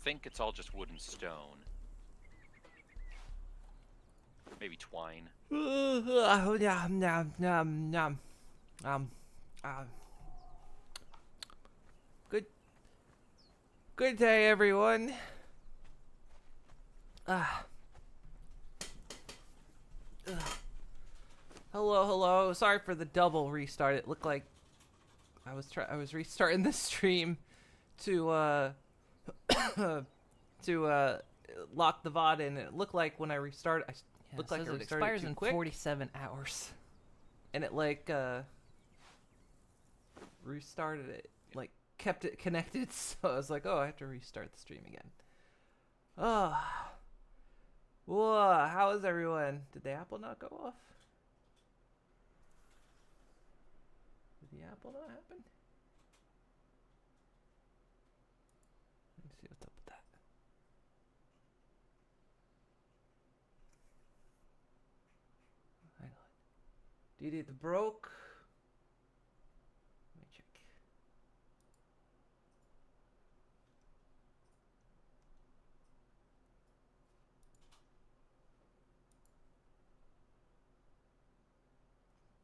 think it's all just wood and stone. Maybe twine. Good good day, everyone. Hello. Sorry for the double restart. It looked like I was restarting the stream to lock the VOD in. It looked like when I restarted, looked like it expires in quick, 47 hours. and it restarted it, like kept it connected. So I was like, oh, I have to restart the stream again. Oh, whoa! How is everyone? Did the apple not go off? Did the apple not happen? Let's see what's up with that. Hang on. Did it broke? Let me check.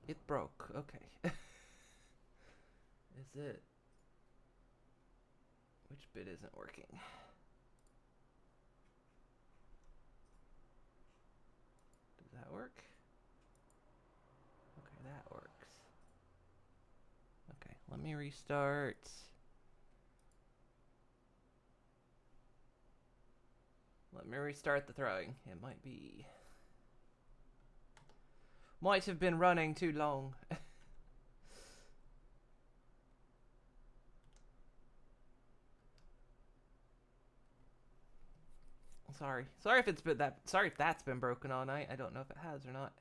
It broke. Okay. Is it? Which bit isn't working? Does that work? Okay, that works. Okay, let me restart. Let me restart the throwing. It might have been running too long. Sorry if it's been that. Sorry if that's been broken all night. I don't know if it has or not.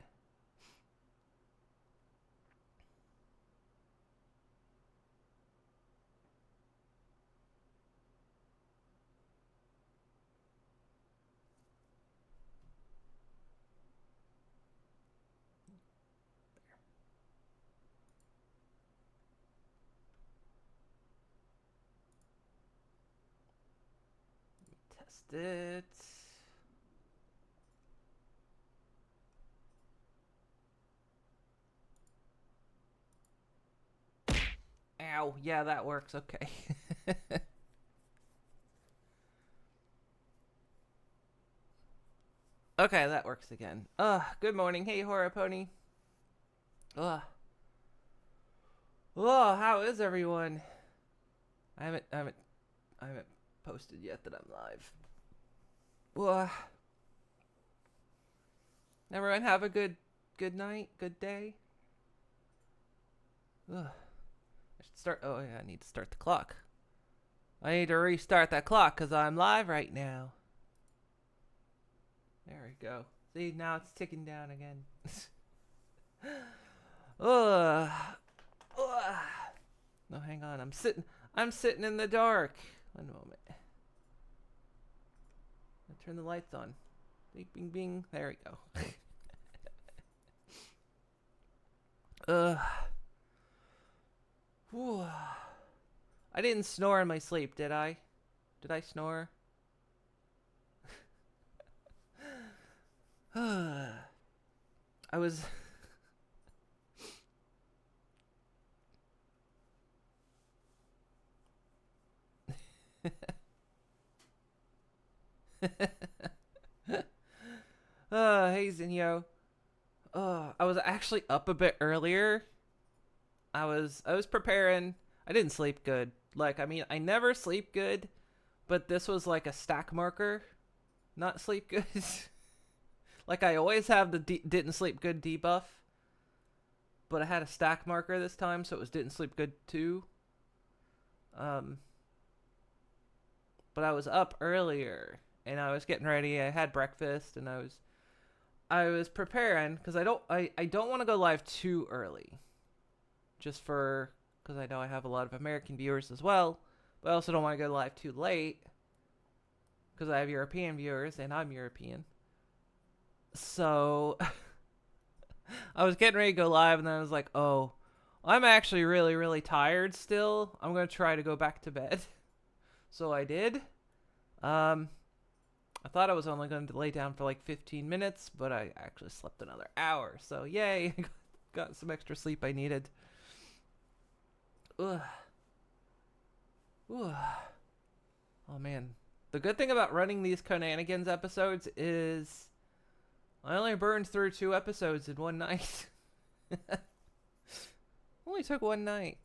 Test it. Ow. Yeah, that works. Okay. Okay, that works again. Good morning. Hey, Horror Pony. How is everyone? I haven't posted yet that I'm live. Everyone have a good night, good day. I should start. Oh yeah, I need to start the clock. I need to restart that clock because I'm live right now. There we go. See, now it's ticking down again. No, hang on. I'm sitting in the dark. One moment. I turn the lights on. Bing, bing, bing. There we go. I didn't snore in my sleep, did I? Did I snore? I was... Hey Zinyo. I was actually up a bit earlier. I was preparing. I didn't sleep good. Like, I mean, I never sleep good, but this was like a stack marker, not sleep good. Like, I always have the didn't sleep good debuff, but I had a stack marker this time, so it was didn't sleep good too. But I was up earlier, and I was getting ready. I had breakfast, and I was preparing because I don't want to go live too early, just because I know I have a lot of American viewers as well, but I also don't want to go live too late because I have European viewers and I'm European. So I was getting ready to go live, and then I was like, oh, I'm actually really, really tired still. I'm going to try to go back to bed. So I did. Um, I thought I was only going to lay down for like 15 minutes, but I actually slept another hour. So yay, got some extra sleep I needed. Ugh. Ugh. Oh man. The good thing about running these Conanigans episodes is I only burned through 2 episodes in one night. Only took one night.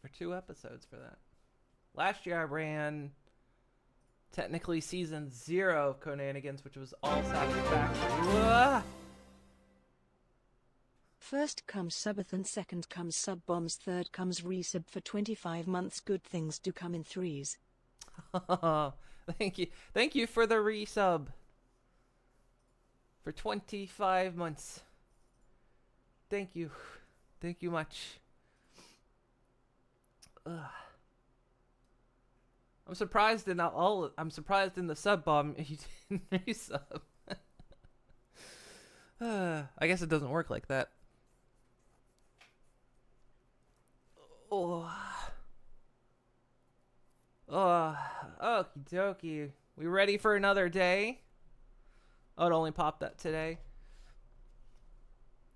For 2 episodes for that. Last year I ran technically season 0 of Conanigans, which was all Satisfactory. Ugh. First comes subathon, second comes sub bombs, third comes resub for 25 months. Good things do come in threes. Thank you. Thank you for the resub. For 25 months. Thank you. Thank you much. Ugh. I'm surprised in I'm surprised in the sub bomb you didn't resub. I guess it doesn't work like that. Oh. Oh. Okie dokie. We ready for another day? Oh, it only popped that today.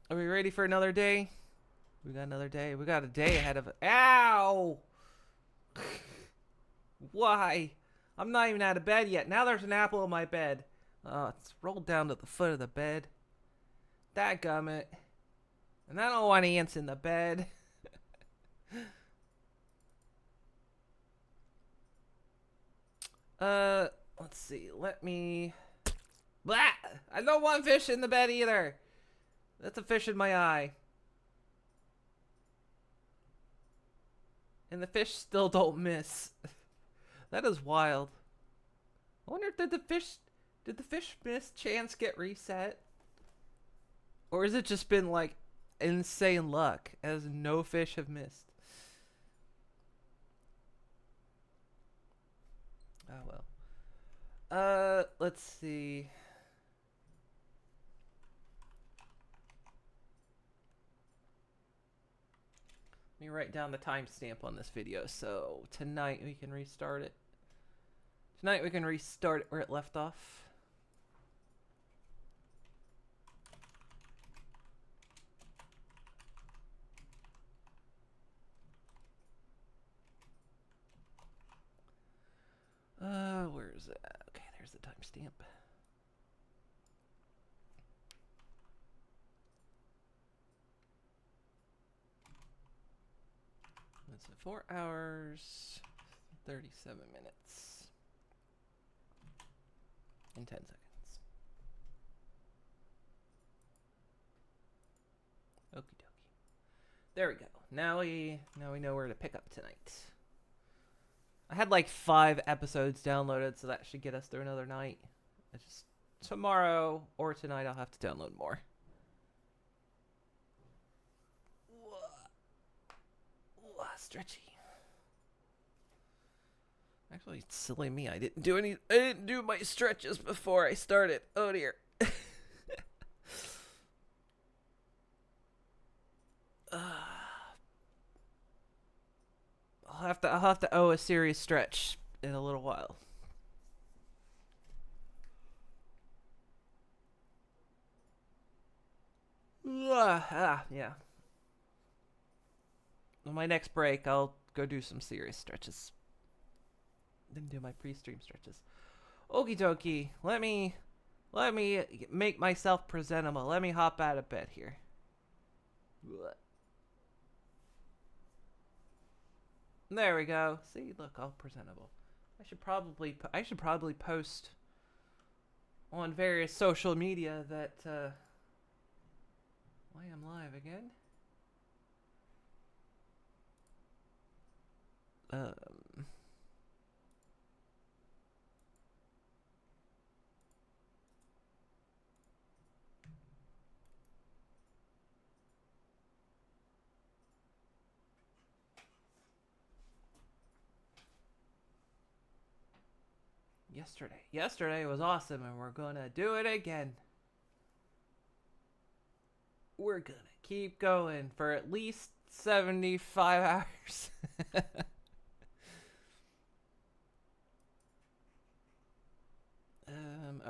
Are we ready for another day? We got another day. We got a day ahead of it. Ow! Why? I'm not even out of bed yet. Now there's an apple in my bed. Oh, it's rolled down to the foot of the bed. Dadgummit. And I don't want ants in the bed. Let's see. Let me... Blah! I don't want fish in the bed either. That's a fish in my eye. And the fish still don't miss. That is wild. I wonder, did the fish miss chance get reset? Or has it just been like insane luck as no fish have missed? Oh well. Let's see. Let me write down the timestamp on this video so tonight we can restart it. Tonight we can restart it where it left off. Where is it? Okay, there's the timestamp. That's 4 hours, 37 minutes, and 10 seconds. Okie dokie. There we go. Now we know where to pick up tonight. I had like 5 episodes downloaded, so that should get us through another night. It's just tomorrow or tonight I'll have to download more. Stretchy. Actually, it's silly me. I didn't do my stretches before I started. Oh dear. I'll have to owe a serious stretch in a little while. Yeah. On my next break, I'll go do some serious stretches. Then do my pre-stream stretches. Okie dokie. Let me make myself presentable. Let me hop out of bed here. There we go. See, look, all presentable. I should probably post on various social media that I am live again. Yesterday was awesome, and we're gonna do it again. We're gonna keep going for at least 75 hours.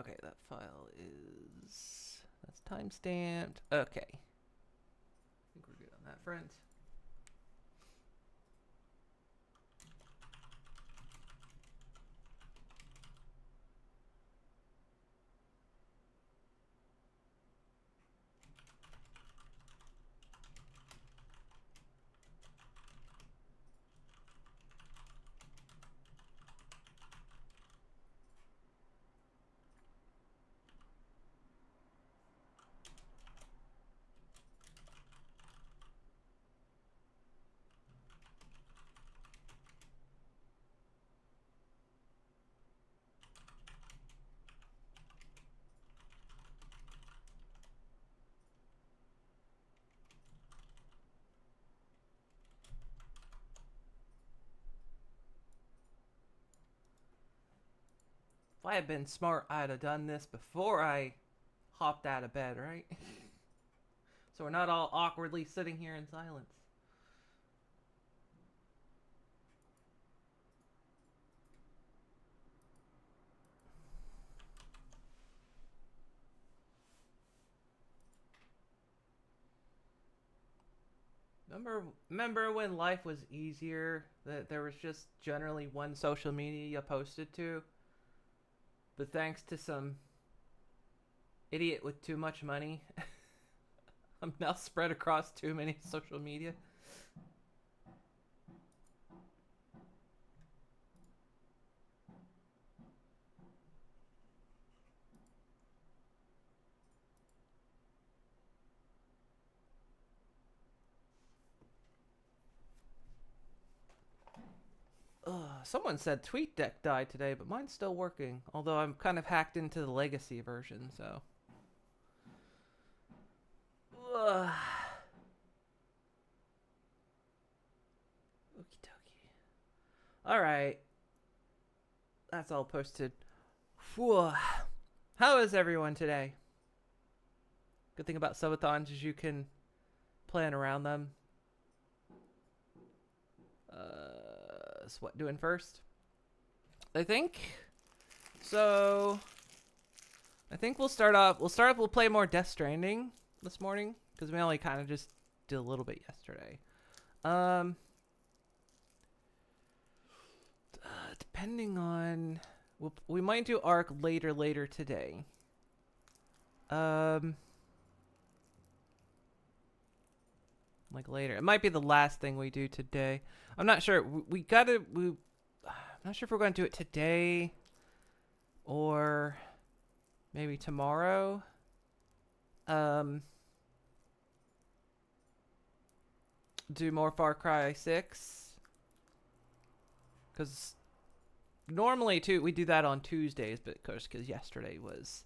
Okay, that file is... That's time-stamped. Okay. I think we're good on that front. If I had been smart, I'd have done this before I hopped out of bed, right? So we're not all awkwardly sitting here in silence. Remember when life was easier? That there was just generally one social media you posted to? But thanks to some idiot with too much money, I'm now spread across too many social media. Someone said TweetDeck died today, but mine's still working. Although I'm kind of hacked into the legacy version, so. Okie dokie. Alright. That's all posted. Whew. How is everyone today? Good thing about subathons is you can plan around them. So what doing first? I think. So I think we'll start off. We'll play more Death Stranding this morning because we only kind of just did a little bit yesterday. Depending on, we might do Ark later today. Like later. It might be the last thing we do today. I'm not sure. I'm not sure if we're going to do it today or maybe tomorrow. Do more Far Cry 6. Because normally, too, we do that on Tuesdays, but of course, because yesterday was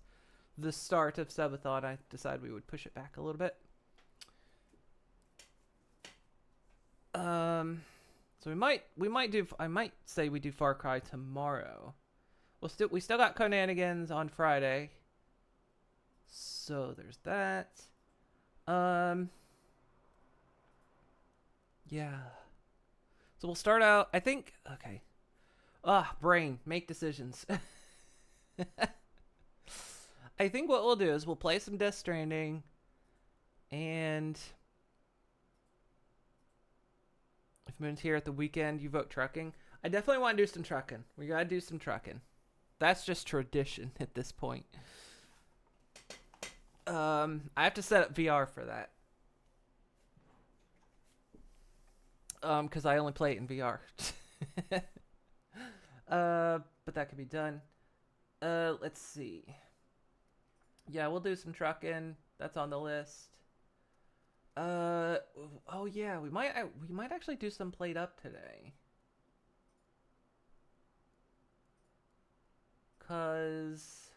the start of Subathon, I decided we would push it back a little bit. So I might say we do Far Cry tomorrow. We still got Conanigans on Friday. So there's that. Yeah. So we'll start out, I think, okay. Brain, make decisions. I think what we'll do is we'll play some Death Stranding and if Moon's here at the weekend, you vote trucking. I definitely want to do some trucking. We gotta do some trucking. That's just tradition at this point. I have to set up VR for that. Because I only play it in VR. But that could be done. Let's see. Yeah, we'll do some trucking. That's on the list. Oh yeah, we might actually do some played up today. 'Cause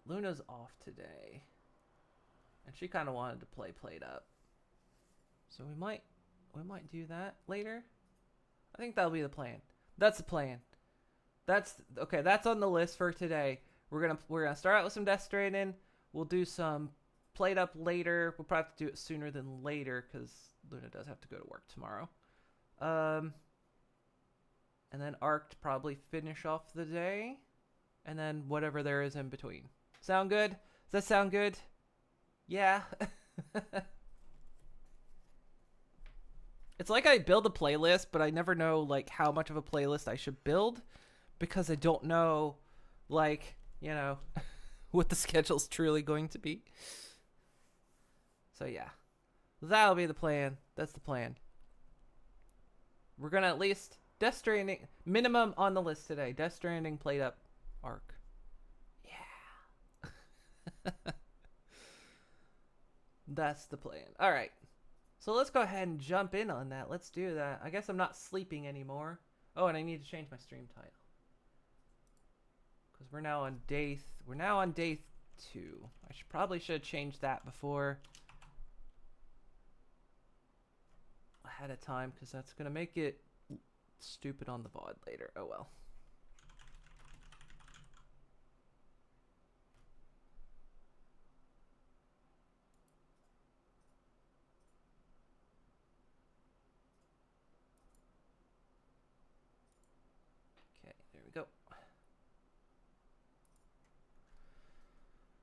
Luna's off today. And she kind of wanted to play played up. So we might do that later. I think that'll be the plan. That's the plan. That's okay, that's on the list for today. We're gonna start out with some Death Stranding. We'll do some played up later. We'll probably have to do it sooner than later because Luna does have to go to work tomorrow. And then Ark to probably finish off the day. and then whatever there is in between. Sound good? Does that sound good? Yeah. It's like I build a playlist, but I never know like how much of a playlist I should build because I don't know like, you know, what the schedule's truly going to be. So yeah. That'll be the plan. That's the plan. We're gonna at least Death Stranding minimum on the list today. Death Stranding played up arc. Yeah. That's the plan. All right. So let's go ahead and jump in on that. Let's do that. I guess I'm not sleeping anymore. Oh, and I need to change my stream title. Cuz we're now on day 2. I probably should have changed that before ahead of time cuz that's going to make it stupid on the VOD later. Oh well. Okay, there we go.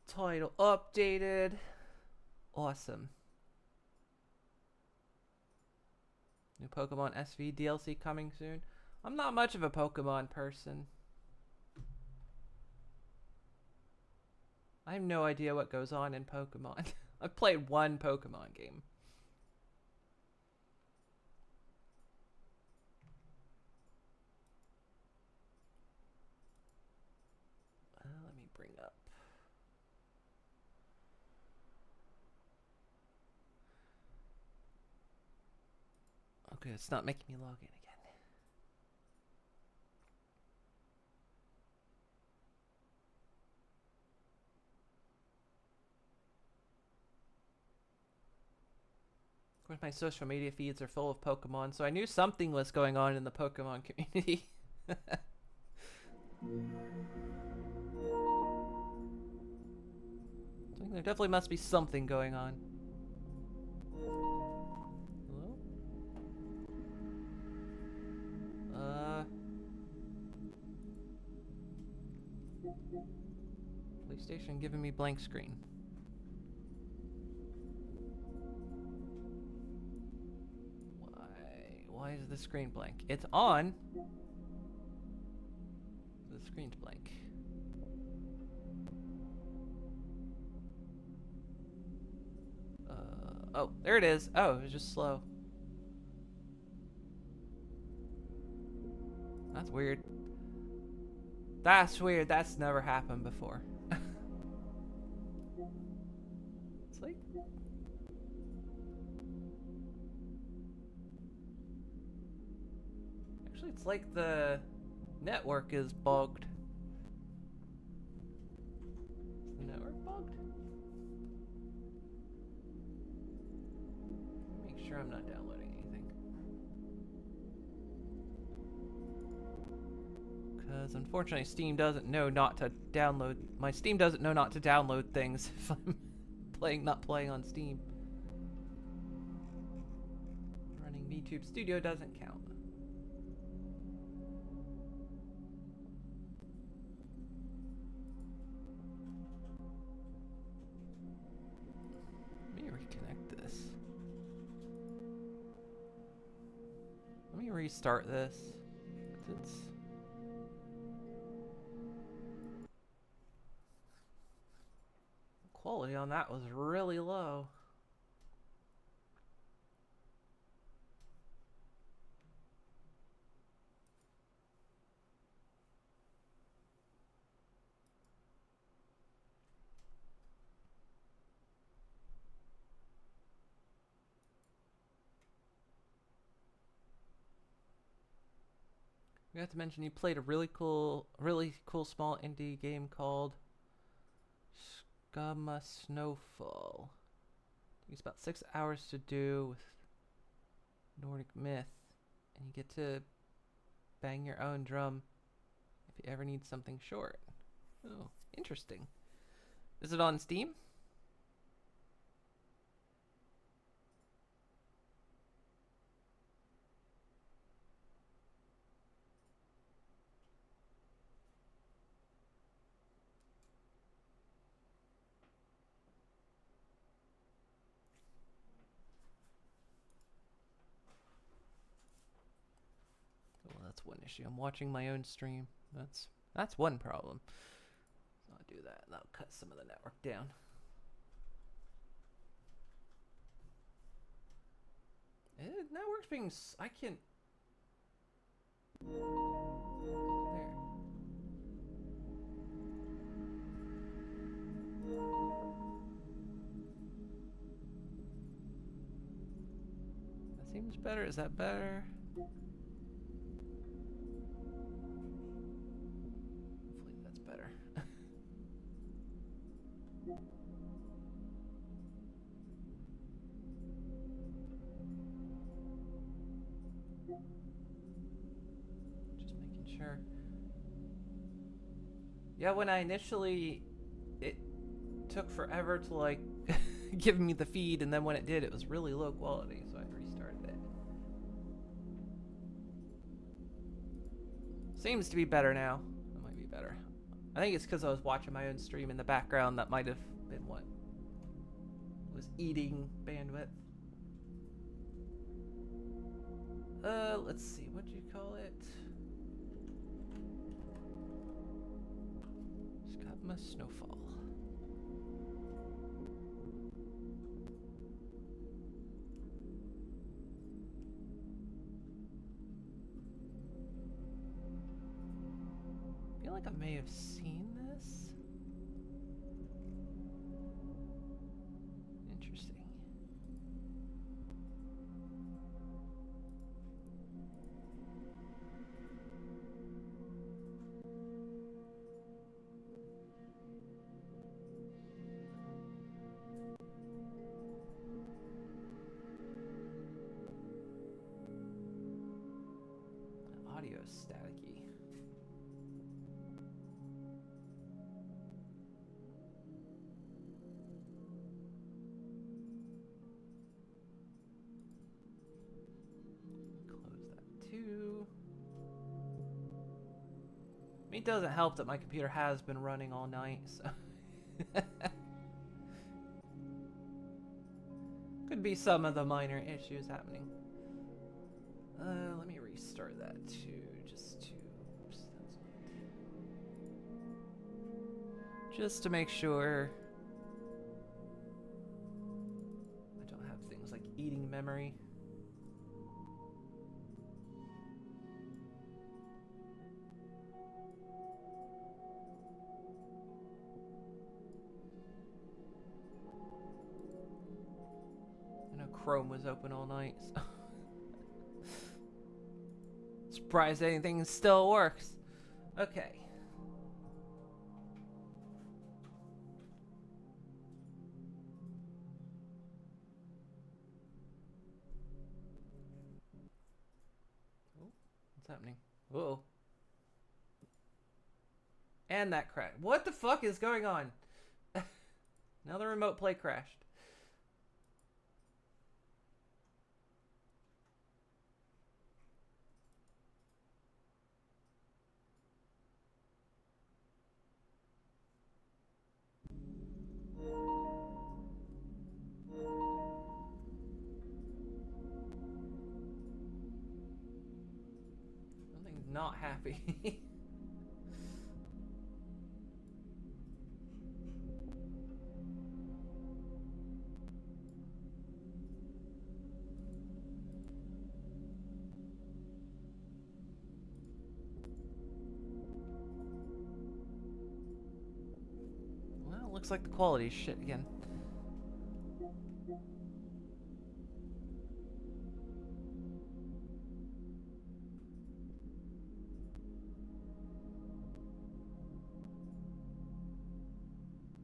Title updated. Awesome. New Pokemon SV DLC coming soon. I'm not much of a Pokemon person. I have no idea what goes on in Pokemon. I've played one Pokemon game. Let me bring up. Okay, it's not making me log in again. Of course, my social media feeds are full of Pokemon, so I knew something was going on in the Pokemon community. I think there definitely must be something going on. Hello? PlayStation giving me blank screen. Why is the screen blank? It's on. The screen's blank. Oh, there it is. Oh, it was just slow. That's weird. That's weird. That's never happened before. It's like... Actually, it's like the network is bugged. Is the network bugged? Make sure I'm not downloading anything. Because unfortunately Steam doesn't know not to download... My Steam doesn't know not to download things if I'm not playing on Steam. Running VTube Studio doesn't count. Let me reconnect this. Let me restart this. It's... Quality on that was really low. We have to mention you played a really cool small indie game called Scumma Snowfall. It's about 6 hours to do with Nordic myth, and you get to bang your own drum if you ever need something short. Oh, interesting. Is it on Steam? that's one issue. I'm watching my own stream. That's one problem. So I'll do that, and that'll cut some of the network down. Network's being... I can't... There. That seems better. Is that better? Hopefully that's better. Just making sure. Yeah, when I initially... It took forever to, like, give me the feed, and then when it did, it was really low quality, so I restarted it. Seems to be better now. It might be better. I think it's because I was watching my own stream in the background. That might have been what was eating bandwidth. Let's see. What do you call it? Scabma Snowfall. I feel like I may have seen this. Interesting. Audio is staticky. Close that too. I mean, it doesn't help that my computer has been running all night, so. Could be some of the minor issues happening. Let me restart that too, just to make sure I don't have things like eating memory. I know Chrome was open all night, so. Surprised anything still works. Okay. Oh, what's happening? Uh-oh. And that crash. What the fuck is going on? Now the remote play crashed. Something's not happy. Well, looks like the quality's shit again.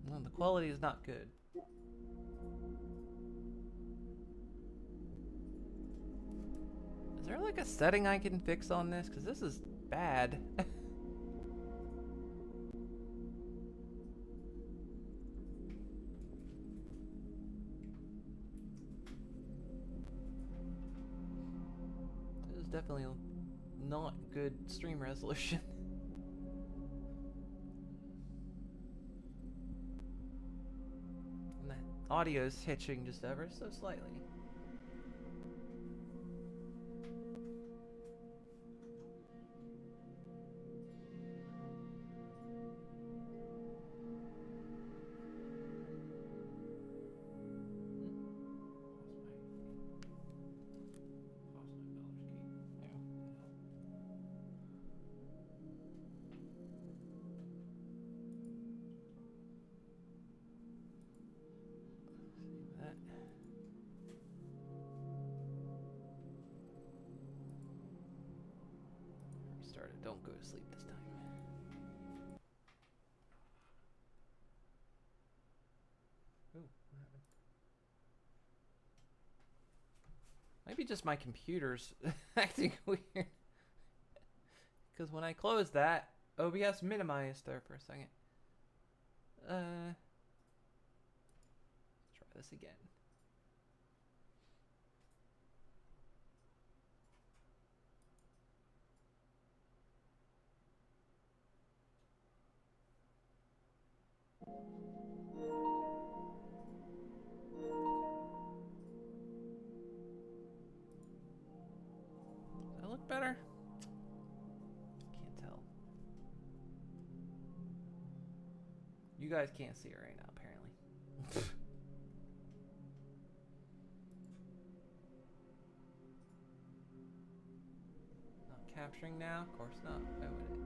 Well, the quality is not good. Is there like a setting I can fix on this? Because this is bad. This is definitely not good stream resolution. And the audio is hitching just ever so slightly. started. Don't go to sleep this time. Ooh, what happened? Maybe just my computer's acting weird. Because when I closed that, OBS minimized there for a second. Let's try this again. Does that look better? Can't tell. You guys can't see it right now, apparently. Not capturing now? Of course not. Why would it?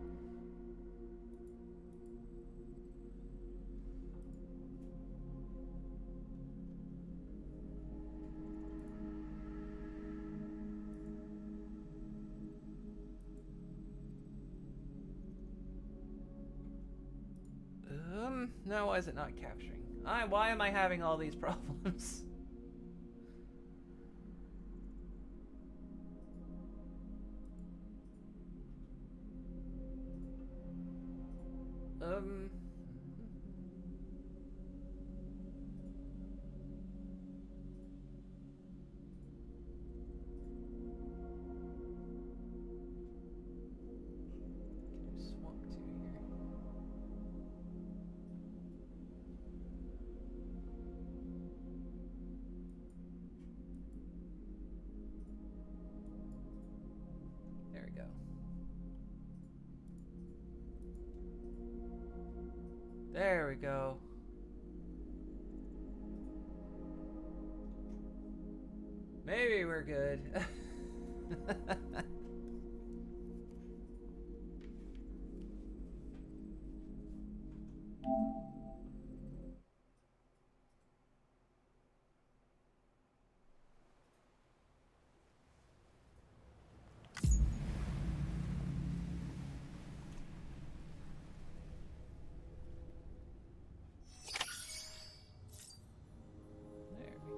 No, why is it not capturing? Why am I having all these problems? Swap to here. There we go. There we go. Maybe we're good. There we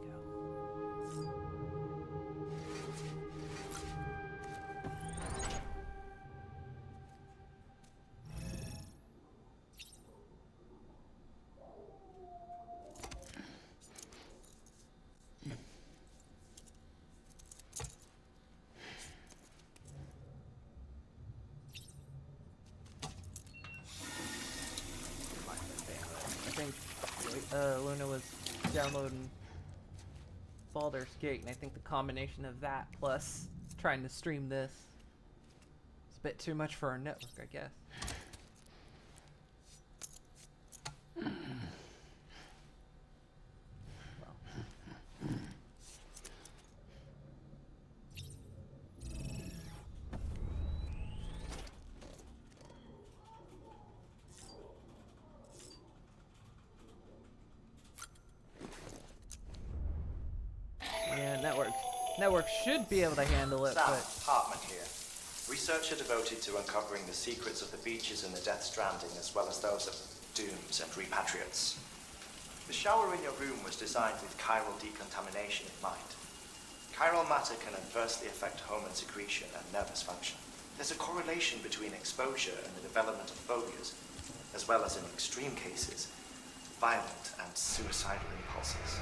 go. I think Luna was downloading Baldur's Gate, and I think the combination of that plus trying to stream this is a bit too much for our network, I guess. Yeah, network should be able to handle it, Sam, but Hartman here. Researcher devoted to uncovering the secrets of the beaches in the Death Stranding, as well as those of dooms and repatriates. The shower in your room was designed with chiral decontamination in mind. Chiral matter can adversely affect hormone secretion and nervous function. There's a correlation between exposure and the development of phobias, as well as in extreme cases, violent and suicidal impulses.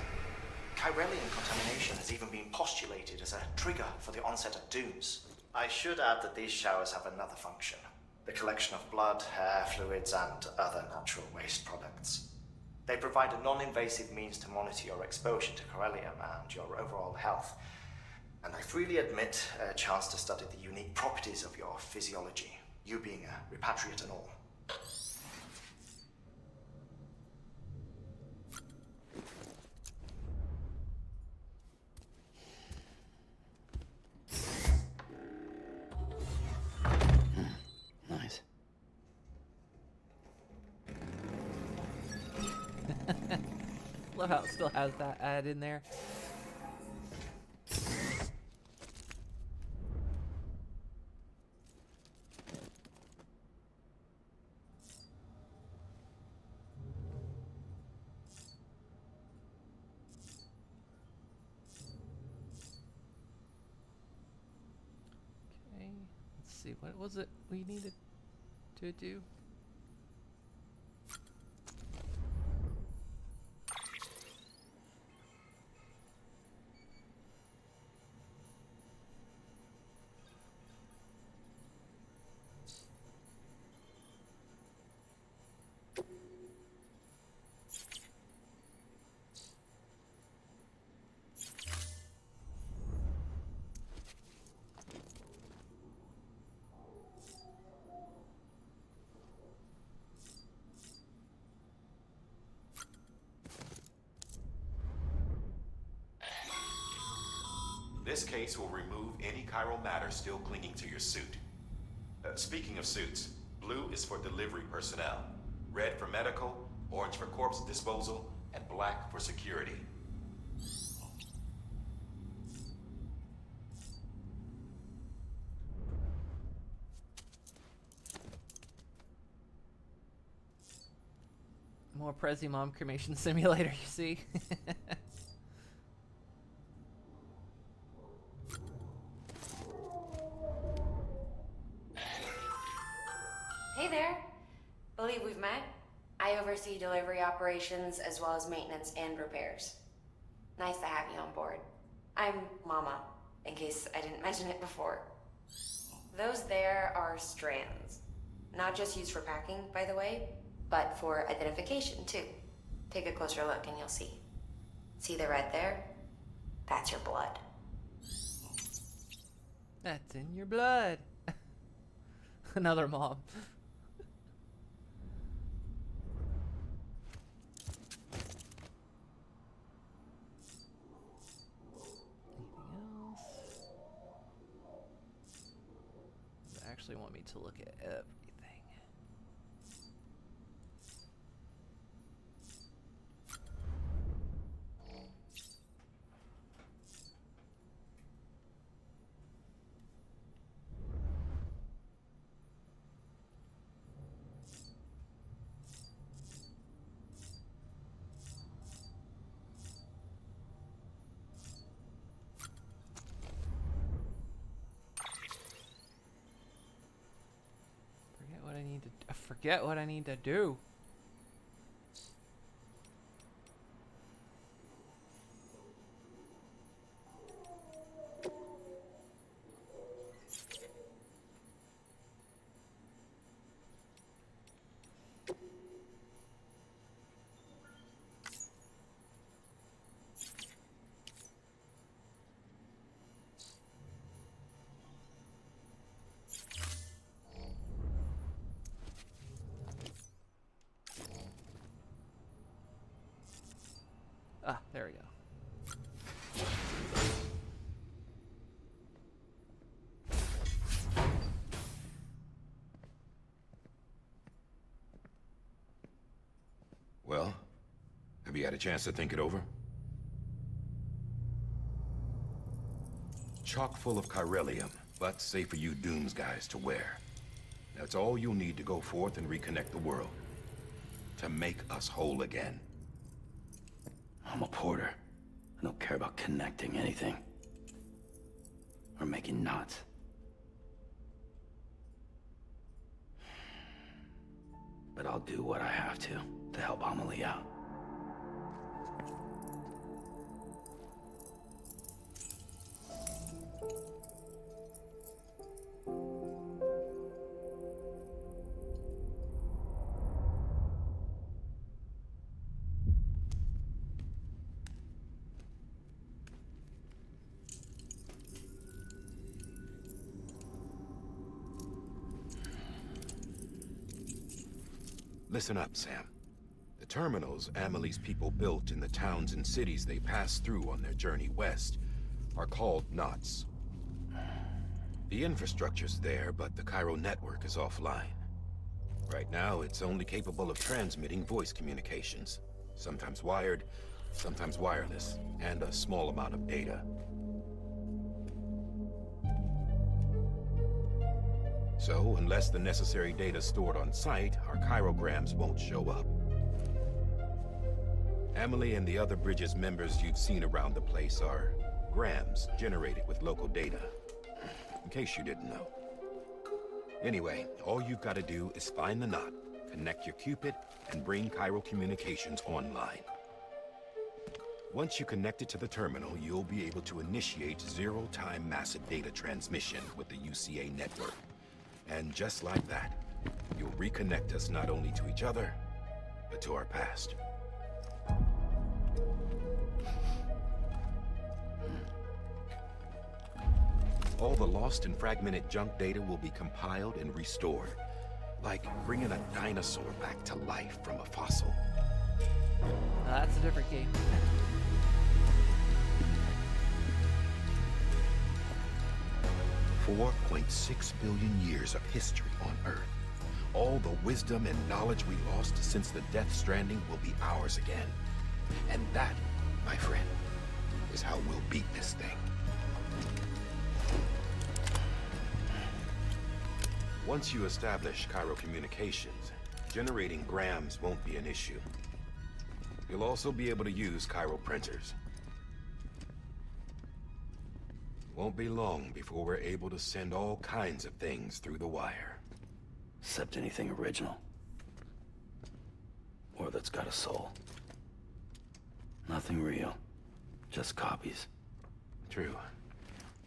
Chiralian contamination has even been postulated as a trigger for the onset of dooms. I should add that these showers have another function: the collection of blood, hair, fluids, and other natural waste products. They provide a non-invasive means to monitor your exposure to chiralium and your overall health. And I freely admit a chance to study the unique properties of your physiology, you being a repatriate and all. Nice. love how it still has that ad in there. see, what was it we needed to do? This case will remove any chiral matter still clinging to your suit. Speaking of suits, blue is for delivery personnel, red for medical, orange for corpse disposal, and black for security. More Prezi Mom cremation simulator, you see? Hey there. Believe we've met. I oversee delivery operations as well as maintenance and repairs. Nice to have you on board. I'm Mama, in case I didn't mention it before. Those there are strands. Not just used for packing, by the way, but for identification too. Take a closer look and you'll see. See the red there? That's your blood. That's in your blood. Another mom. Anything else? They actually want me to look at everything. Forget what I need to do. Ah, there we go. Well, have you had a chance to think it over? Chock full of chiralium, but safe for you Dooms guys to wear. That's all you'll need to go forth and reconnect the world. To make us whole again. I'm a porter. I don't care about connecting anything. Or making knots. But I'll do what I have to help Amelie out. Listen up, Sam. The terminals Amelie's people built in the towns and cities they passed through on their journey west are called knots. The infrastructure's there, but the Cairo network is offline. Right now, it's only capable of transmitting voice communications. Sometimes wired, sometimes wireless, and a small amount of data. So, unless the necessary data's stored on site, our chirograms won't show up. Amelie and the other Bridges members you've seen around the place are grams generated with local data. In case you didn't know. Anyway, all you've got to do is find the knot, connect your Cupid, and bring chiral communications online. Once you connect it to the terminal, you'll be able to initiate zero-time massive data transmission with the UCA network. And just like that, you'll reconnect us not only to each other, but to our past. All the lost and fragmented junk data will be compiled and restored, like bringing a dinosaur back to life from a fossil. That's a different game. 4.6 billion years of history on Earth. All the wisdom and knowledge we lost since the Death Stranding will be ours again. And that, my friend, is how we'll beat this thing. Once you establish chiral communications, generating grams won't be an issue. You'll also be able to use chiral printers. Won't be long before we're able to send all kinds of things through the wire. Except anything original. Or that's got a soul. Nothing real. Just copies. True.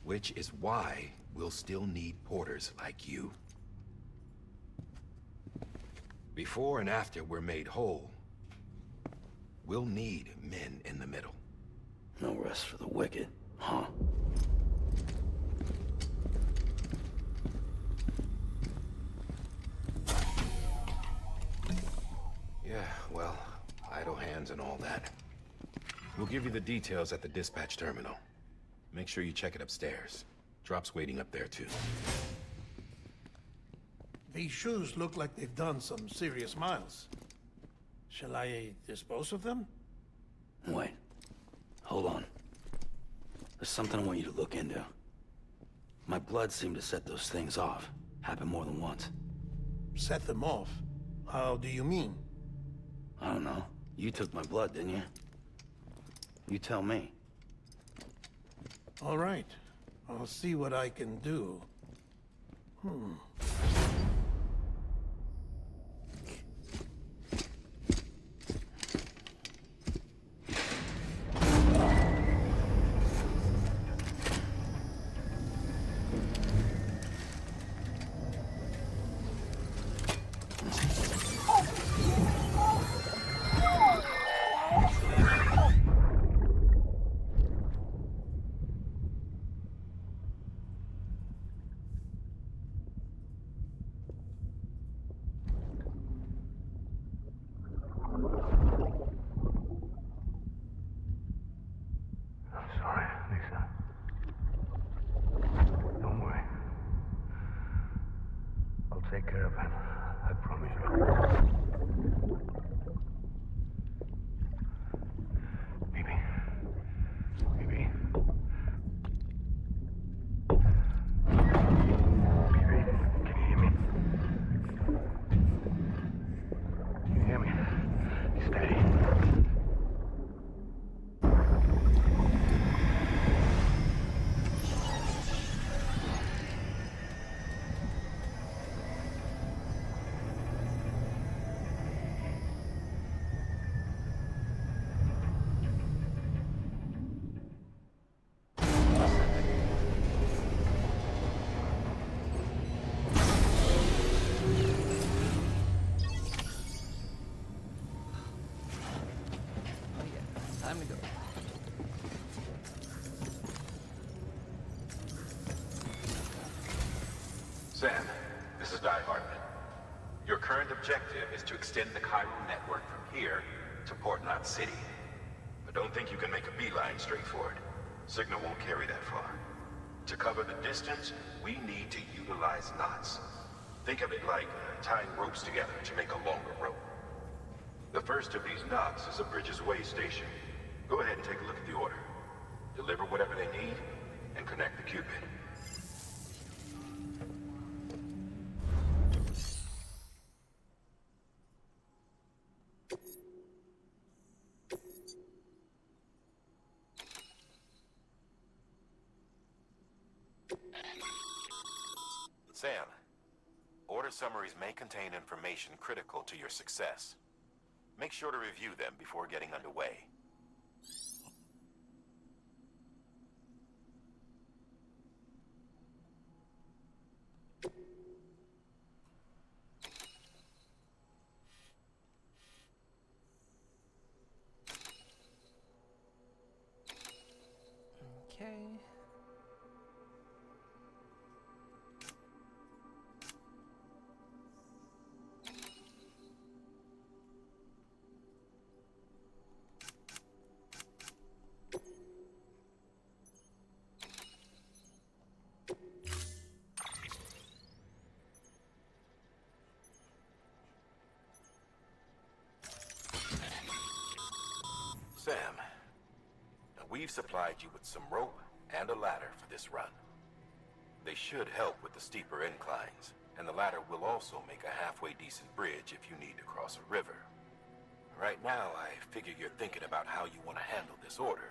Which is why we'll still need porters like you. Before and after we're made whole, we'll need men in the middle. No rest for the wicked, huh? Yeah, well, idle hands and all that. We'll give you the details at the dispatch terminal. Make sure you check it upstairs. Drop's waiting up there, too. These shoes look like they've done some serious miles. Shall I dispose of them? Wait. Hold on. There's something I want you to look into. My blood seemed to set those things off. Happened more than once. Set them off? How do you mean? I don't know. You took my blood, didn't you? You tell me. All right. I'll see what I can do. Sorry, Lisa. Don't worry. I'll take care of it. I promise you. Baby. Baby. Baby, can you hear me? Can you hear me? Steady. Oh yeah, time to go. Sam, this is Di Hartman. Your current objective is to extend the chiral network from here to Port Knot City. But don't think you can make a beeline straight for it. Signal won't carry that far. To cover the distance, we need to utilize knots. Think of it like tying ropes together to make a longer rope. The first of these knots is a Bridges Way station. Go ahead and take a look at the order. Deliver whatever they need, and connect the Cupid. Sam, order summaries may contain information critical to your success. Make sure to review them before getting underway. Okay. Sam, now we've supplied you with some rope and a ladder for this run. They should help with the steeper inclines, and the ladder will also make a halfway decent bridge if you need to cross a river. Right now, I figure you're thinking about how you want to handle this order.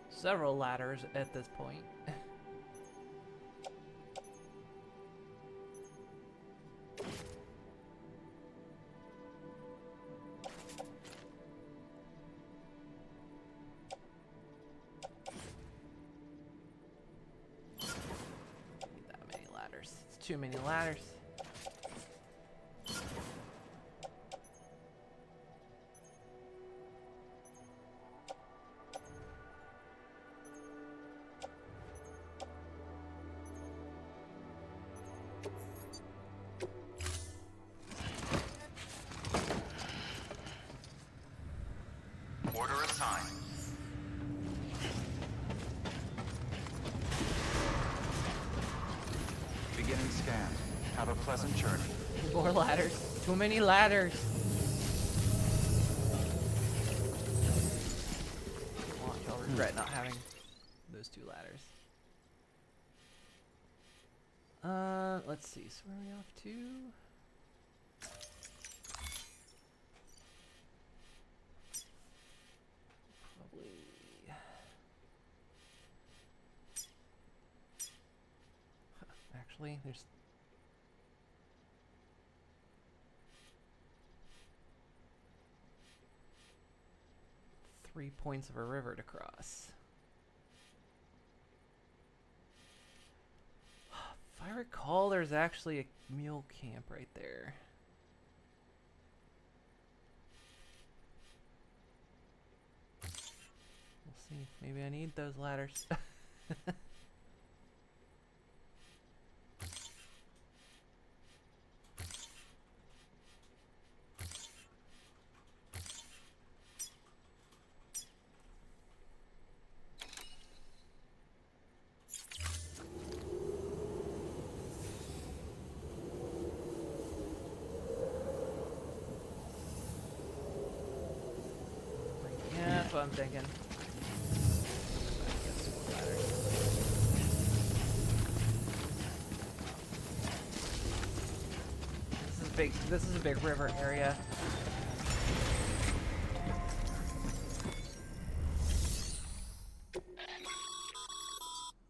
Several ladders at this point. That many ladders. It's too many ladders. Order assigned. Beginning scan. Have a pleasant journey. More ladders. Too many ladders. Watch, I'll regret not having those two ladders. Let's see. So where are we off to? Probably. Actually, there's. Three points of a river to cross. If I recall, there's actually a mule camp right there. We'll see. Maybe I need those ladders. Yeah, that's what I'm thinking. This is a big river area.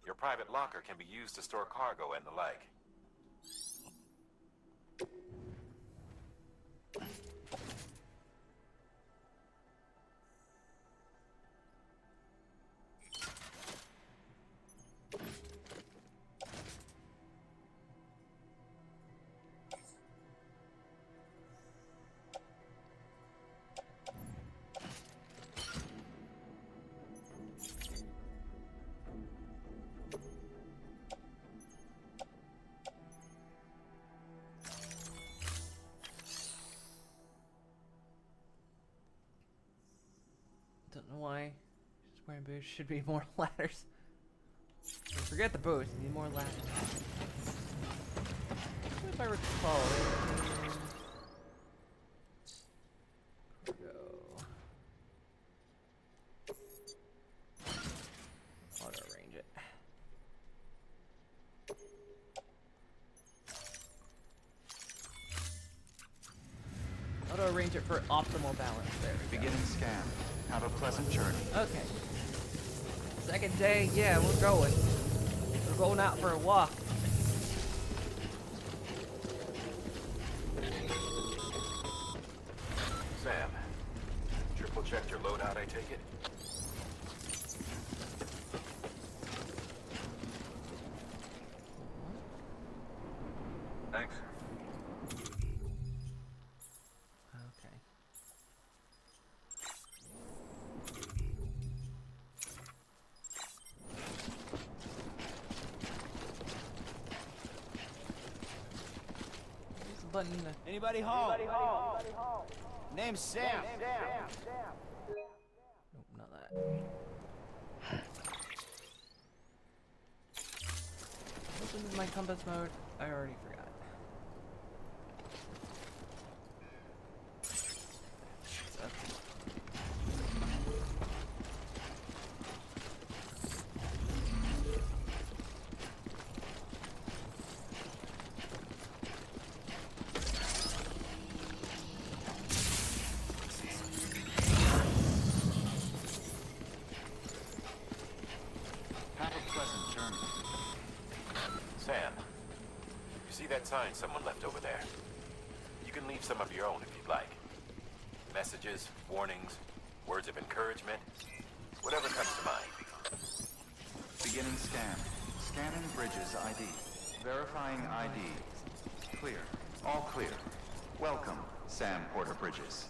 Your private locker can be used to store cargo and the like. Don't know why. Just wearing boots. Should be more ladders. Forget the boots. Need more ladders. If I recall. Cargo. arrange it for optimal balance. There we go. Beginning scan. Have a pleasant journey. Okay. Second day, yeah, we're going. We're going out for a walk. Sam, triple checked your loadout, I take it? Thanks. Okay. There's a button. Anybody home? Name's Sam. Nope, not that. This is my compass mode. I already forgot. Okay. Have a pleasant journey. Sam, you see that sign someone left over there? You can leave some of your own if you'd like. Messages, warnings, words of encouragement, whatever comes to mind. Beginning scan. Scanning Bridges ID. Verifying ID. Clear. All clear. Welcome, Sam Porter Bridges.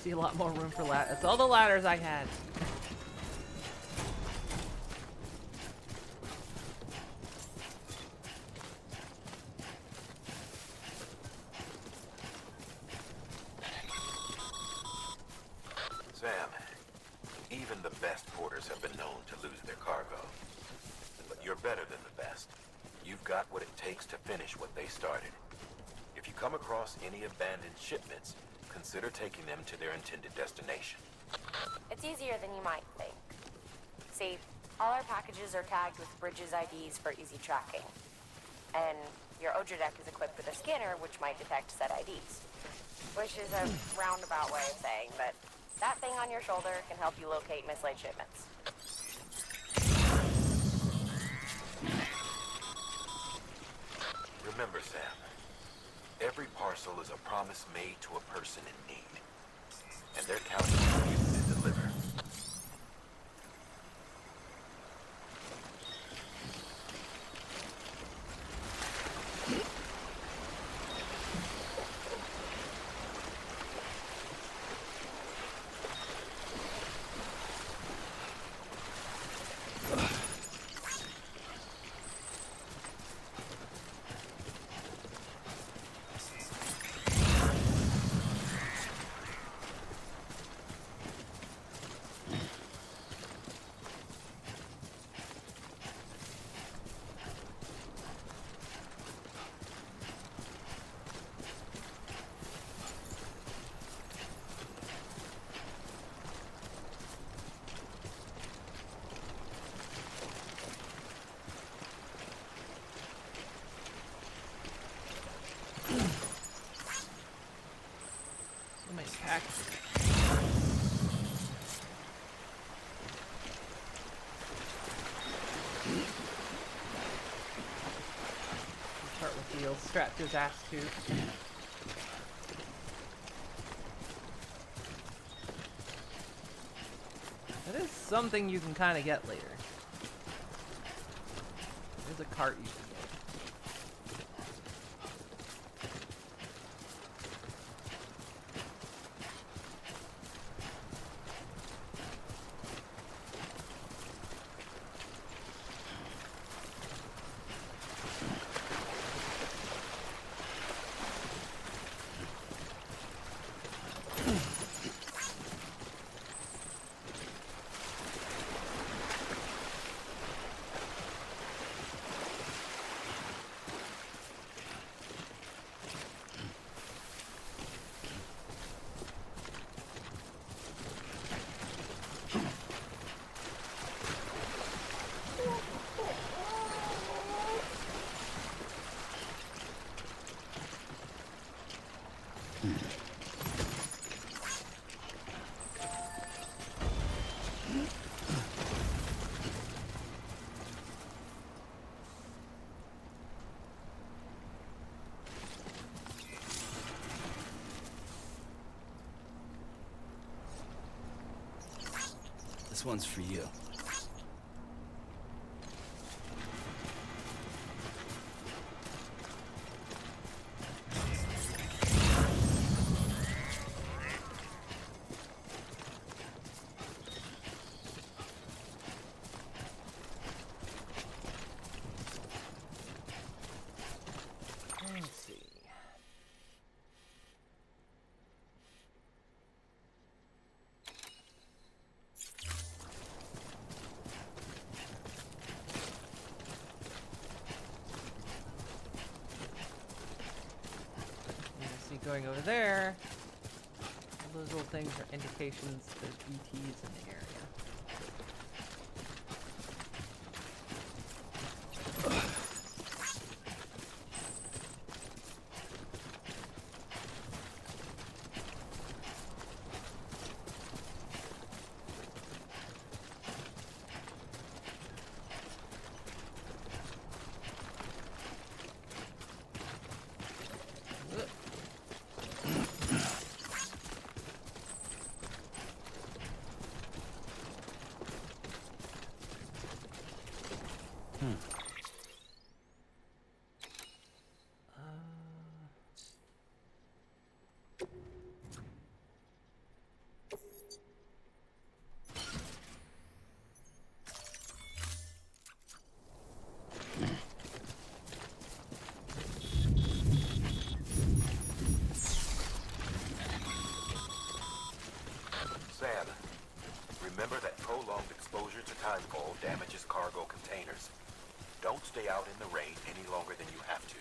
See a lot more room for ladders. That's all the ladders I had. Sam, even the best porters have been known to lose their cargo. But you're better than the best. You've got what it takes to finish what they started. If you come across any abandoned shipments, consider taking them to their intended destination. It's easier than you might think. See, all our packages are tagged with Bridges IDs for easy tracking. And your Odra deck is equipped with a scanner which might detect said IDs. Which is a roundabout way of saying that that thing on your shoulder can help you locate mislaid shipments. Remember, Sam, every parcel is a promise made to a person in need. And they're counting on you to deliver. So many packs. Start with heels strapped to his ass too. That is something you can kind of get later. There's a cart you can get. This one's for you. Let's see. You see going over there. All those little things are indications there's ETs in the area. Sam, remember that prolonged exposure to timefall damages cargo containers. Don't stay out in the rain any longer than you have to.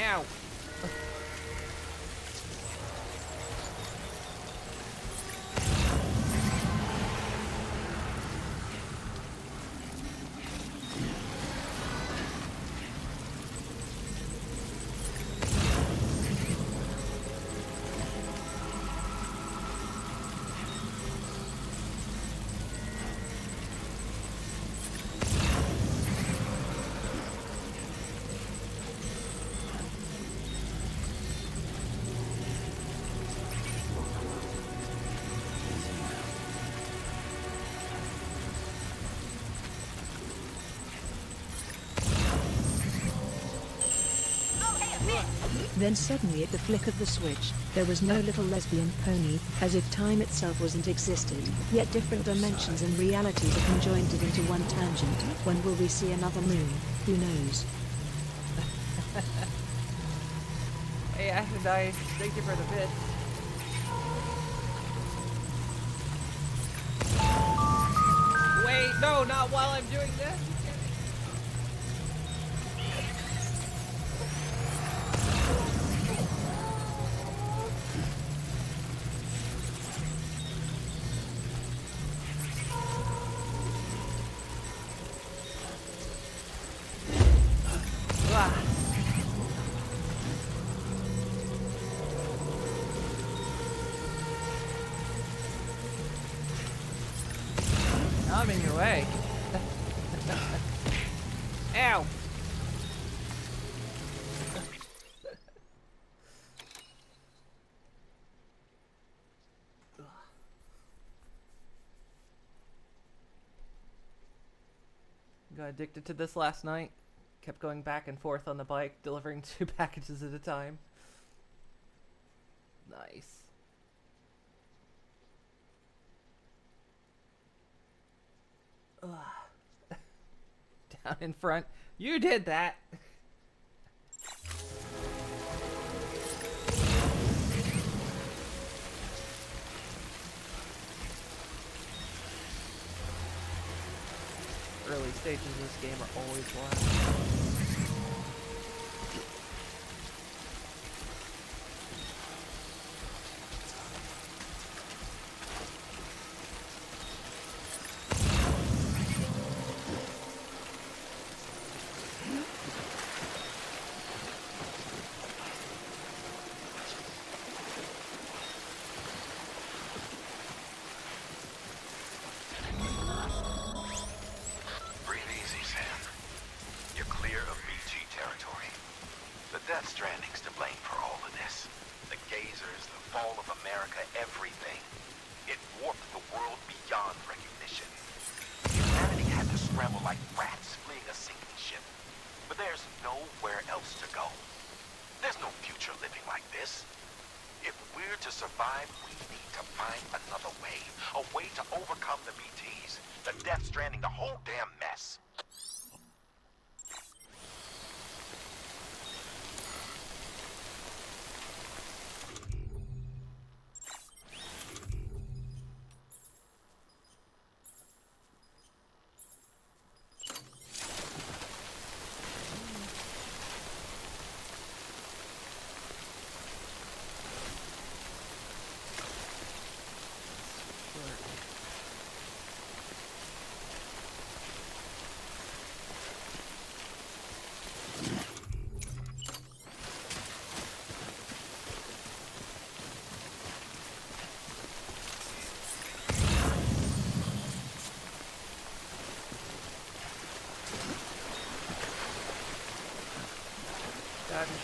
Ow! Then suddenly at the flick of the switch, there was no little lesbian pony, as if time itself wasn't existed, yet different dimensions and realities are conjoined into one tangent. When will we see another moon? Who knows? Hey, Ashdai, thank you for the bit. Wait, no, not while I'm doing this. I'm in your way. Ow! Got addicted to this last night. Kept going back and forth on the bike, delivering 2 packages at a time. Nice. Ugh. Down in front. You did that! Early stages of this game are always wild. Stranding's to blame for all of this. The gazers, the fall of America, everything. It warped the world beyond recognition. Humanity had to scramble like rats fleeing a sinking ship. But there's nowhere else to go. There's no future living like this. If we're to survive, we need to find another way. A way to overcome the BTs, the Death Stranding, the whole damn mess.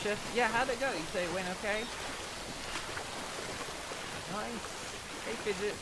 Shift. Yeah, how'd it go? You say it went okay? Nice. Hey, Fidget.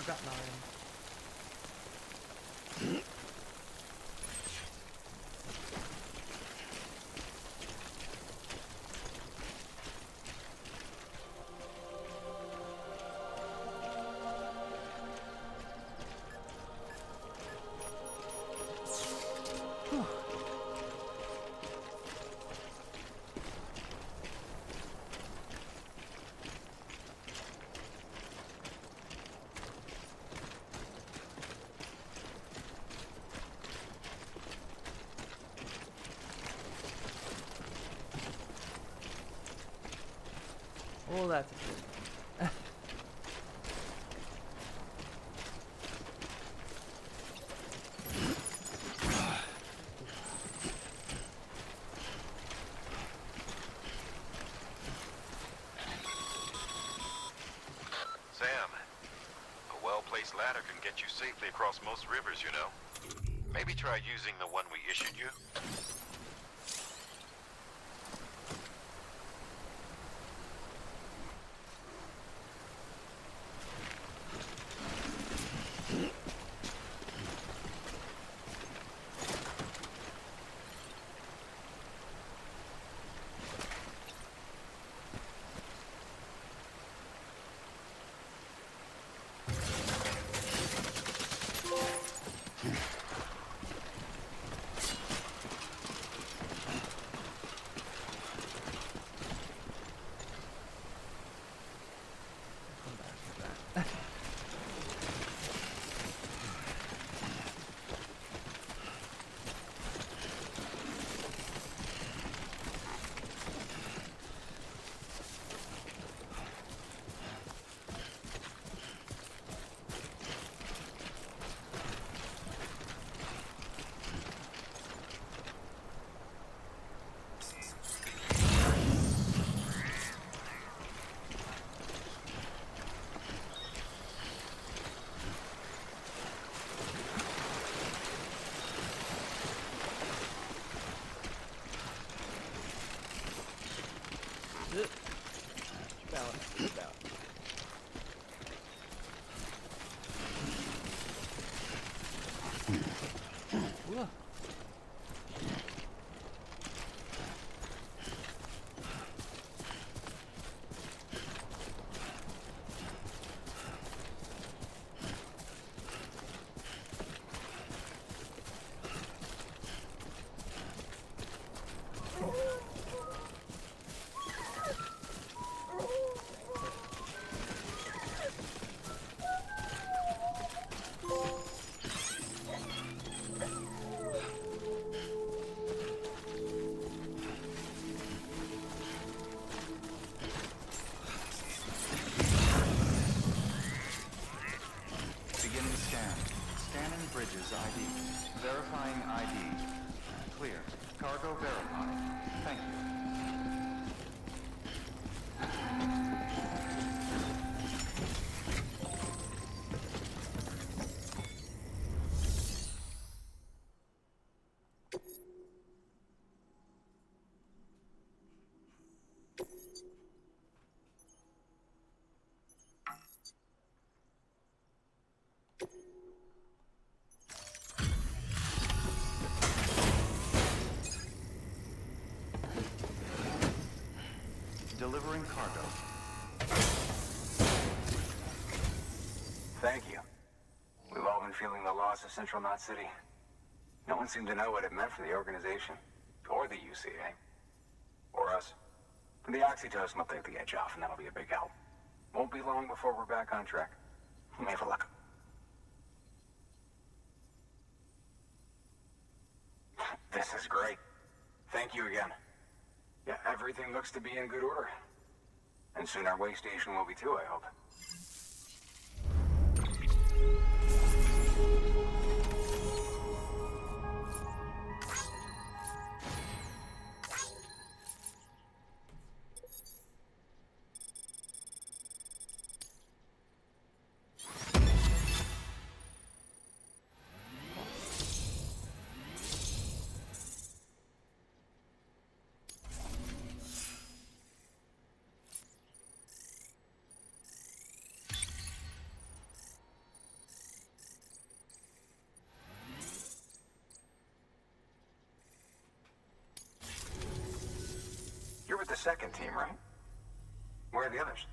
Got 9. Oh, that's good. Sam, a well-placed ladder can get you safely across most rivers, you know. Maybe try using the one we issued you. Ugh. Beginning scan. Scanning bridges ID. Verifying ID. Clear. Cargo verified. Thank you. Delivering cargo. Thank you. We've all been feeling the loss of Central Knot City. No one seemed to know what it meant for the organization, or the UCA, or us. The oxytocin will take the edge off, and that'll be a big help. Won't be long before we're back on track. May have luck. This is great. Thank you again. Yeah, everything looks to be in good order. And soon our way station will be too, I hope. You're with the second team, right? Where are the others?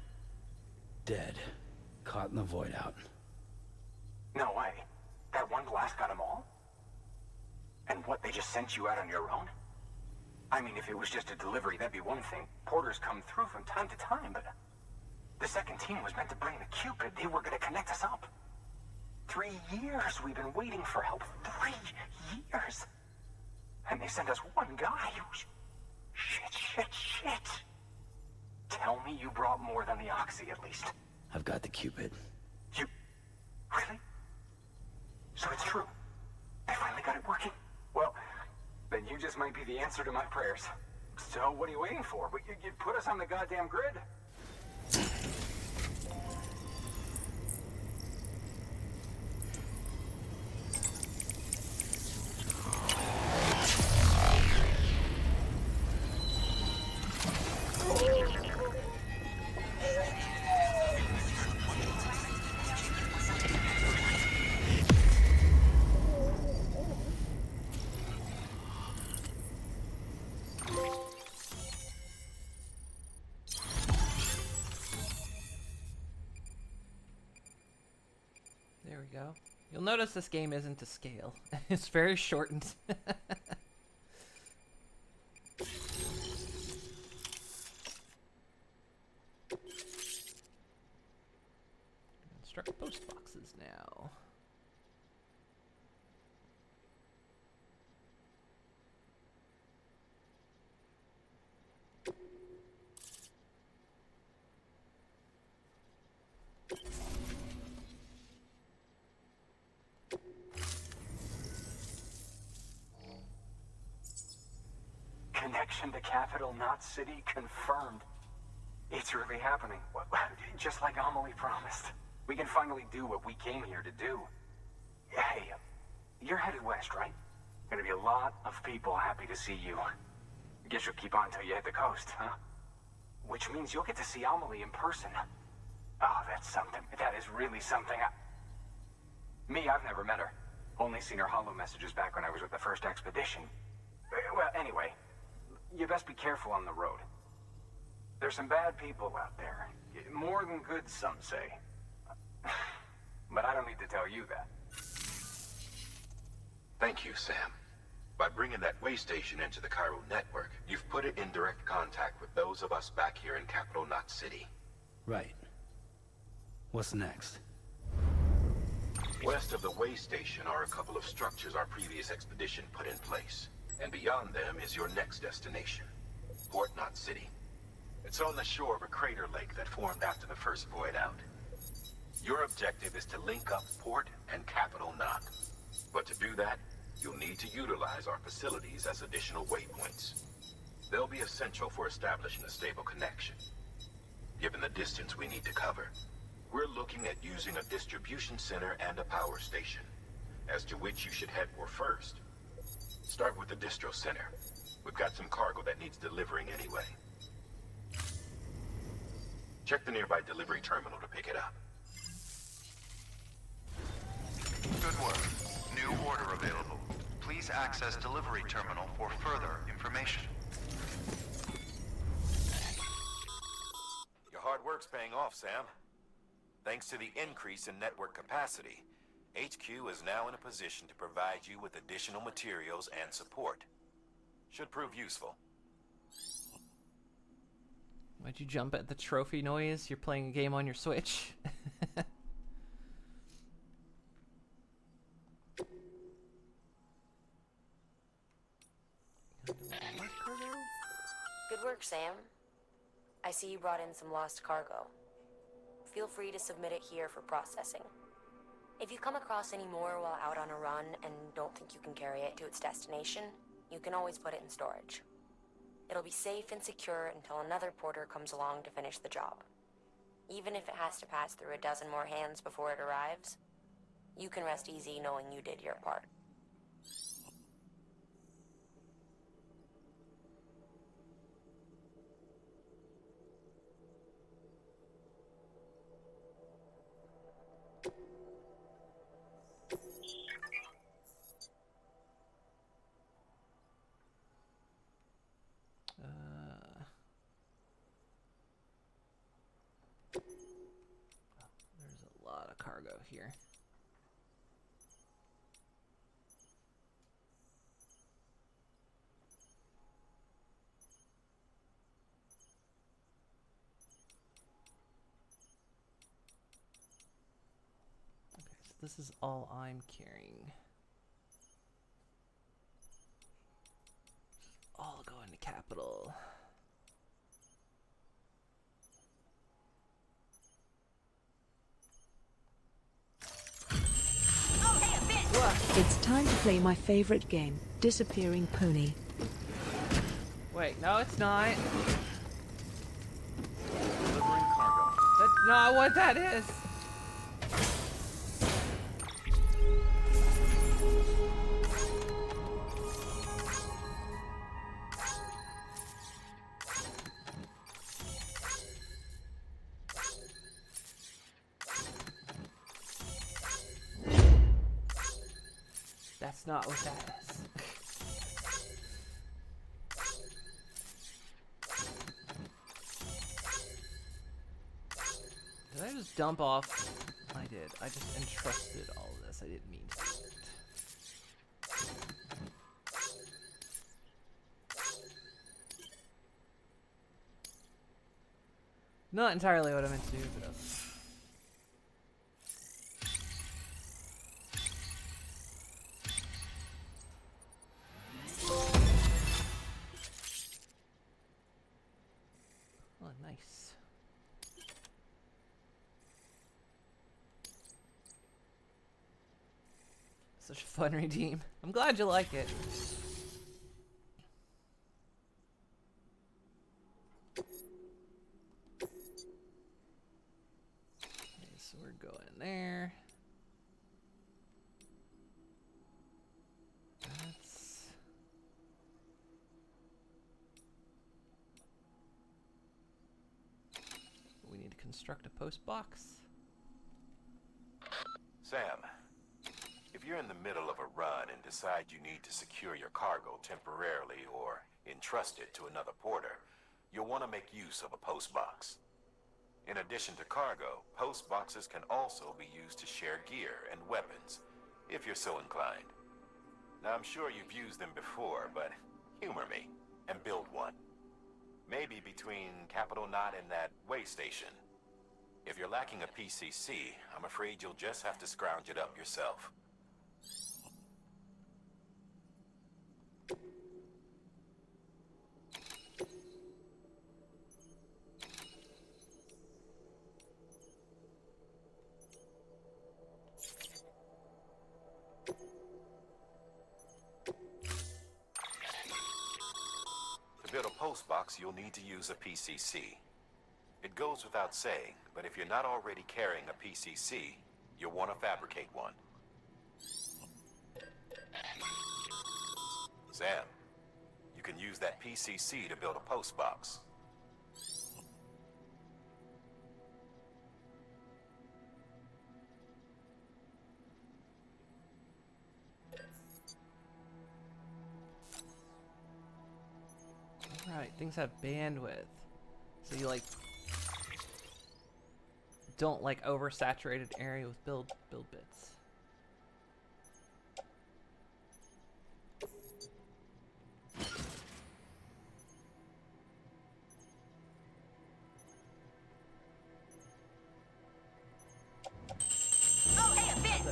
Dead. Caught in the void out. No way. That one blast got them all? And what, they just sent you out on your own? I mean, if it was just a delivery, that'd be one thing. Porters come through from time to time, but... The second team was meant to bring the Cupid. They were gonna connect us up. 3 years we've been waiting for help. 3 years! And they sent us one guy who's... Shit. Tell me you brought more than the Oxy, at least. I've got the Cupid. You... Really? So it's true. They finally got it working. Well, then you just might be the answer to my prayers. So what are you waiting for? You put us on the goddamn grid. There we go. You'll notice this game isn't to scale. It's very shortened. Construct post boxes now. Connection to Capital Knot City confirmed. It's really happening. Just like Amelie promised. We can finally do what we came here to do. Hey, you're headed west, right? Gonna be a lot of people happy to see you. Guess you'll keep on till you hit the coast, huh? Which means you'll get to see Amelie in person. Oh, that's something. That is really something. Me, I've never met her. Only seen her holo messages back when I was with the first expedition. Well, anyway, you best be careful on the road. There's some bad people out there. More than good, some say. But I don't need to tell you that. Thank you, Sam. By bringing that way station into the Cairo network, you've put it in direct contact with those of us back here in Capital Knot City. Right. What's next? West of the way station are a couple of structures our previous expedition put in place. And beyond them is your next destination, Port Knot City. It's on the shore of a crater lake that formed after the first void out. Your objective is to link up Port and Capital Knot. But to do that, you'll need to utilize our facilities as additional waypoints. They'll be essential for establishing a stable connection. Given the distance we need to cover, we're looking at using a distribution center and a power station, as to which you should head for first. Start with the distro center. We've got some cargo that needs delivering anyway. Check the nearby delivery terminal to pick it up. Good work. New order available. Please access delivery terminal for further information. Your hard work's paying off, Sam. Thanks to the increase in network capacity, HQ is now in a position to provide you with additional materials and support. Should prove useful. Why'd you jump at the trophy noise? You're playing a game on your Switch. Good work, Sam. I see you brought in some lost cargo. Feel free to submit it here for processing. If you come across any more while out on a run and don't think you can carry it to its destination, you can always put it in storage. It'll be safe and secure until another porter comes along to finish the job. Even if it has to pass through a dozen more hands before it arrives, you can rest easy knowing you did your part. There's a lot of cargo here. Okay, so this is all I'm carrying. All going to Capital. It's time to play my favorite game, Disappearing Pony. Wait, no, it's not. Delivering cargo. That's not what that is. That's not what that is. Did I just dump off? I did. I just entrusted all of this. I didn't mean to do it. Not entirely what I meant to do, but oh, nice. Such a fun redeem. I'm glad you like it. Okay, so we're going there. That's... We need to construct a post box. Sam, if you're in the middle of decide you need to secure your cargo temporarily or entrust it to another porter, you'll want to make use of a post box. In addition to cargo, post boxes can also be used to share gear and weapons, if you're so inclined. Now, I'm sure you've used them before, but humor me and build one. Maybe between Capital Knot and that way station. If you're lacking a PCC, I'm afraid you'll just have to scrounge it up yourself. To build a post box, you'll need to use a PCC. It goes without saying, but if you're not already carrying a PCC, you'll want to fabricate one. Sam, you can use that PCC to build a post box. Right, things have bandwidth. So you like don't like oversaturated area with build bits.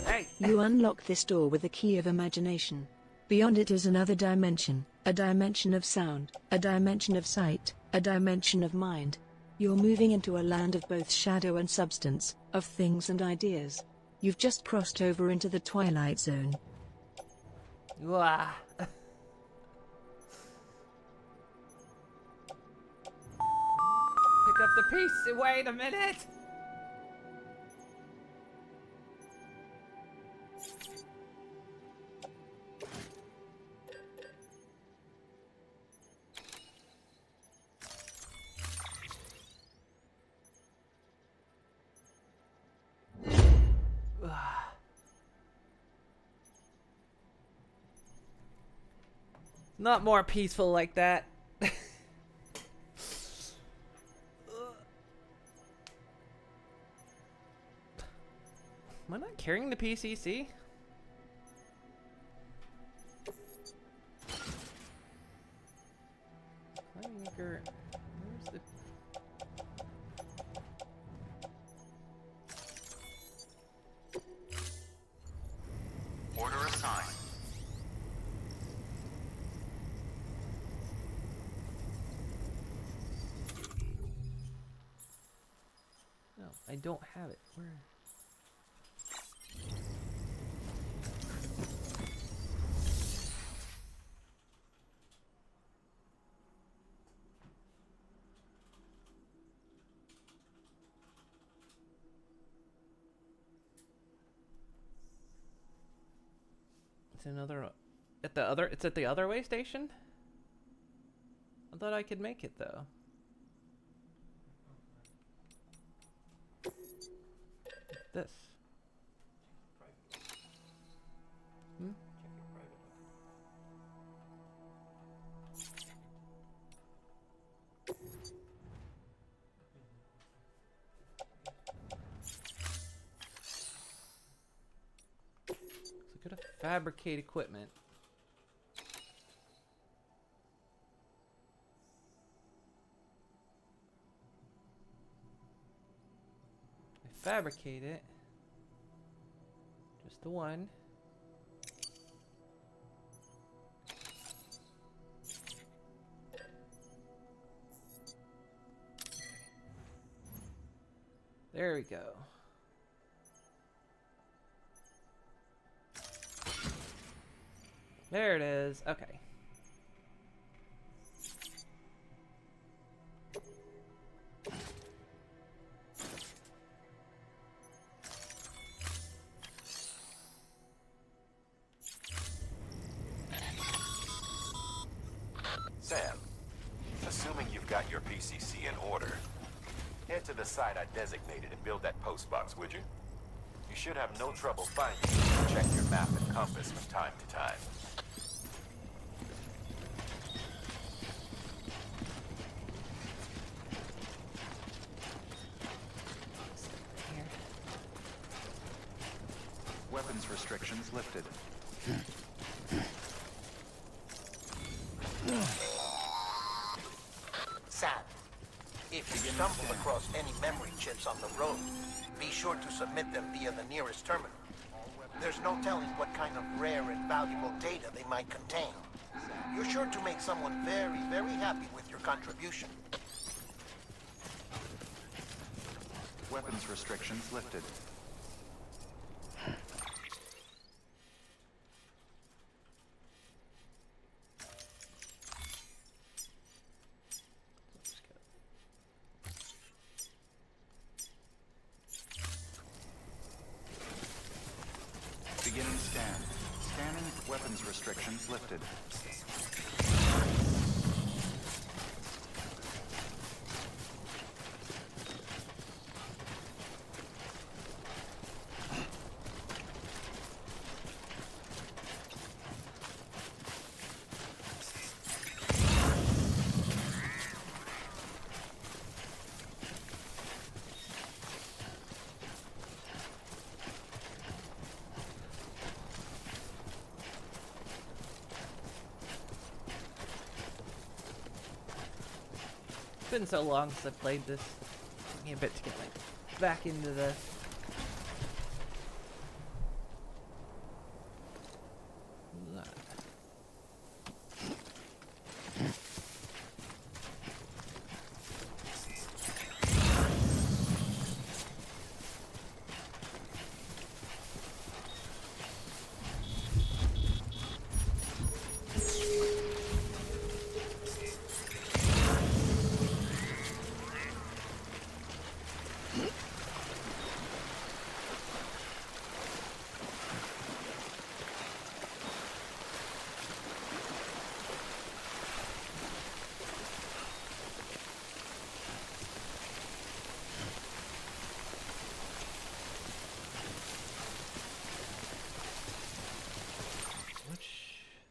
Hey! You unlock this door with the key of imagination. Beyond it is another dimension, a dimension of sound, a dimension of sight, a dimension of mind. You're moving into a land of both shadow and substance, of things and ideas. You've just crossed over into the Twilight Zone. Wah. Pick up the piece. Wait a minute. Not more peaceful like that. Am I not carrying the PCC? Where's the... Order assigned. No, I don't have it. Where? It's another at the other. It's at the other way station. I thought I could make it though. This. Hmm? So gotta fabricate equipment. Fabricate it. Just the one. There we go. There it is. Okay. Sam, assuming you've got your PCC in order, head to the site I designated and build that post box, would you? You should have no trouble finding you. Check your map and compass from time to time. Here. Weapons restrictions lifted. Sam, if you stumble across any memory chips on the road, be sure to submit them via the nearest terminal. There's no telling what kind of rare and valuable data they might contain. You're sure to make someone very, very happy with your contribution. Weapons restrictions lifted. Beginning scan. Scanning. Weapons restrictions lifted. It's been so long since I played this. It took me a bit to get like back into the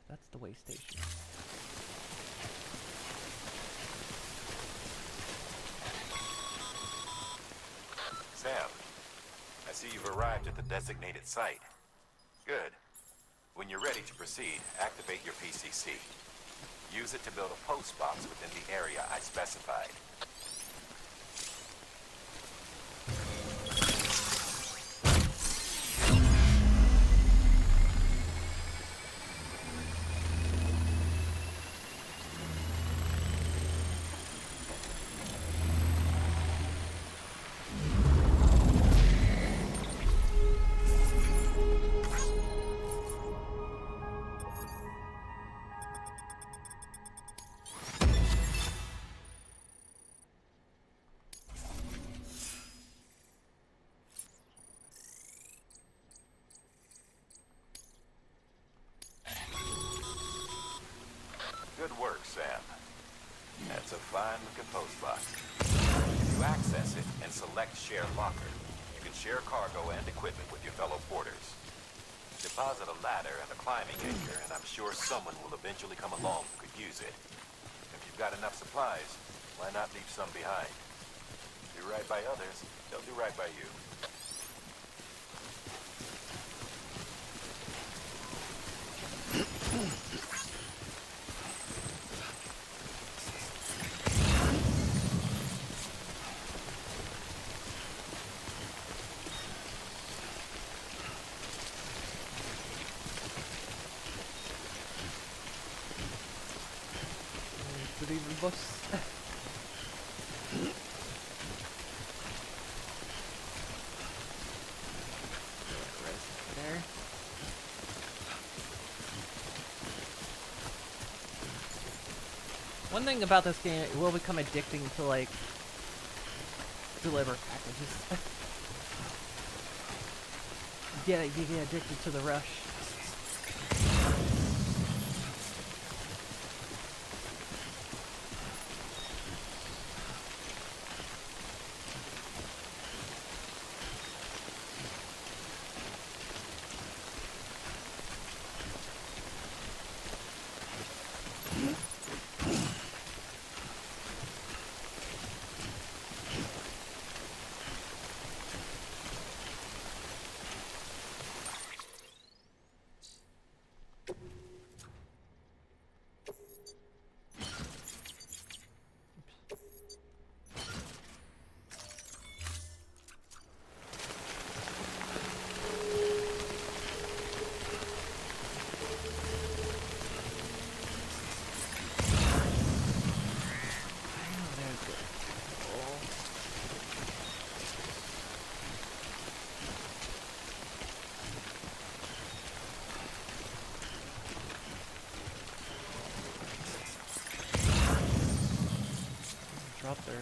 that's the way station. Sam, I see you've arrived at the designated site. Good. When you're ready to proceed, activate your PCC. Use it to build a post box within the area I specified. Good work, Sam. That's a fine-looking post box. If you access it and select Share Locker, you can share cargo and equipment with your fellow porters. Deposit a ladder and a climbing anchor, and I'm sure someone will eventually come along who could use it. If you've got enough supplies, why not leave some behind? Do right by others, they'll do right by you. Bus. There. One thing about this game, it will become addicting to like deliver packages. You get addicted to the rush. or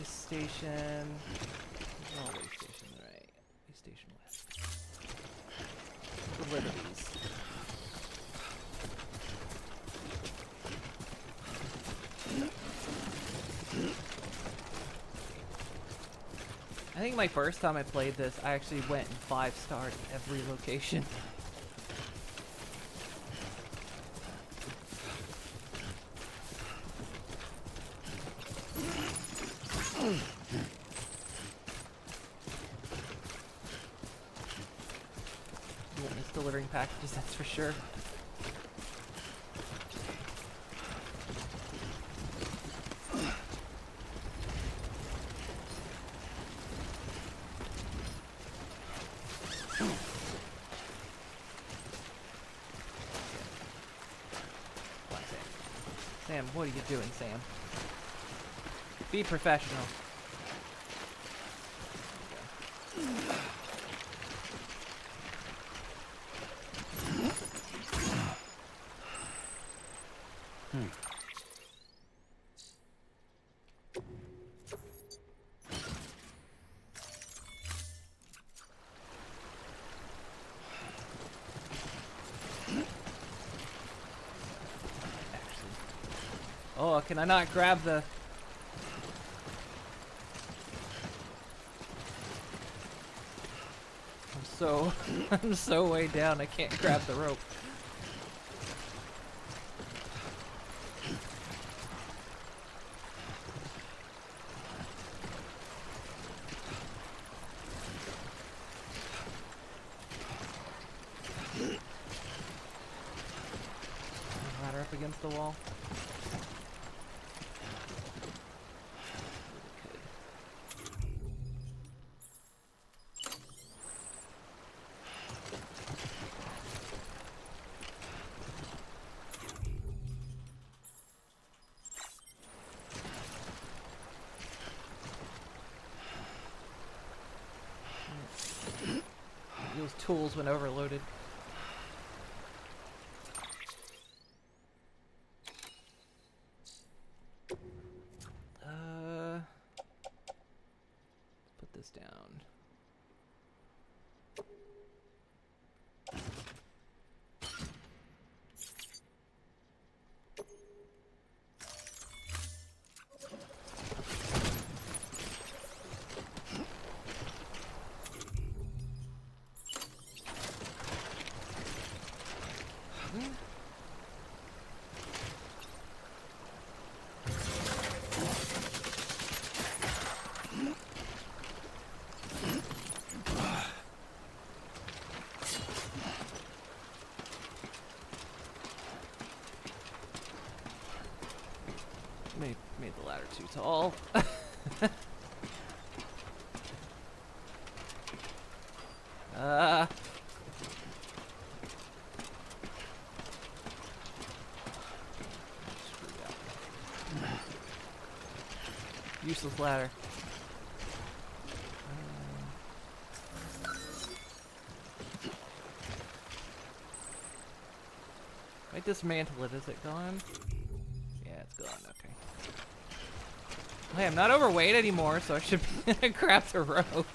station. Oh, way station, right? Way station west. Deliver these. I think my first time I played this, I actually went and 5-starred every location. Delivering packages, that's for sure. Sam, what are you doing, Sam? Be professional. Oh, can I not grab the... I'm so way down, I can't grab the rope. Ladder up against the wall. Use tools when overloaded. Put this down. Made the ladder too tall. Useless ladder. I dismantle it. Is it gone? Yeah, it's gone. Okay. Hey, I'm not overweight anymore, so I should be able to grab the rope.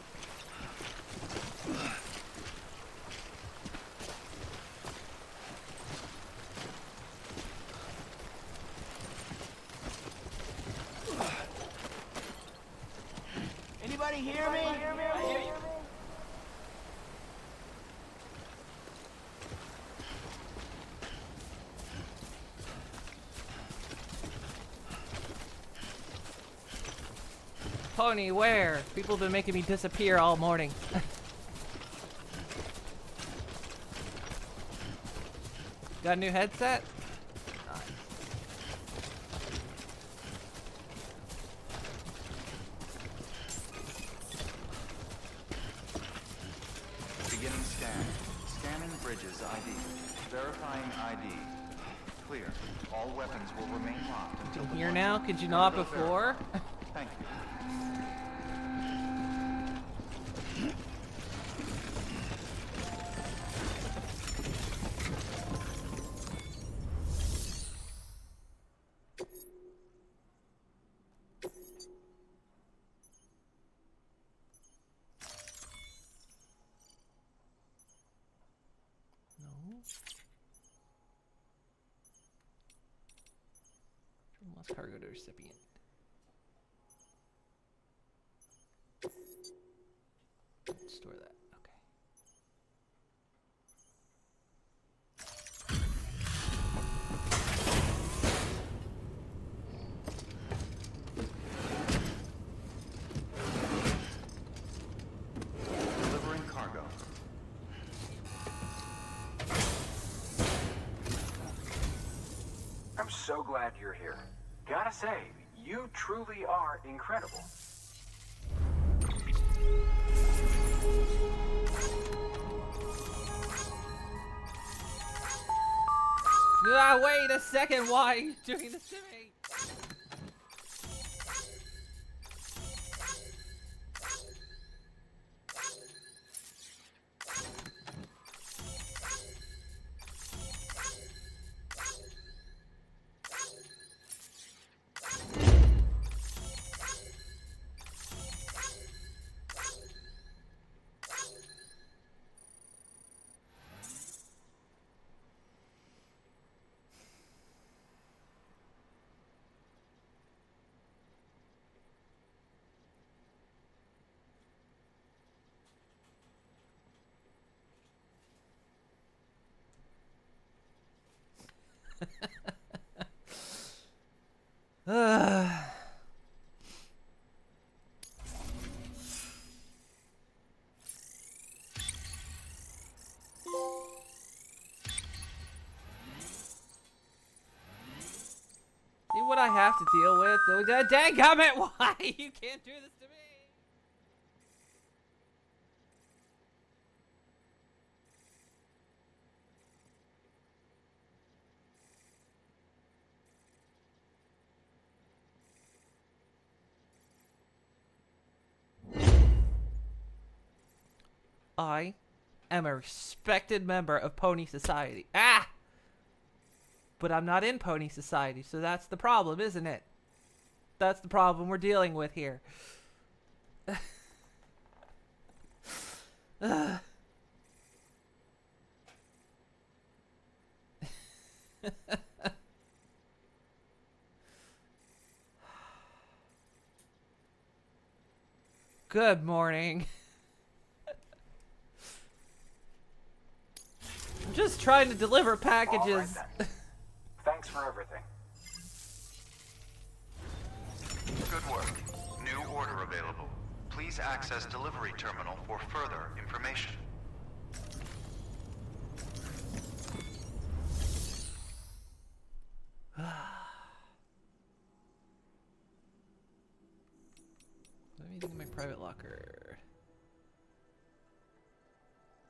Anybody hear me? I hear you. Pony, where? People have been making me disappear all morning. Got a new headset? Nice. Beginning scan. Scanning bridge Verifying ID. Clear. All weapons will remain locked until the Here point now? of Could you not cargo before? verified. Thank you. Lost cargo to recipient. Store that. Okay. Delivering cargo. I'm so glad you're here. Gotta say, you truly are incredible. Ah, wait a second. Why are you doing this to me? See what I have to deal with? Oh, dadgummit! Why? You can't do this to me! I am a respected member of Pony Society. Ah! But I'm not in Pony Society, so that's the problem, isn't it? That's the problem we're dealing with here. Good morning. I'm just trying to deliver packages. All right, then. Thanks for everything. Good work. New order available. Please access delivery terminal for further information. Anything in my private locker?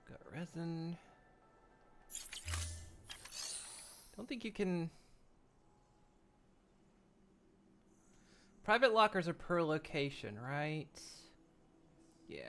Got resin. Don't think you can. Private lockers are per location, right? Yeah.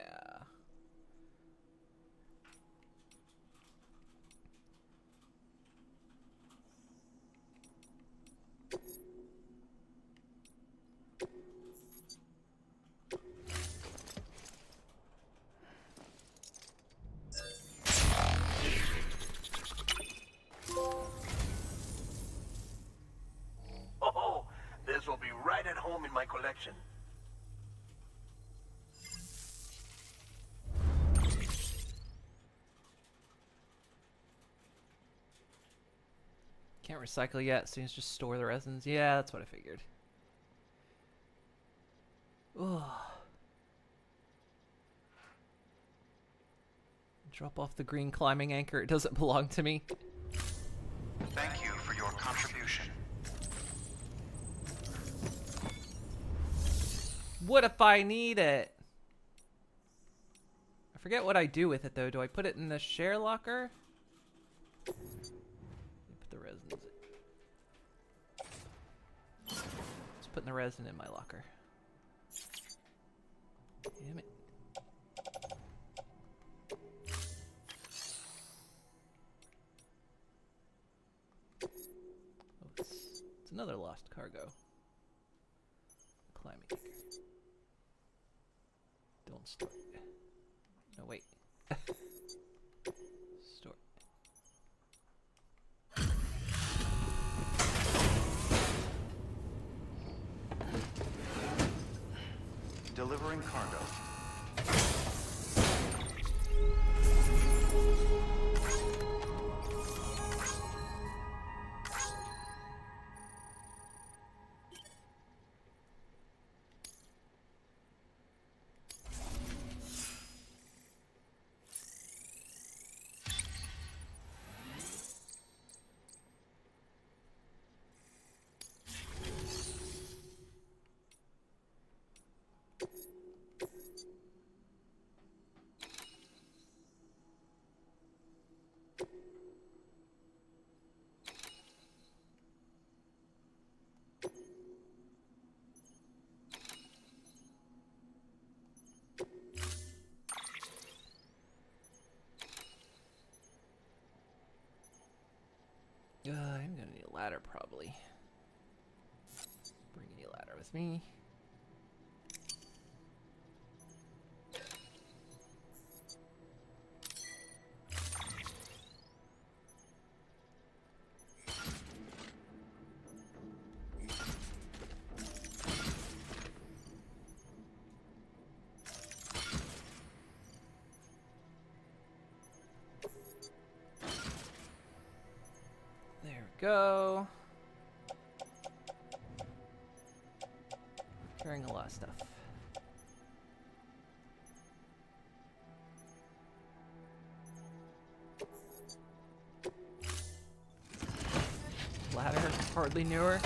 Oh, this will be right at home in my collection. Can't recycle yet, so you just store the resins. Yeah, that's what I figured. Ugh. Drop off the green climbing anchor. It doesn't belong to me. Thank you for your contribution. What if I need it? I forget what I do with it, though. Do I put it in the share locker? just putting the resin in my locker. Damn it. Oh, it's another lost cargo. Climbing kicker. Don't store it. No, wait. Store it. Delivering cargo. I'm gonna need a ladder probably. Bring any ladder with me. Go. Carrying a lot of stuff. Ladder, hardly newer.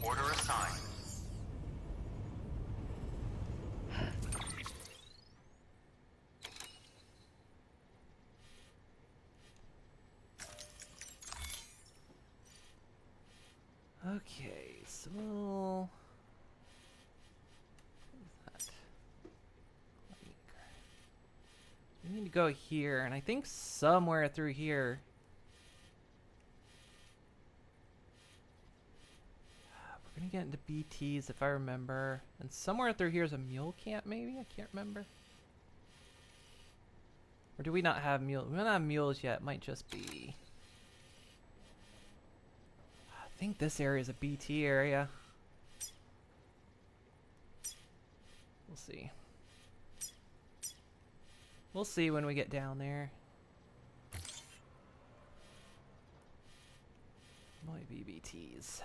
Order assigned. Okay, so we'll... What is that? We need to go here, and I think somewhere through here. We're gonna get into BTs if I remember. And somewhere through here is a mule camp, maybe? I can't remember. Or do we not have mules? We don't have mules yet. It might just be... I think this area is a BT area. We'll see. We'll see when we get down there. Might be BTs.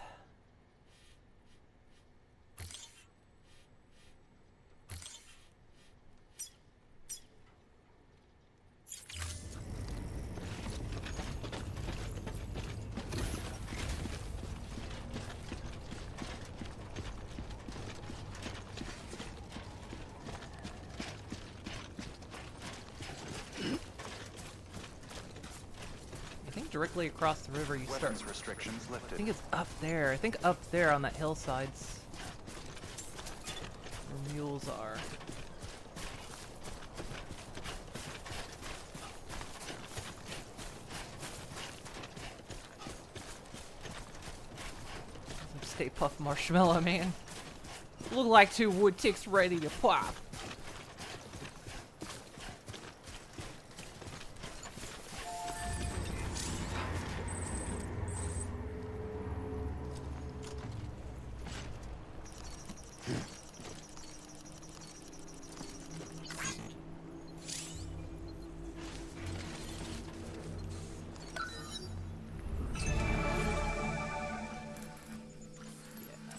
Directly across the river you start. Restrictions lifted. I think it's up there. I think up there on that hillside's where mules are. Stay Puft Marshmallow Man. Look like two wood ticks ready to pop.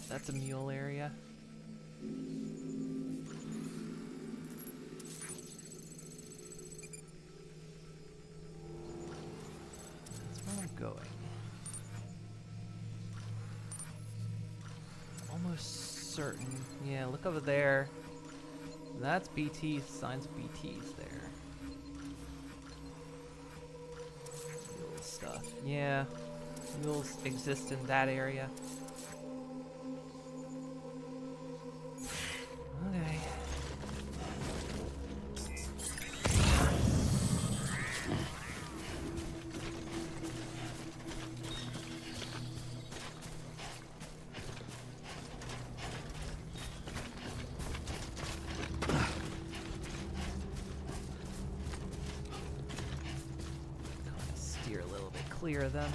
That's a mule area. That's where I'm going. Almost certain. Yeah, look over there. That's BT, signs of BTs there. Mule stuff. Yeah, mules exist in that area. clear them.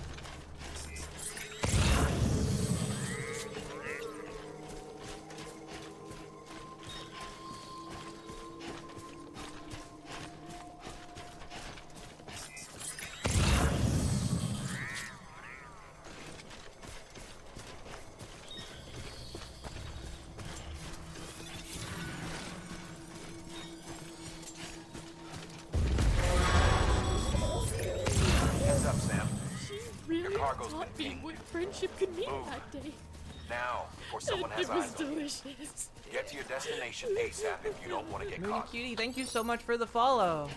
Heads up, Sam. Really cargo's taught been me pinged. what friendship could mean Move. that day. Now, before someone And has it was eyes on you. delicious. Get to your destination ASAP if you don't want to get Moody caught. Cutie, thank you so much for the follow.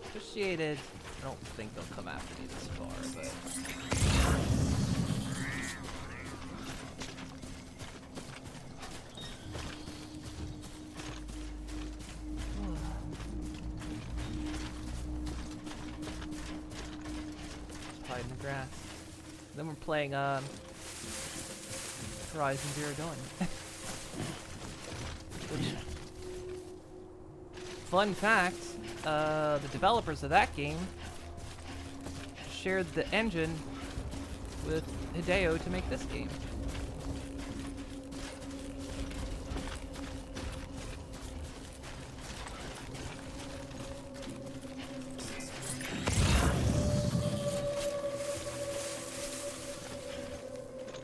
Appreciated. I don't think they'll come after me this far, but... Hide in the grass. Then we're playing, Horizon Zero Dawn. Which, fun fact, the developers of that game shared the engine with Hideo to make this game.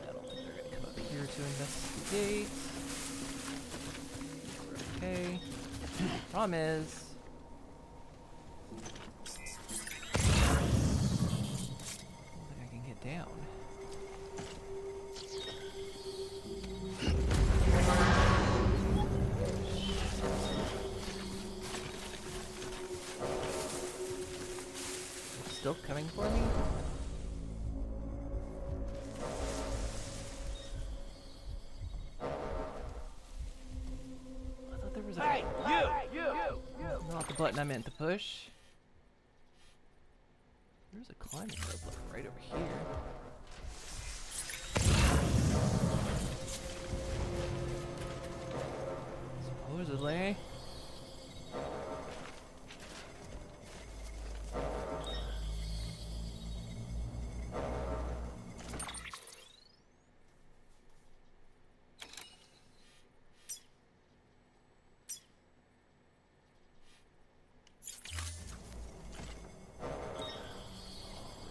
I don't think they're gonna come up here to investigate. We're okay. Problem is, I don't think I can get down. Still coming for me? I thought there was a... Hey, you! Not the button I meant to push. There's a climbing rope like right over here. Supposedly.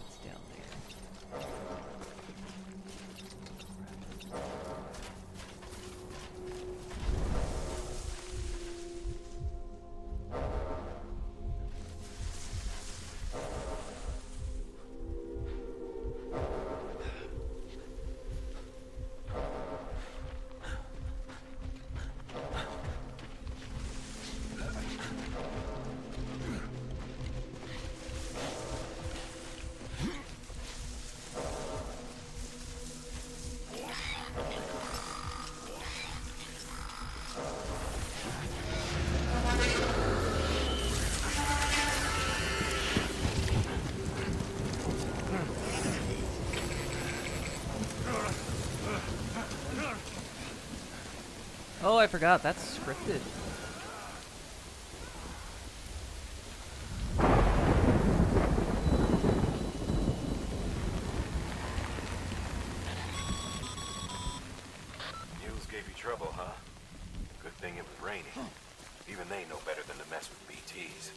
It's down there. Oh, I forgot. That's scripted. Mules gave you trouble, huh? Good thing it was raining. Even they know better than to mess with BTs.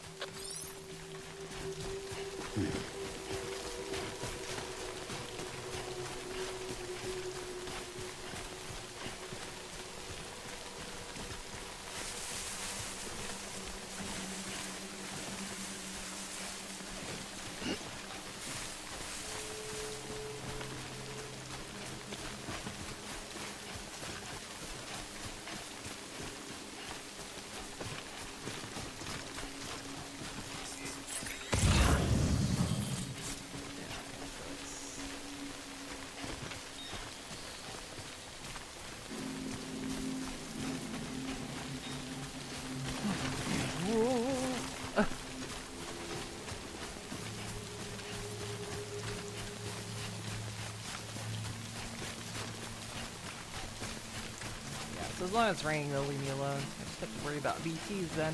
So as long as it's raining, they'll leave me alone. I just have to worry about BTs then.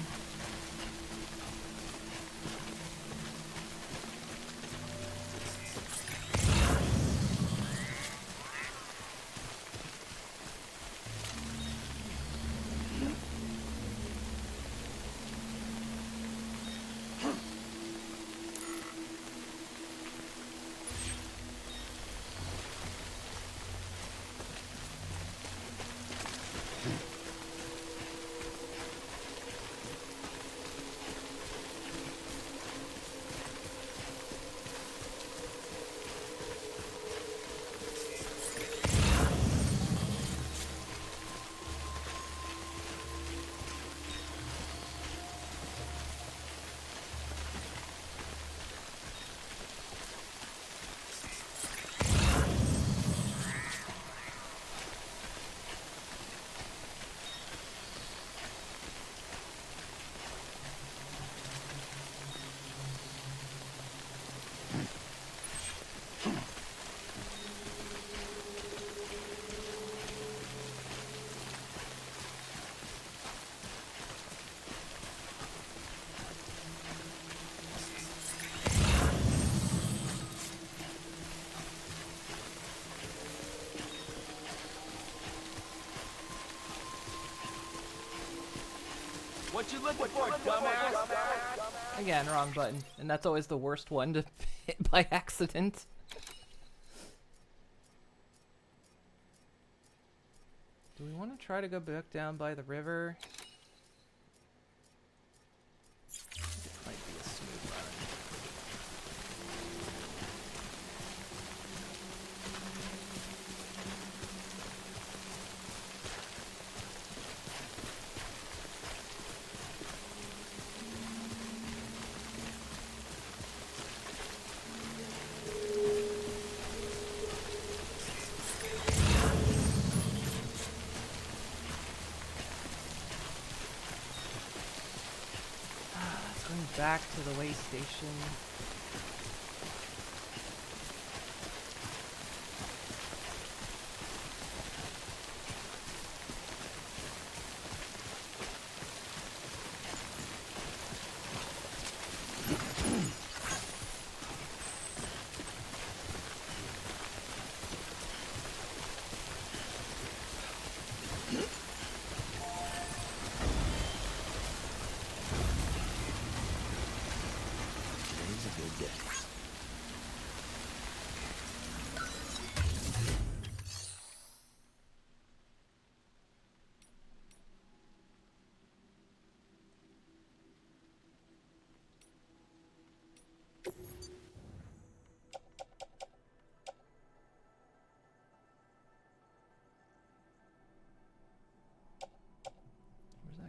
What you looking for, dumbass? Again, wrong button. And that's always the worst one to hit by accident. Do we want to try to go back down by the river? I think it might be a smooth run. Back to the way station.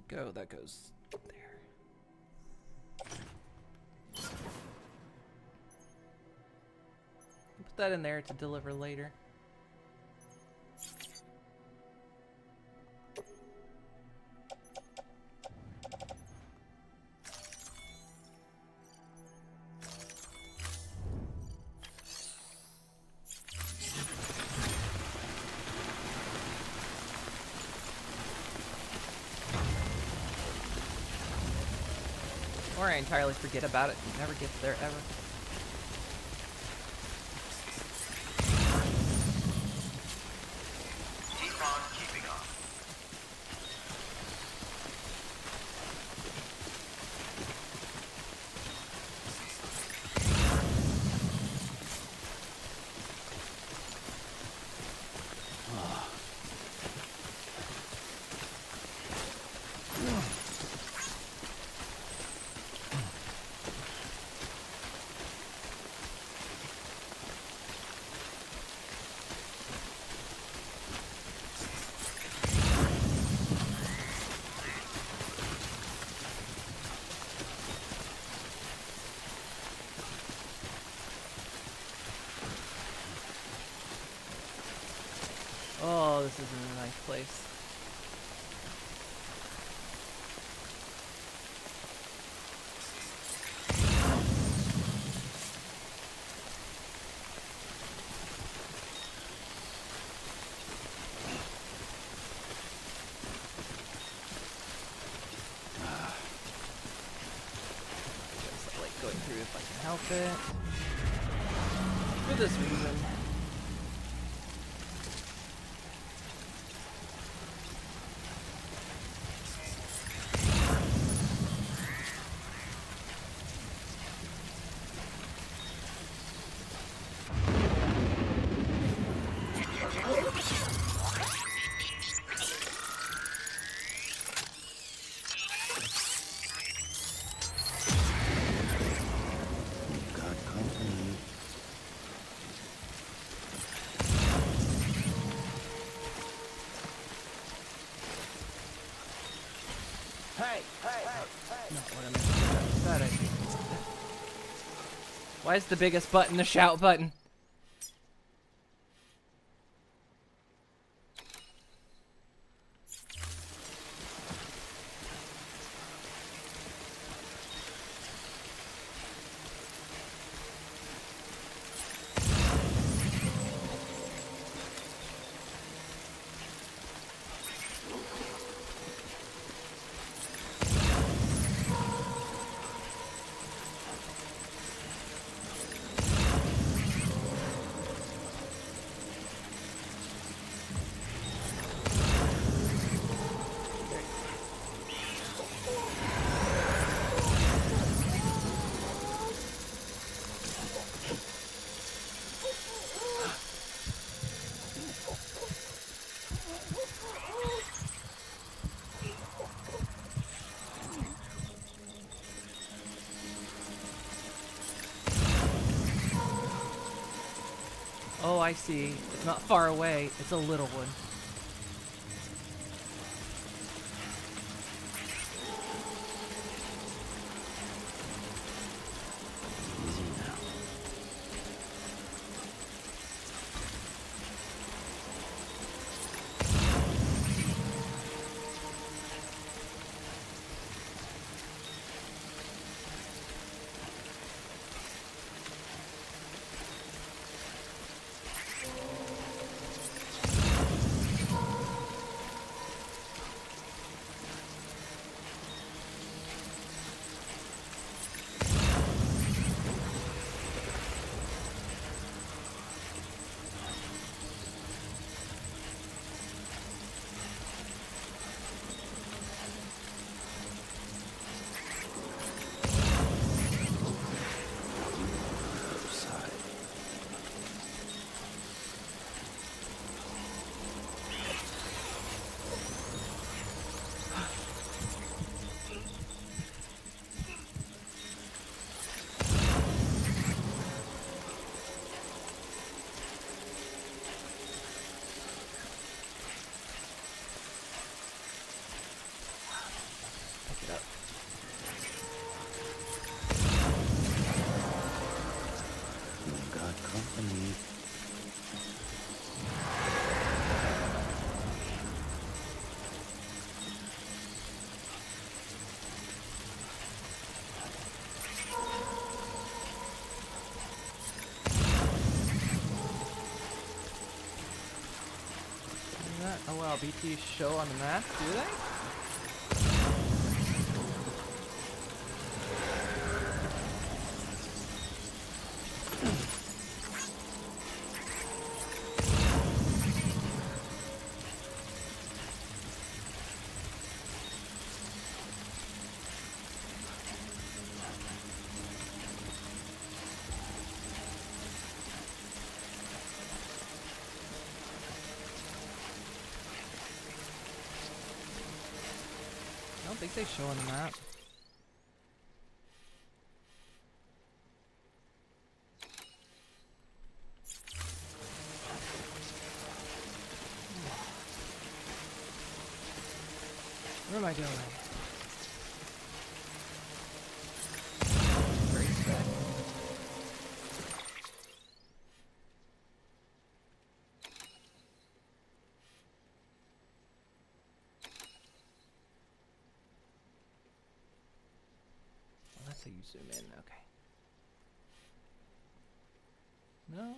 Go, that goes there. Put that in there to deliver later. Or I entirely forget about it and never get there ever. Keep on keeping on. Oh, this is a nice place. Just like going through if I can help it. For this reason. Why is the biggest button the shout button? I see. It's not far away. It's a little one. Oh wow, BT show on the map, do they? I don't think they show on the map. Where am I going? Great set. That's how you zoom in, okay. No.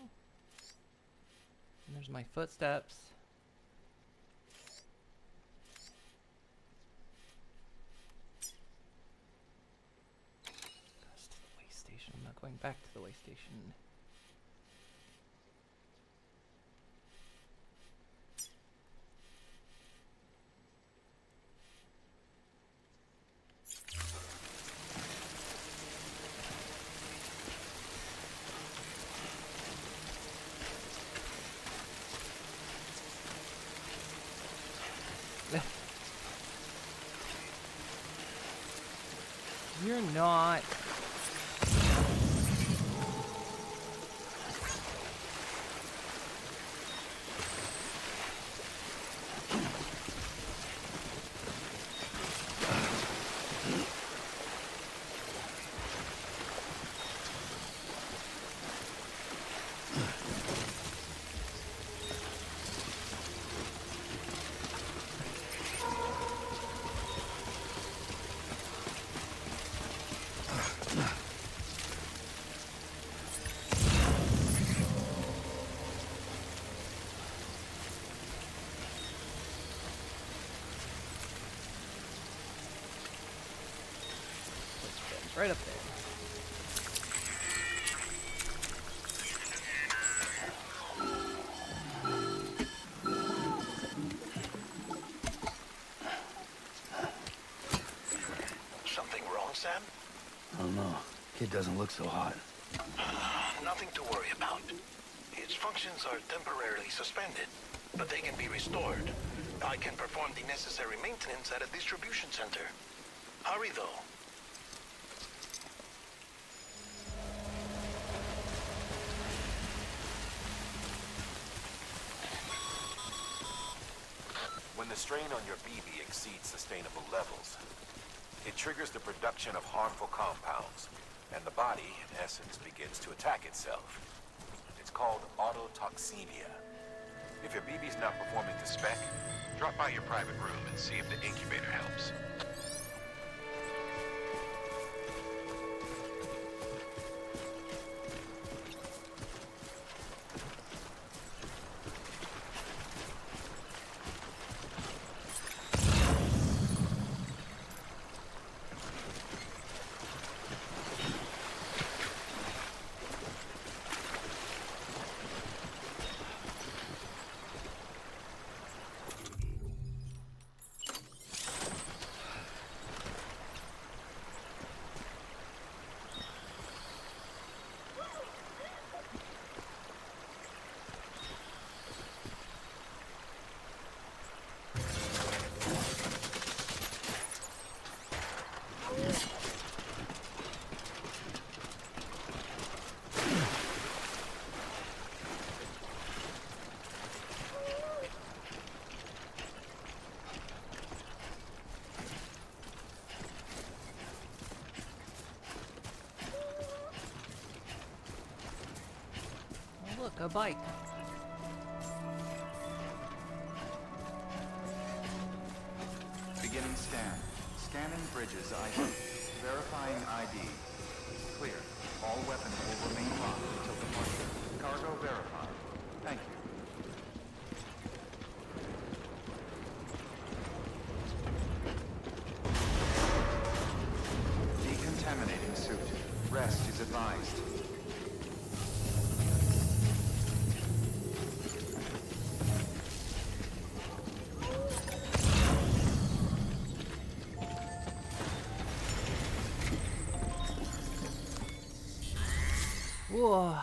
And there's my footsteps. Goes to the way station. I'm not going back to the way station. You're not. Right up there. Something wrong, Sam? I don't know. Kid doesn't look so hot. Nothing to worry about. Its functions are temporarily suspended, but they can be restored. I can perform the necessary maintenance at a distribution center. Hurry, though. When the strain on your BB exceeds sustainable levels, it triggers the production of harmful compounds, and the body, in essence, begins to attack itself. It's called autotoxemia. If your BB's not performing to spec, Drop by your private room and see if the incubator helps. Look, a bike. Beginning scan. Scanning bridges ID. Verifying ID. Clear. All weapons will remain locked until departure. Cargo verified. Thank you. Decontaminating suit. Rest is advised. Whoa.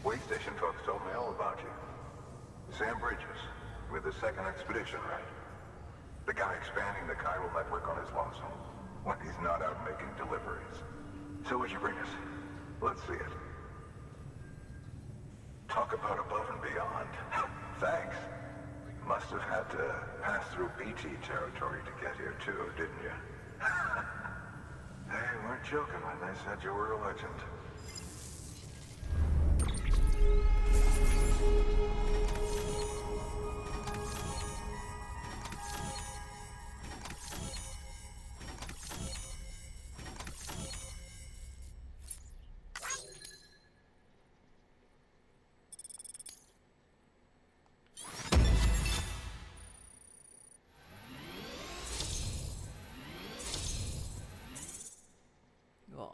Way station folks told me all about you. Sam Bridges, with the second expedition, right? The guy expanding the chiral network on his lonesome, when he's not out making deliveries. So what'd you bring us? Let's see it. Talk about above and beyond. Thanks. Must have had to pass through BT territory to get here too, didn't you? They weren't joking when they said you were a legend. Oh.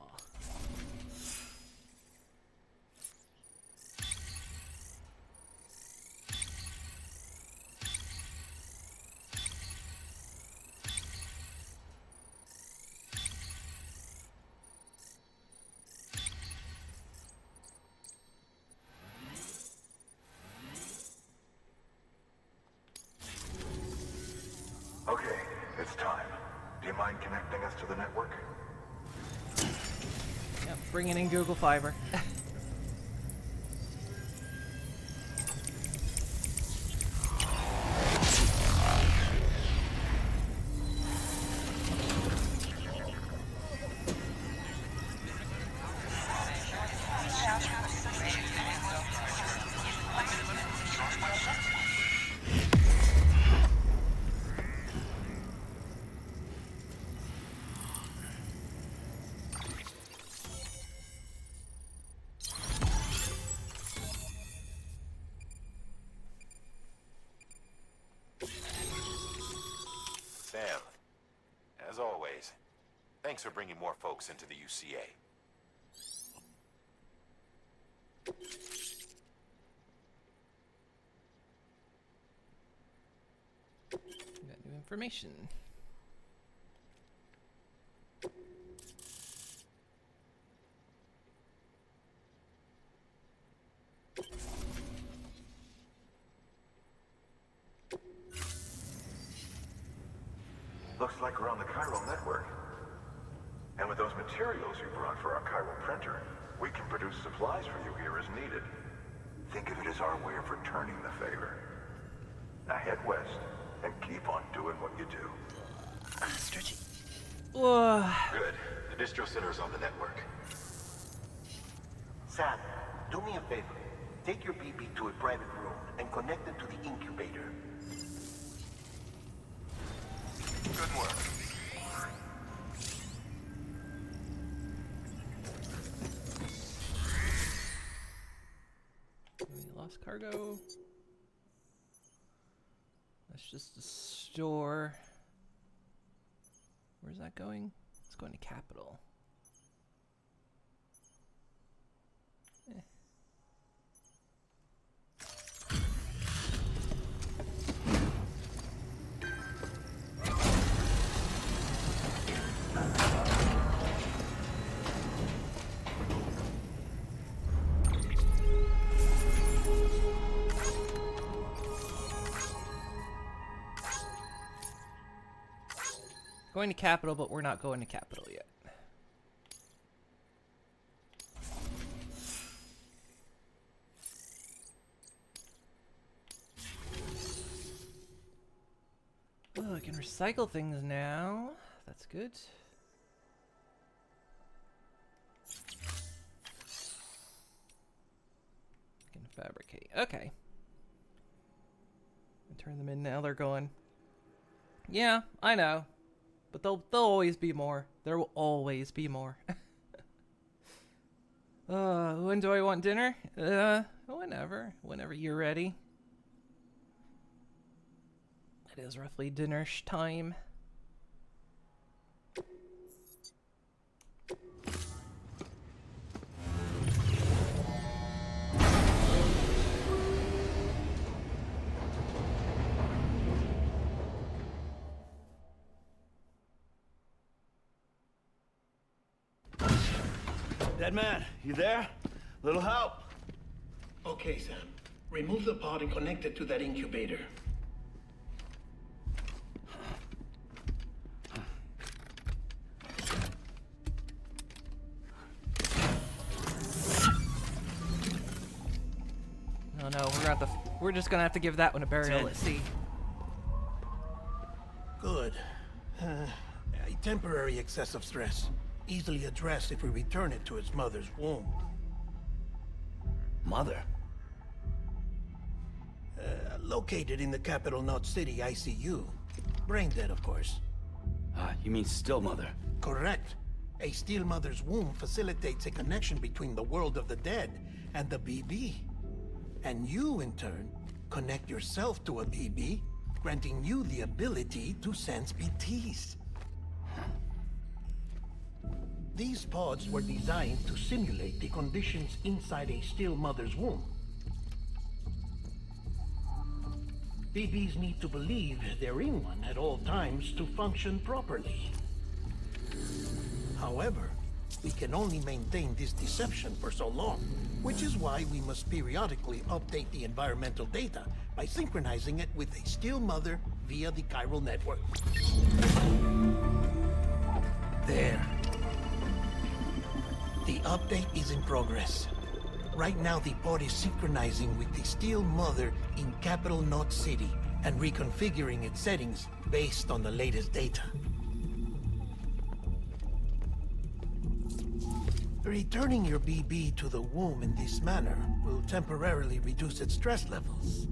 Okay, it's time. Do you mind connecting us to the network? Yeah, bringing in Google Fiber. Sam, as always, thanks for bringing more folks into the UCA. Got new information. Looks like we're on the chiral network. And with those materials you brought for our chiral printer, we can produce supplies for you here as needed. Think of it as our way of returning the favor. Now head west and keep on doing what you do. Stretchy. Good. The distro center's on the network. Sam, do me a favor. Take your BB to a private room and connect it to the incubator. Good work. We lost cargo. That's just a store. Where's that going? It's going to Capital. Going to Capital, but we're not going to Capital yet. Oh, I can recycle things now. That's good. I can fabricate. Okay. Turn them in now. They're going. Yeah, I know. But there'll always be more. There will always be more. When do I want dinner? Whenever. Whenever you're ready. It is roughly dinner-sh time. Dead man, you there? Little help? Okay, Sam. Remove the pod and connect it to that incubator. Oh no, we're just gonna have to give that one a burial at sea. Good. A temporary excessive stress. Easily addressed if we return it to its mother's womb. Mother? Located in the capital Knot City ICU. Brain dead, of course. You mean still mother? Correct. A still mother's womb facilitates a connection between the world of the dead and the BB. And you, in turn, connect yourself to a BB, granting you the ability to sense BTs. These pods were designed to simulate the conditions inside a still mother's womb. BBs need to believe they're in one at all times to function properly. However, we can only maintain this deception for so long, which is why we must periodically update the environmental data by synchronizing it with a still mother via the chiral network. There. The update is in progress. Right now, the pod is synchronizing with the still mother in capital Knot City and reconfiguring its settings based on the latest data. Returning your BB to the womb in this manner will temporarily reduce its stress levels.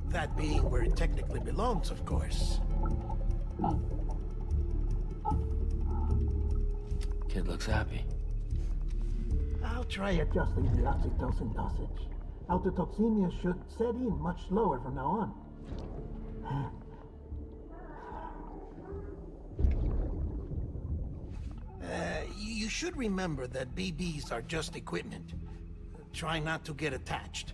That being where it technically belongs, of course. Kid looks happy. I'll try adjusting the oxytocin dosage. Autotoxemia should set in much slower from now on. You should remember that BBs are just equipment. Try not to get attached.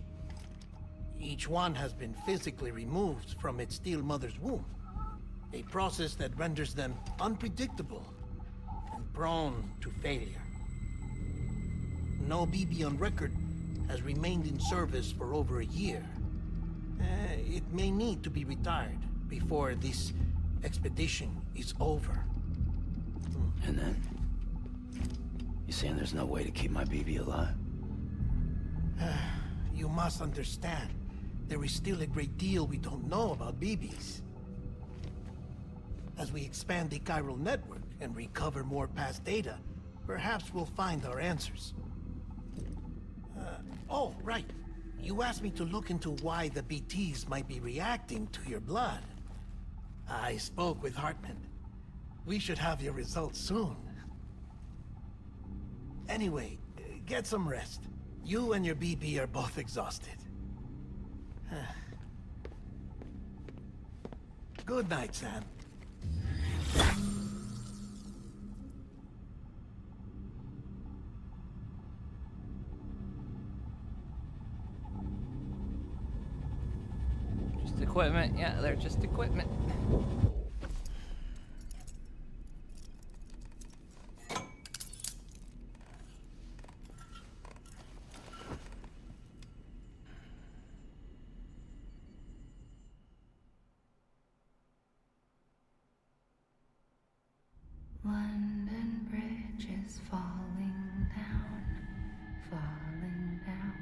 Each one has been physically removed from its still mother's womb. A process that renders them unpredictable and prone to failure. No BB on record has remained in service for over a year. It may need to be retired before this expedition is over. And then? You saying there's no way to keep my BB alive? You must understand, there is still a great deal we don't know about BBs. As we expand the chiral network and recover more past data, perhaps we'll find our answers. Oh, right. You asked me to look into why the BTs might be reacting to your blood. I spoke with Hartman. We should have your results soon. Anyway, get some rest. You and your BB are both exhausted. Good night, Sam. Just equipment. Yeah, they're just equipment. London Bridge is falling down, falling down,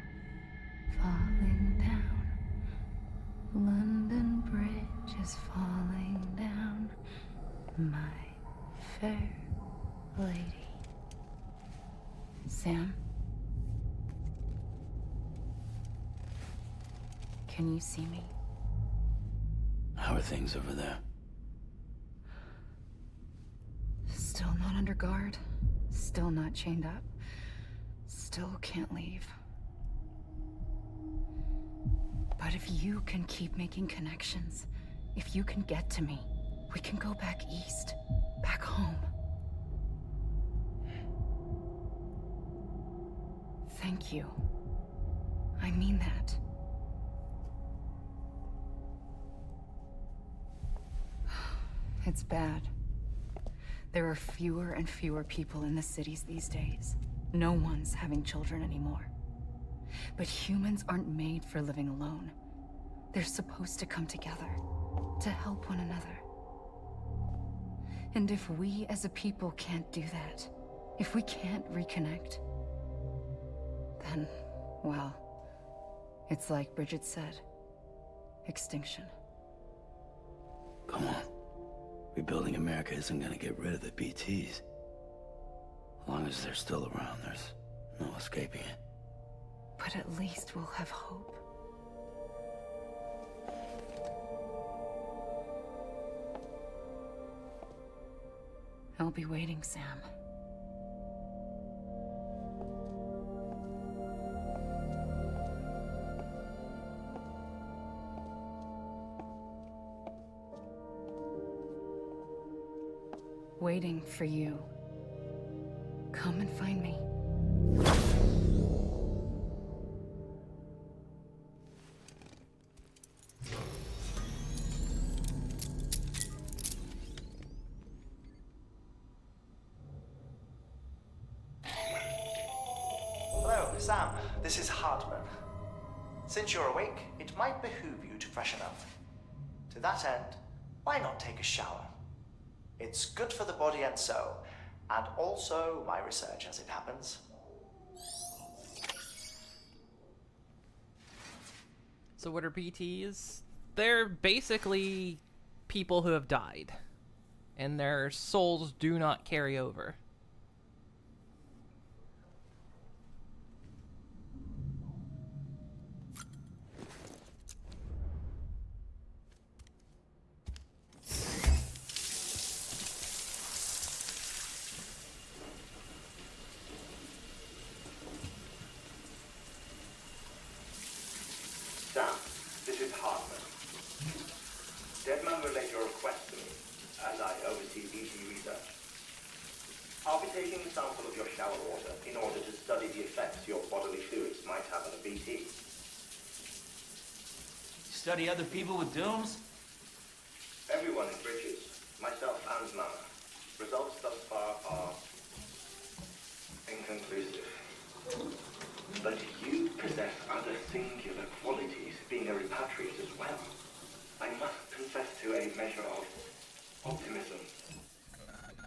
falling down. London Bridge is falling down, my fair lady. Sam? Can you see me? How are things over there? Still not under guard, still not chained up, still can't leave. But if you can keep making connections, if you can get to me, we can go back east, back home. Thank you. I mean that. It's bad. There are fewer and fewer people in the cities these days. No one's having children anymore. But humans aren't made for living alone. They're supposed to come together, to help one another. And if we as a people can't do that, if we can't reconnect, then, well, it's like Bridget said, extinction. Come on. Rebuilding America isn't gonna get rid of the BTs. As long as they're still around, there's no escaping it. But at least we'll have hope. I'll be waiting, Sam. Waiting for you. Come and find me. Hello, Sam. This is Hartman. Since you're awake, it might behoove you to freshen up. To that end, why not take a shower? It's good for the body and soul, and also my research as it happens. So what are BTs? They're basically people who have died, and their souls do not carry over. Sam, this is Hartman. Deadman relayed your request to me, as I oversee BT research. I'll be taking a sample of your shower water in order to study the effects your bodily fluids might have on a BT. Study other people with dooms? Everyone in Bridges, myself and Mama. Results thus far are inconclusive. But you possess other singular qualities, being a repatriate as well. I must confess to a measure of Optimism.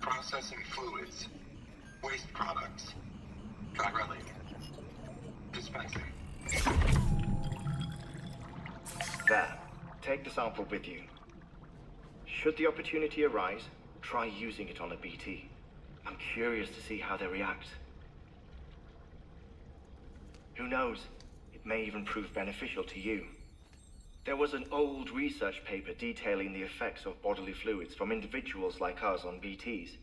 Processing fluids. Waste products. Chirelli. Dispensing. There. Take the sample with you. Should the opportunity arise, try using it on a BT. I'm curious to see how they react. Who knows? It may even prove beneficial to you. There was an old research paper detailing the effects of bodily fluids from individuals like us on BTs.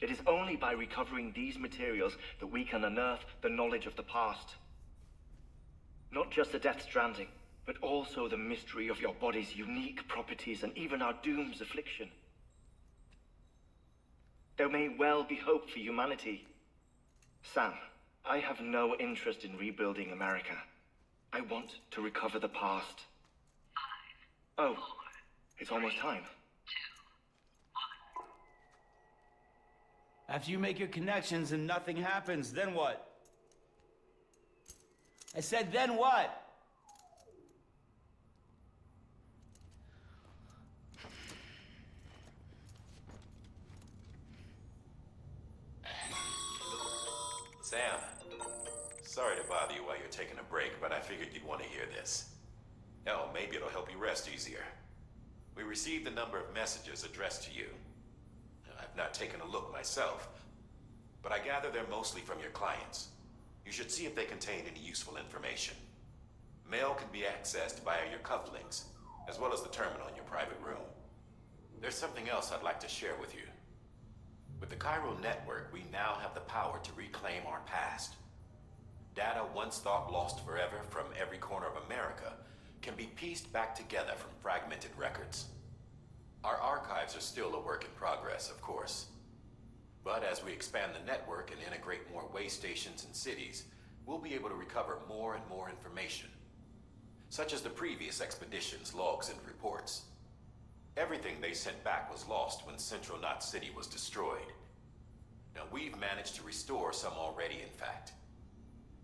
It is only by recovering these materials that we can unearth the knowledge of the past. Not just the Death Stranding, but also the mystery of your body's unique properties and even our doom's affliction. There may well be hope for humanity. Sam, I have no interest in rebuilding America. I want to recover the past. 5, oh, 4, it's almost time. 2, 1. After you make your connections and nothing happens, then what? I said, then what? Sam, sorry to bother you while you're taking a break, but I figured you'd want to hear this. Hell, maybe it'll help you rest easier. We received a number of messages addressed to you. I've not taken a look myself, but I gather they're mostly from your clients. You should see if they contain any useful information. Mail can be accessed via your cufflinks, as well as the terminal in your private room. There's something else I'd like to share with you. With the Chiral network, we now have the power to reclaim our past. Data once thought lost forever from every corner of America can be pieced back together from fragmented records. Our archives are still a work in progress, of course. But as we expand the network and integrate more way stations and cities, we'll be able to recover more and more information, such as the previous expedition's logs and reports. Everything they sent back was lost when Central Knot City was destroyed. Now, we've managed to restore some already, in fact.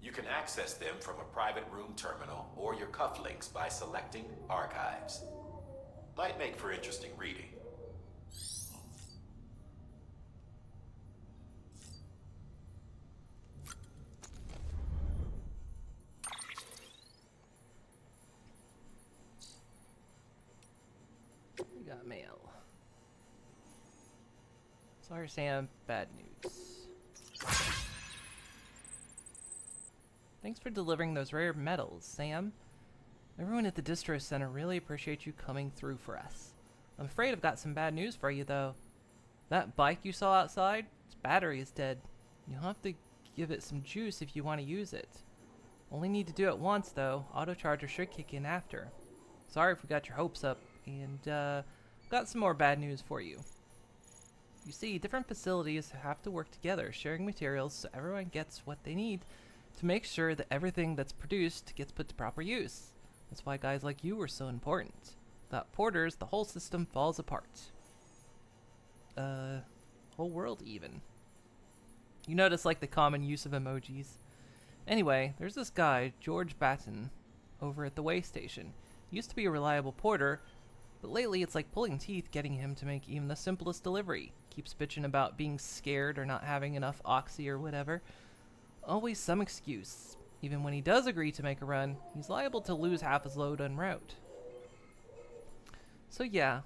You can access them from a private room terminal or your cufflinks by selecting Archives. Might make for interesting reading. We got mail. Sorry, Sam. Bad news. Thanks for delivering those rare metals, Sam. Everyone at the Distro Center really appreciates you coming through for us. I'm afraid I've got some bad news for you, though. That bike you saw outside, its battery is dead. You'll have to give it some juice if you want to use it. Only need to do it once, though. Auto charger should kick in after. Sorry if we got your hopes up, and got some more bad news for you. You see, different facilities have to work together, sharing materials so everyone gets what they need to make sure that everything that's produced gets put to proper use. That's why guys like you are so important. Without porters, the whole system falls apart. Whole world even. You notice like the common use of emojis. Anyway, there's this guy, George Batten, over at the way station. He used to be a reliable porter, but lately it's like pulling teeth getting him to make even the simplest delivery. Keeps bitching about being scared or not having enough oxy or whatever. Always some excuse. Even when he does agree to make a run, he's liable to lose half his load en route. So yeah,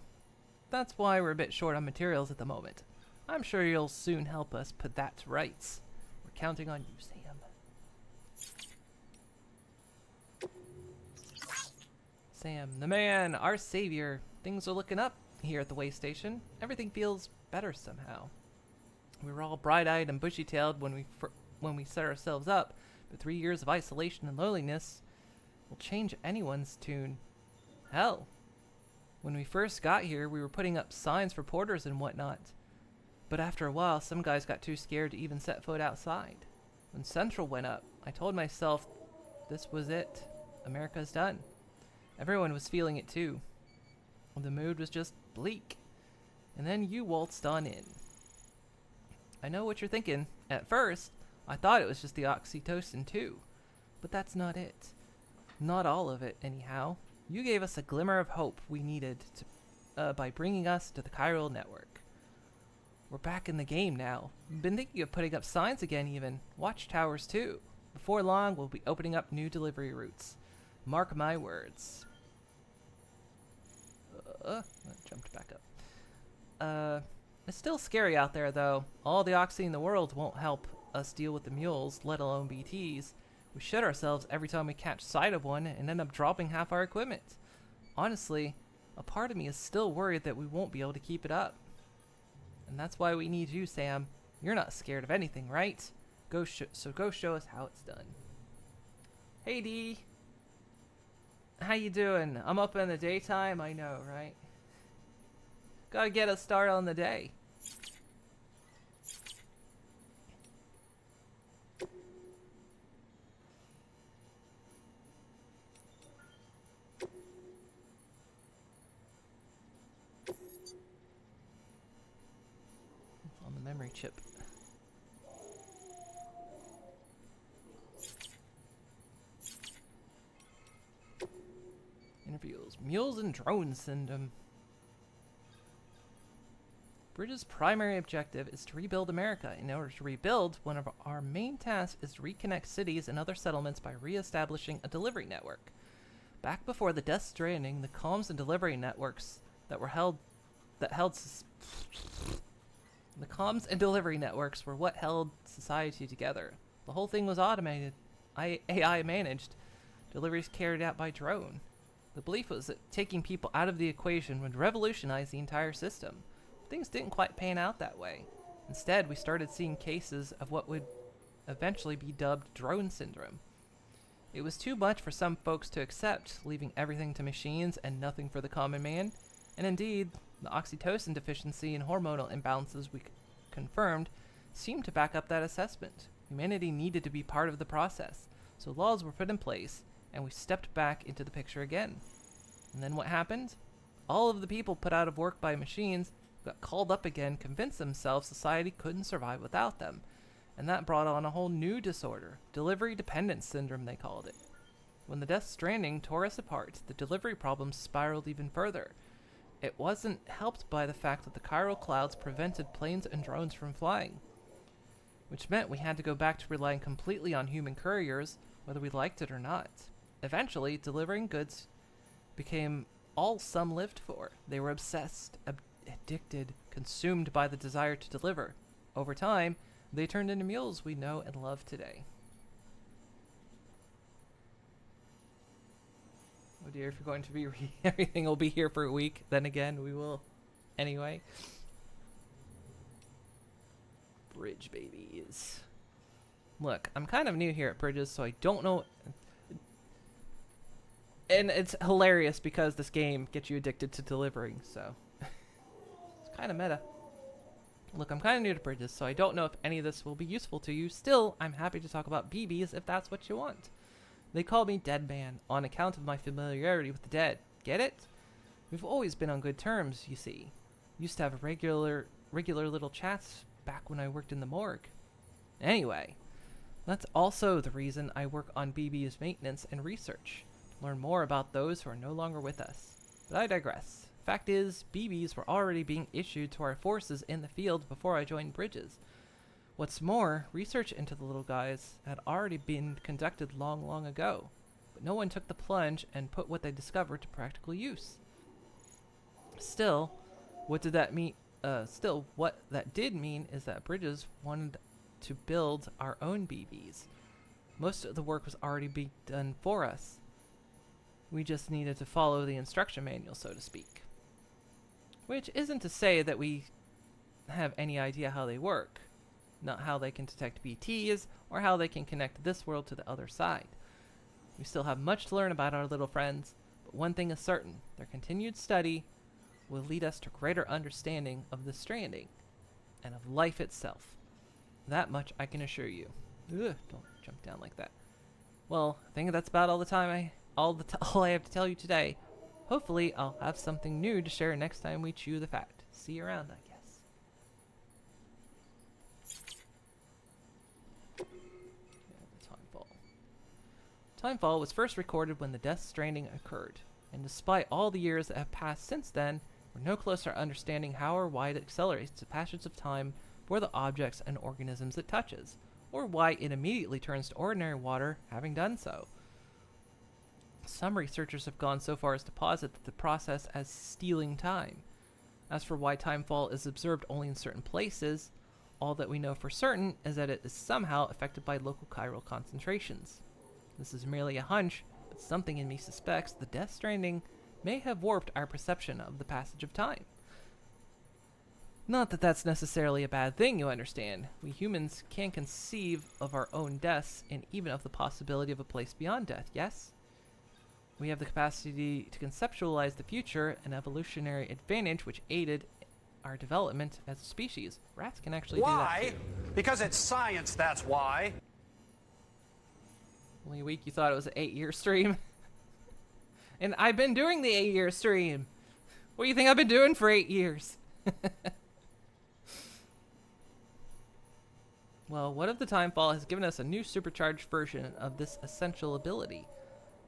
that's why we're a bit short on materials at the moment. I'm sure you'll soon help us put that to rights. We're counting on you, Sam. Sam, the man, our savior. Things are looking up here at the way station. Everything feels better somehow. We were all bright-eyed and bushy-tailed when we set ourselves up, but 3 years of isolation and loneliness will change anyone's tune. Hell, when we first got here, we were putting up signs for porters and whatnot. But after a while, some guys got too scared to even set foot outside. When Central went up, I told myself this was it. America's done. Everyone was feeling it too. The mood was just bleak. And then you waltzed on in. I know what you're thinking. At first, I thought it was just the oxytocin too. But that's not it. Not all of it, anyhow. You gave us a glimmer of hope we needed to by bringing us to the chiral network. We're back in the game now. Been thinking of putting up signs again even. Watchtowers too. Before long, we'll be opening up new delivery routes. Mark my words. I jumped back up. It's still scary out there though. All the oxy in the world won't help us deal with the mules, let alone BTs. We shit ourselves every time we catch sight of one and end up dropping half our equipment. Honestly, a part of me is still worried that we won't be able to keep it up. And that's why we need you, Sam. You're not scared of anything, right? Go show us how it's done. Hey, Dee. How you doing? I'm up in the daytime, I know, right? Gotta get us started on the day. On the memory chip. Interviews. Mules and drones syndrome. Bridges' primary objective is to rebuild America. In order to rebuild, one of our main tasks is to reconnect cities and other settlements by re-establishing a delivery network. Back before the Death Stranding, the comms and delivery networks the comms and delivery networks were what held society together. The whole thing was automated, AI managed, deliveries carried out by drone. The belief was that taking people out of the equation would revolutionize the entire system. Things didn't quite pan out that way. Instead, we started seeing cases of what would eventually be dubbed drone syndrome. It was too much for some folks to accept, leaving everything to machines and nothing for the common man. And indeed, the oxytocin deficiency and hormonal imbalances we confirmed seemed to back up that assessment. Humanity needed to be part of the process, so laws were put in place, and we stepped back into the picture again. And then what happened? All of the people put out of work by machines got called up again, convinced themselves society couldn't survive without them. And that brought on a whole new disorder, delivery dependence syndrome they called it. When the Death Stranding tore us apart, the delivery problems spiraled even further. It wasn't helped by the fact that the chiral clouds prevented planes and drones from flying, which meant we had to go back to relying completely on human couriers, whether we liked it or not. Eventually, delivering goods became all some lived for. They were obsessed, addicted, consumed by the desire to deliver. Over time, they turned into mules we know and love today. Oh dear, if you're going to be everything will be here for a week, then again, we will anyway. Bridge babies. Look, I'm kind of new here at Bridges, so I don't know. And it's hilarious because this game gets you addicted to delivering, so it's kind of meta. Look, I'm kind of new to Bridges, so I don't know if any of this will be useful to you. Still, I'm happy to talk about BBs if that's what you want. They call me Dead Man on account of my familiarity with the dead. Get it? We've always been on good terms, you see. Used to have regular little chats back when I worked in the morgue. Anyway, that's also the reason I work on BB's maintenance and research. To learn more about those who are no longer with us. But I digress. Fact is, BBs were already being issued to our forces in the field before I joined Bridges. What's more, research into the little guys had already been conducted long ago, but no one took the plunge and put what they discovered to practical use. Still, what that did mean is that Bridges wanted to build our own BBs. Most of the work was already being done for us. We just needed to follow the instruction manual, so to speak. Which isn't to say that we have any idea how they work. Not how they can detect BTs, or how they can connect this world to the other side. We still have much to learn about our little friends, but one thing is certain, their continued study will lead us to greater understanding of the Stranding, and of life itself. That much I can assure you. Ugh, don't jump down like that. Well, I think that's about all I have to tell you today. Hopefully, I'll have something new to share next time we chew the fat. See you around, I guess. Timefall was first recorded when the Death Stranding occurred, and despite all the years that have passed since then, We're no closer to understanding how or why it accelerates the passage of time for the objects and organisms it touches, or why it immediately turns to ordinary water, having done so. Some researchers have gone so far as to posit the process as stealing time. As for why timefall is observed only in certain places, all that we know for certain is that it is somehow affected by local chiral concentrations. This is merely a hunch, but something in me suspects the Death Stranding may have warped our perception of the passage of time. Not that that's necessarily a bad thing, you understand. We humans can conceive of our own deaths and even of the possibility of a place beyond death, yes? We have the capacity to conceptualize the future, an evolutionary advantage which aided our development as a species. Rats can actually do that Why? too. Because it's science, that's why. Only a week you thought it was an 8-year stream? And I've been doing the 8-year stream! What do you think I've been doing for 8 years? Well, what if the Timefall has given us a new supercharged version of this essential ability?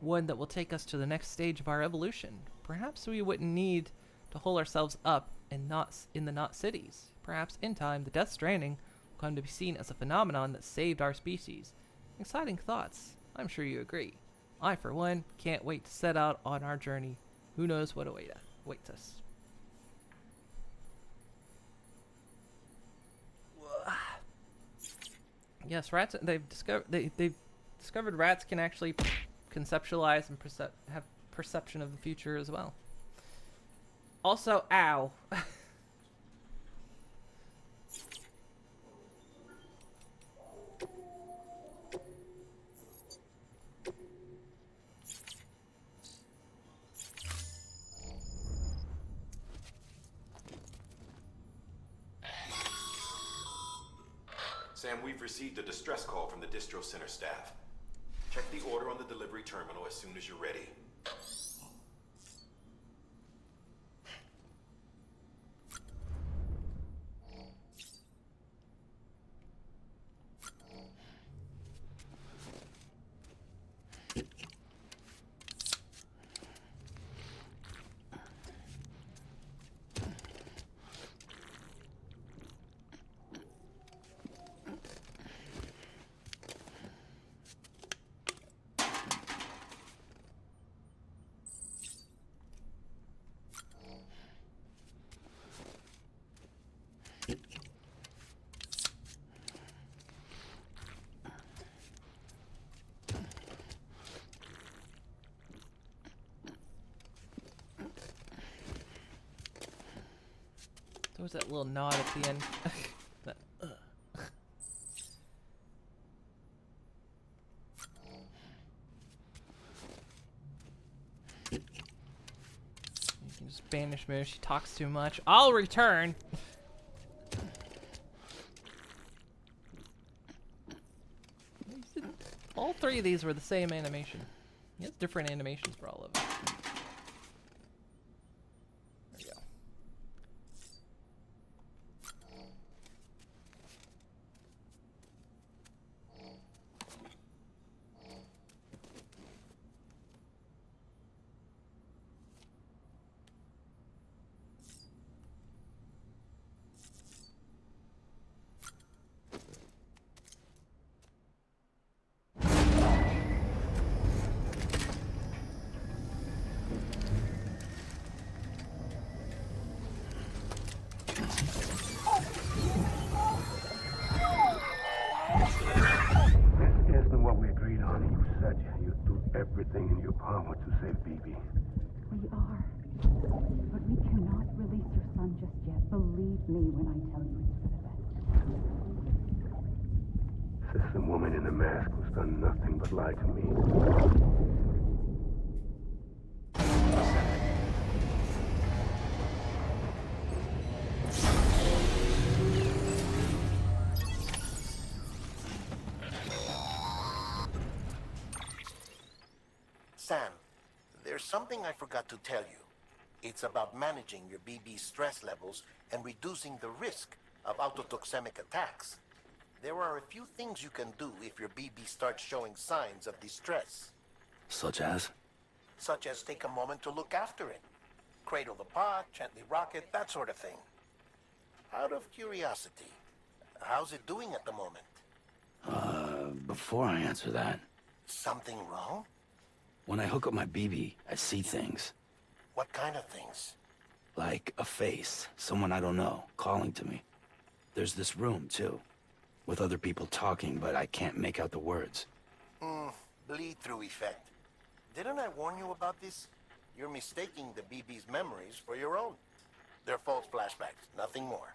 One that will take us to the next stage of our evolution. Perhaps we wouldn't need to hole ourselves up in the not cities. Perhaps in time, the Death Stranding will come to be seen as a phenomenon that saved our species. Exciting thoughts. I'm sure you agree. I, for one, can't wait to set out on our journey. Who knows what awaits us. Yes, rats. They've discovered rats can actually conceptualize and have perception of the future as well. Also, ow. Sam, we've received a distress call from the distro center staff. Check the order on the delivery terminal as soon as you're ready. There was that little nod at the end. You can just banish me if she talks too much. I'll return. All three of these were the same animation. He has different animations for all of them. There we go. Everything in your power to save BB. We are. But we cannot release your son just yet. Believe me when I tell you it's for the best. Says the woman in the mask who's done nothing but lie to me. Sam, there's something I forgot to tell you. It's about managing your BB stress levels and reducing the risk of autotoxemic attacks. There are a few things you can do if your BB starts showing signs of distress. Such as? Such as take a moment to look after it. Cradle the pod, gently rock it, that sort of thing. Out of curiosity, how's it doing at the moment? Before I answer that, Something wrong? when I hook up my BB, I see things. What kind of things? Like a face, someone I don't know, calling to me. There's this room, too, with other people talking, but I can't make out the words. Bleed-through effect. Didn't I warn you about this? You're mistaking the BB's memories for your own. They're false flashbacks, nothing more.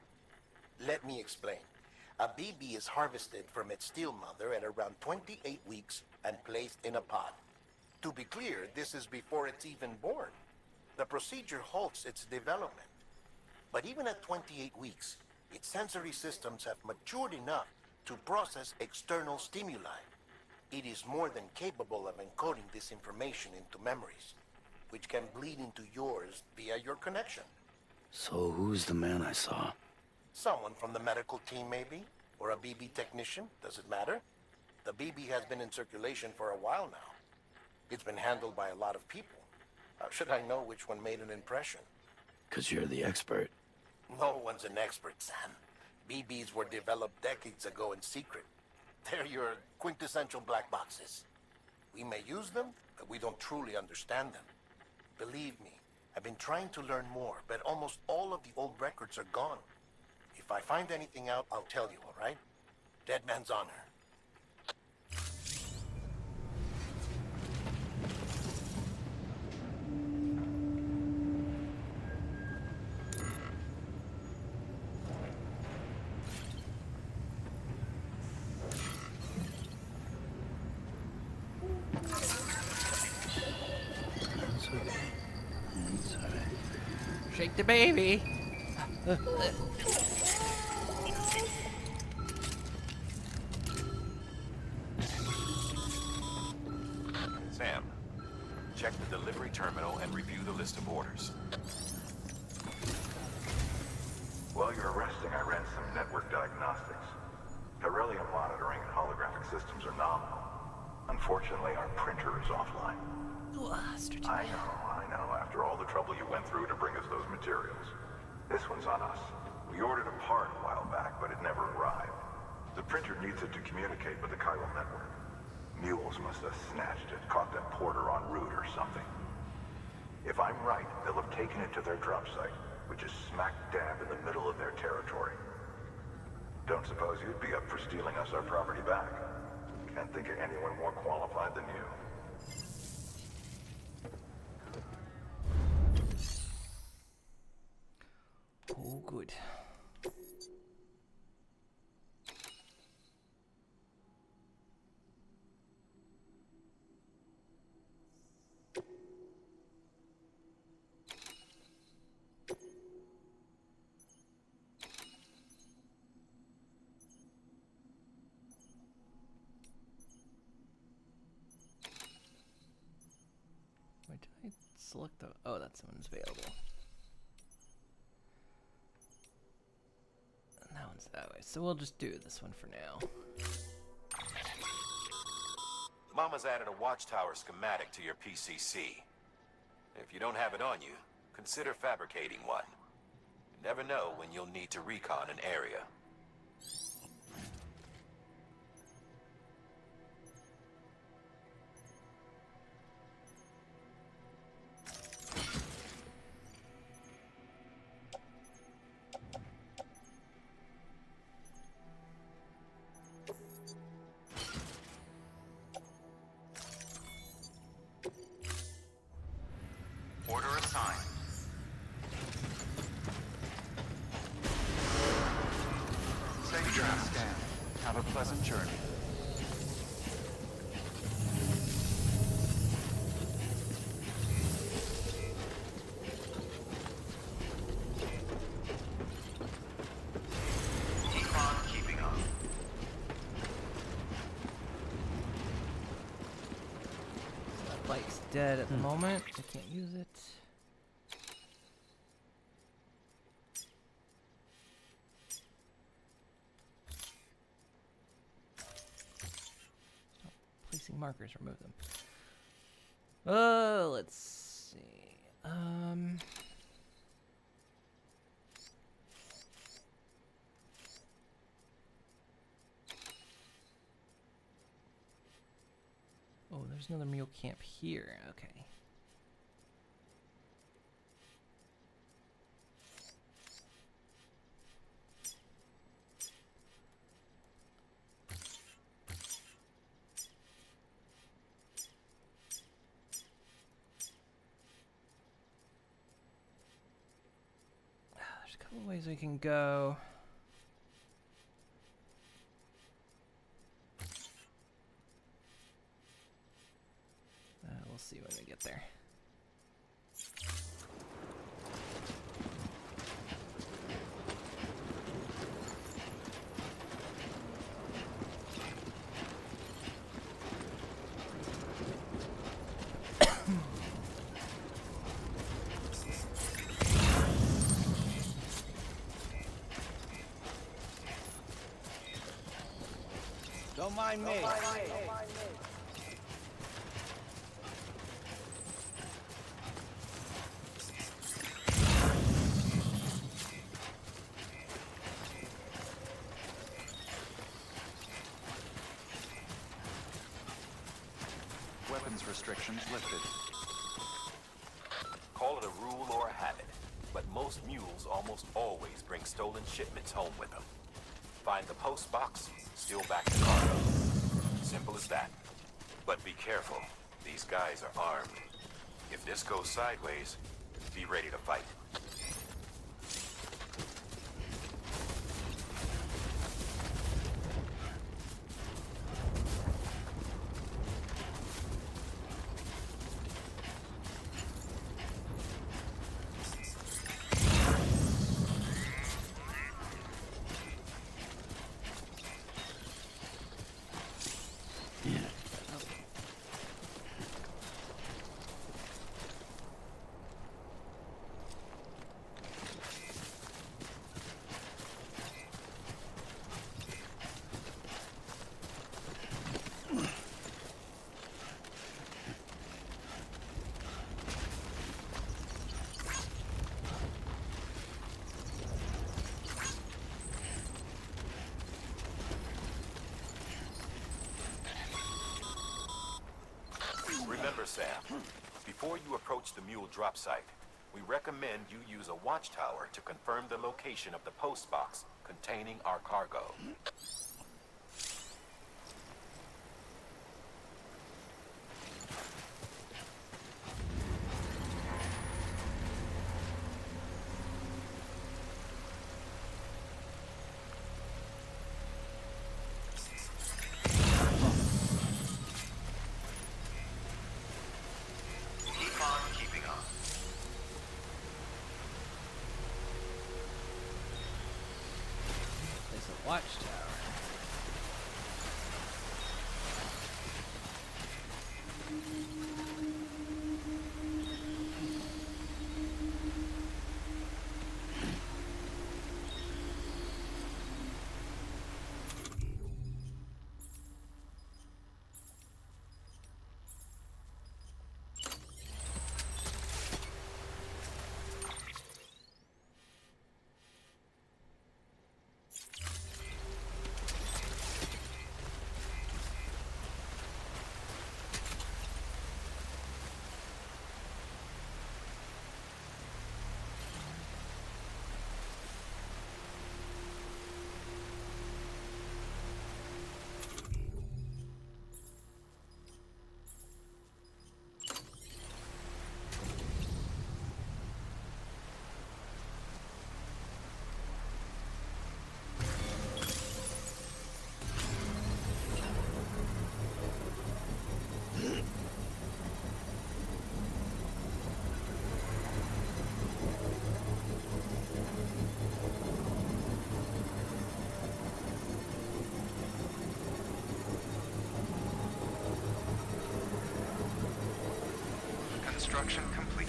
Let me explain. A BB is harvested from its steel mother at around 28 weeks and placed in a pod. To be clear, this is before it's even born. The procedure halts its development. But even at 28 weeks, its sensory systems have matured enough to process external stimuli. It is more than capable of encoding this information into memories, which can bleed into yours via your connection. So who's the man I saw? Someone from the medical team, maybe? Or a BB technician? Does it matter? The BB has been in circulation for a while now. It's been handled by a lot of people. How should I know which one made an impression? 'Cause you're the expert. No one's an expert, Sam. BBs were developed decades ago in secret. They're your quintessential black boxes. We may use them, but we don't truly understand them. Believe me, I've been trying to learn more, but almost all of the old records are gone. If I find anything out, I'll tell you, all right? Dead man's honor. Shake the baby. Sam, check the delivery terminal and review the list of orders. While you're resting, I ran some network diagnostics. Beryllium monitoring and holographic systems are nominal. Unfortunately, our printer is offline. I know. After all the trouble you went through to bring us those materials. This one's on us. We ordered a part a while back, but it never arrived. The printer needs it to communicate with the chiral network. Mules must have snatched it, caught that porter en route or something. If I'm right, they'll have taken it to their drop site, which is smack dab in the middle of their territory. Don't suppose you'd be up for stealing us our property back? Can't think of anyone more qualified than you. Oh, good. Wait, did I select the... Oh, that one's available. And that one's that way. So we'll just do this one for now. Mama's added a watchtower schematic to your PCC. If you don't have it on you, consider fabricating one. You never know when you'll need to recon an area. Order assigned. Safe journey, Stan. Have a pleasant journey. Keep on keeping on. That bike's dead at the moment. I can't use it. Oh, placing markers, remove them. Let's see. Oh, there's another mule camp here. Okay. There's a couple ways we can go. We'll see when we get there. Don't mind me. Weapons restrictions lifted. Call it a rule or a habit, but most mules almost always bring stolen shipments home with them. Find the post box, steal back the cargo. Simple as that. But be careful. These guys are armed. If this goes sideways, be ready to fight. Remember, Sam, before you approach the mule drop site, we recommend you use a watchtower to confirm the location of the post box containing our cargo. Watchtower. Construction complete.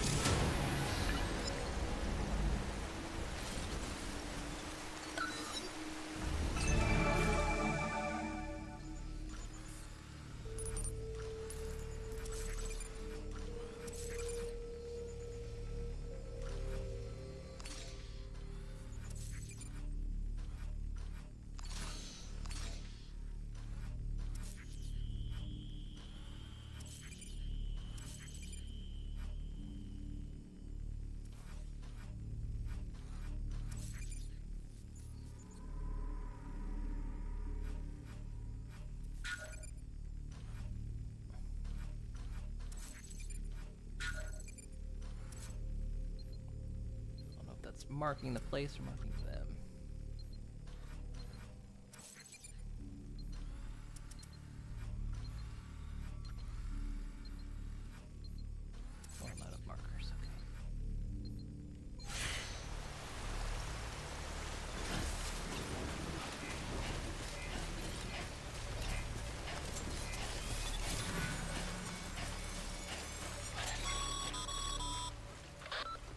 marking the place or marking them? Oh, I'm out of markers. Okay.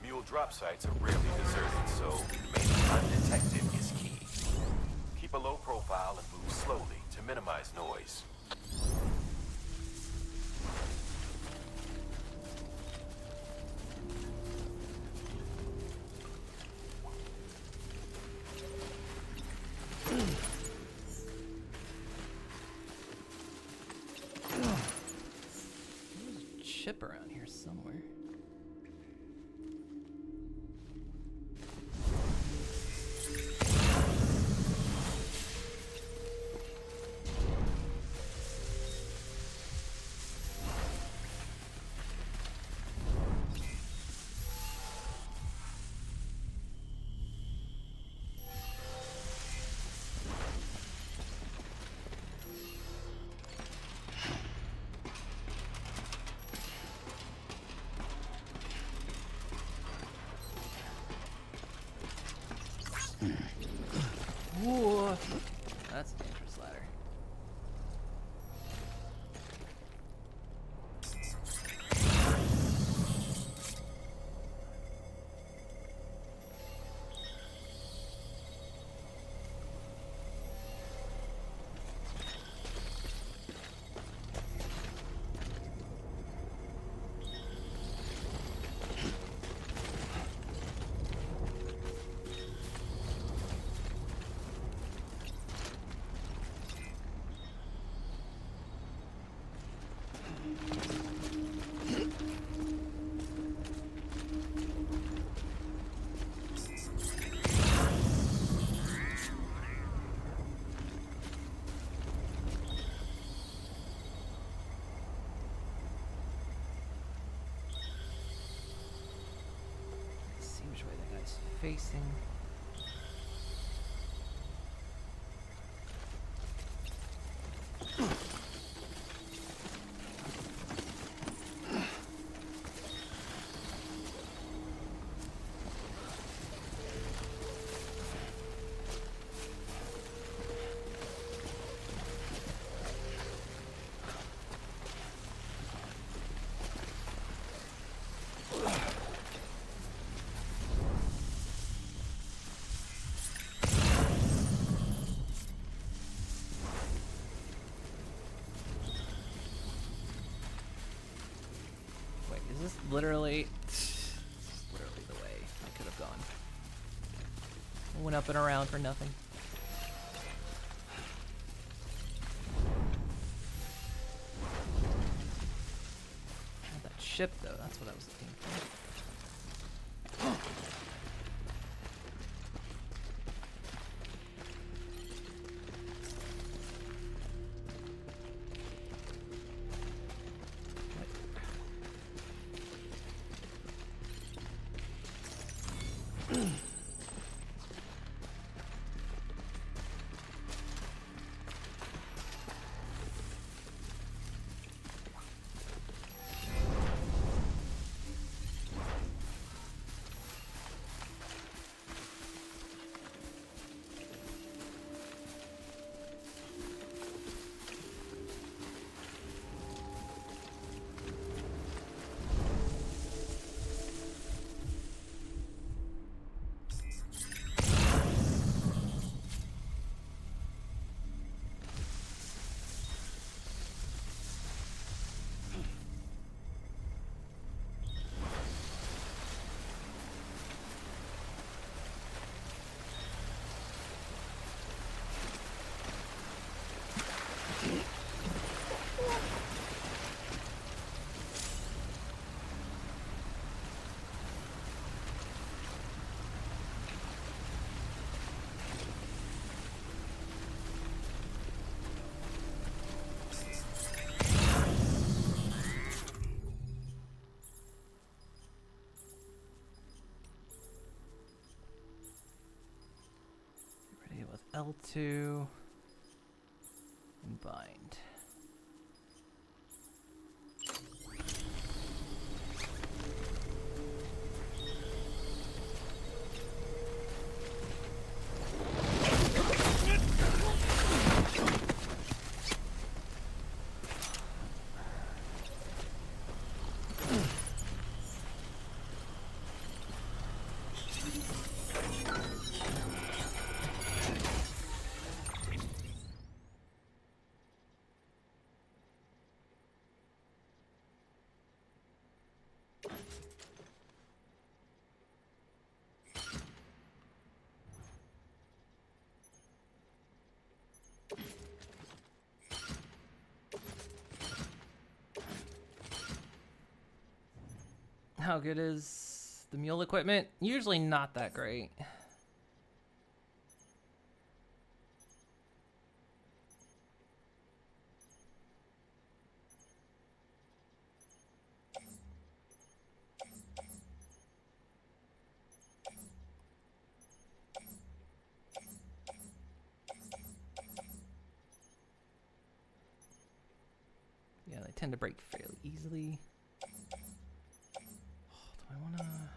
Mule drop sites are rarely deserted, so remaining undetected is key. Keep a low profile and move slowly to minimize noise. There's a chip around here somewhere. Whoa, that's a dangerous ladder. Which way that guy's facing. Is this literally the way I could have gone? I went up and around for nothing. Oh, that ship, though, that's what I was looking for. L2 and bind. How good is the mule equipment? Usually not that great. Yeah, they tend to break fairly easily. Do I wanna...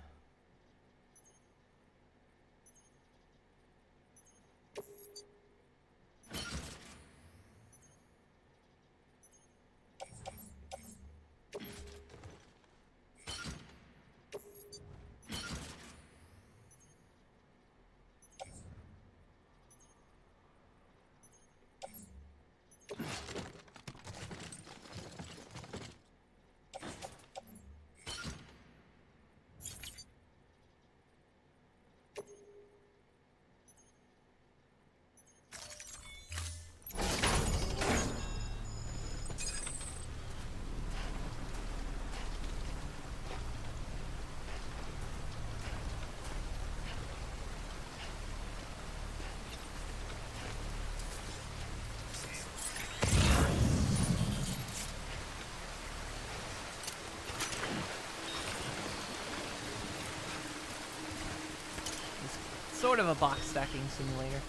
Sort of a box stacking simulator.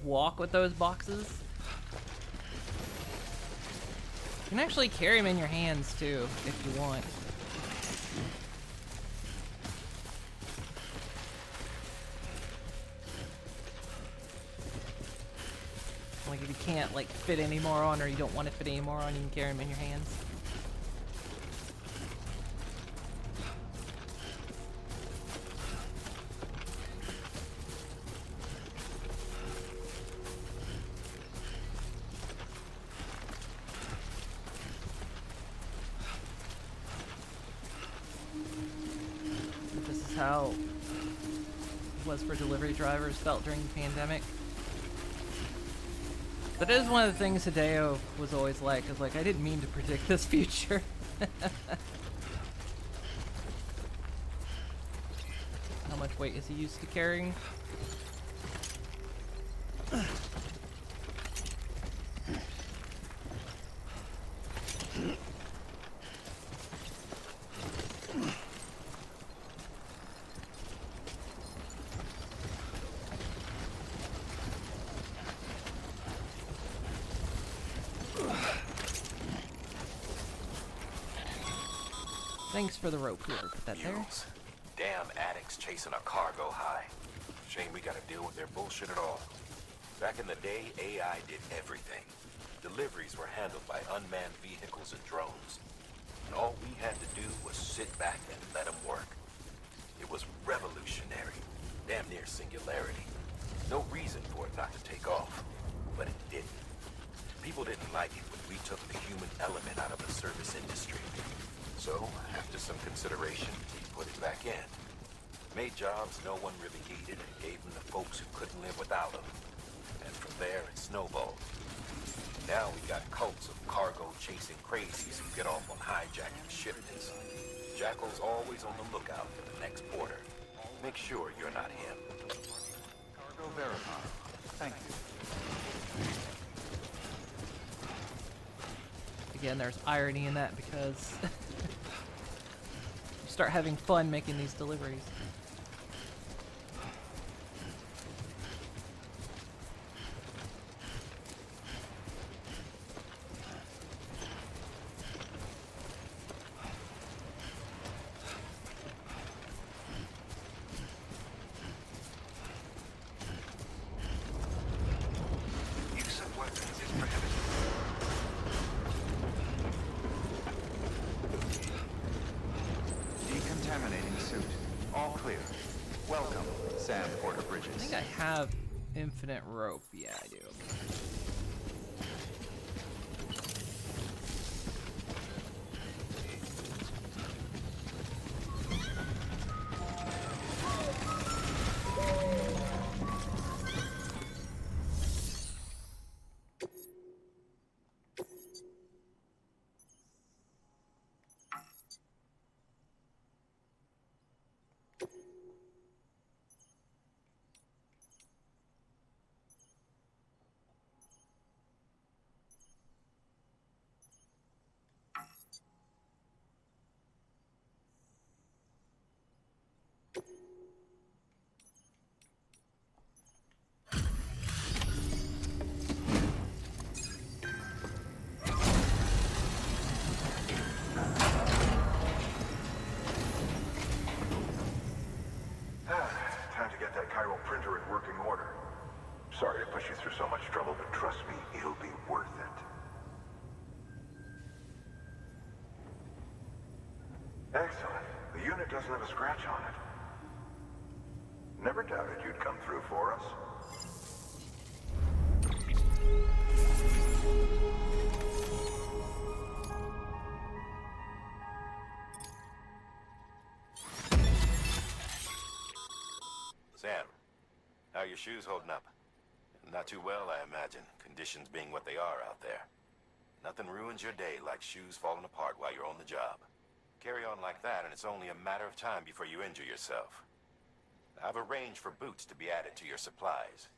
Walk with those boxes. You can actually carry them in your hands too, if you want. Like if you can't like fit any more on, or you don't want to fit any more on, you can carry them in your hands. How it was for delivery drivers felt during the pandemic. That is one of the things Hideo was always like, is like, I didn't mean to predict this future. How much weight is he used to carrying? Thanks for the rope. Whoever put that there. Damn addicts chasing a cargo high. Shame we gotta deal with their bullshit at all. Back in the day, AI did everything. Deliveries were handled by unmanned vehicles and drones. And all we had to do was sit back and let them work. It was revolutionary. Damn near singularity. No reason for it not to take off. But it didn't. People didn't like it when we took the human element out of the service industry. So, after some consideration, we put it back in. Made jobs no one really needed and gave them to folks who couldn't live without them. from there, it snowballed. Now we got cults of cargo-chasing crazies who get off on hijacking shipments. Jackal's always on the lookout for the next border. Make sure you're not him. Cargo verified. Thank you. Again, there's irony in that because you start having fun making these deliveries. Use of weapons is prohibited. Decontaminating suit. All clear. Welcome, Sam Porter Bridges. I think I have infinite rope. Yeah, I do. Time to get that chiral printer in working order. Sorry to push you through so much trouble, but trust me, it'll be worth it. Excellent. The unit doesn't have a scratch on it. Never doubted you'd come through for us. Sam, how are your shoes holding up? Not too well, I imagine, conditions being what they are out there. Nothing ruins your day like shoes falling apart while you're on the job. Carry on like that, and it's only a matter of time before you injure yourself. I've arranged for boots to be added to your supplies.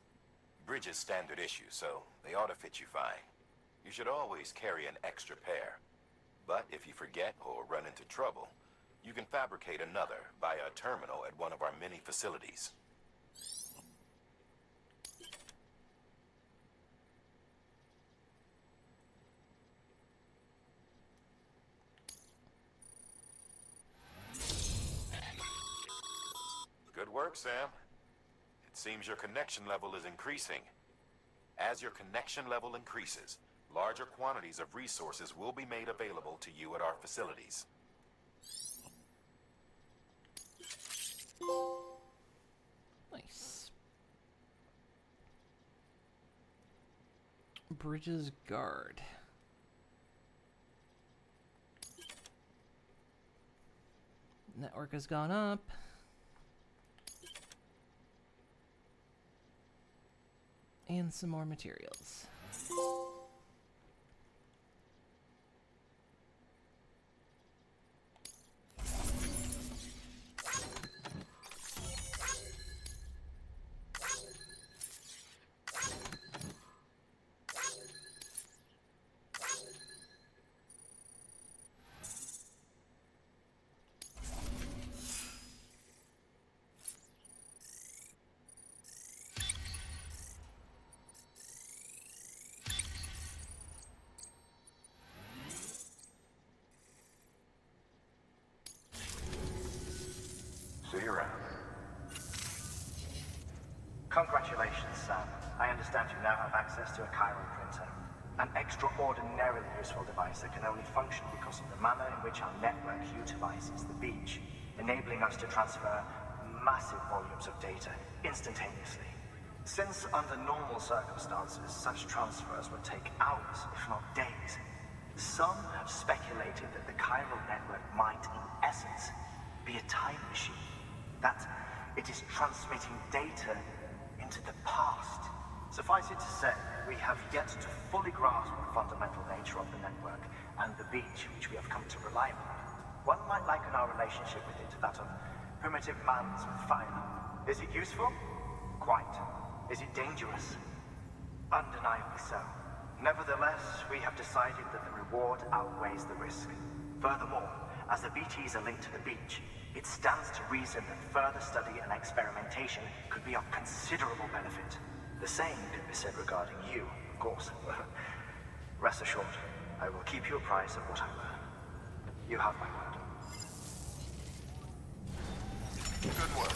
Bridges standard issue, so they ought to fit you fine. You should always carry an extra pair. But if you forget or run into trouble, you can fabricate another via a terminal at one of our many facilities. Good work, Sam. It seems your connection level is increasing. As your connection level increases, larger quantities of resources will be made available to you at our facilities. Nice. Bridges guard. Network has gone up. And some more materials. See you around. Congratulations, Sam. I understand you now have access to a chiral printer. An extraordinarily useful device that can only function because of the manner in which our network utilizes the beach, enabling us to transfer massive volumes of data instantaneously. Since under normal circumstances, such transfers would take hours, if not days, some have speculated that the chiral network might, in essence, be a time machine. That it is transmitting data into the past, Suffice it to say, we have yet to fully grasp the fundamental nature of the network and the beach which we have come to rely on. One might liken our relationship with it to that of primitive mans with fire. Is it useful? Quite. Is it dangerous? Undeniably so. Nevertheless, we have decided that the reward outweighs the risk. Furthermore, as the BTs are linked to the beach, it stands to reason that further study and experimentation could be of considerable benefit. The same can be said regarding you, of course. Rest assured, I will keep you apprised of what I learn. You have my word. Good work.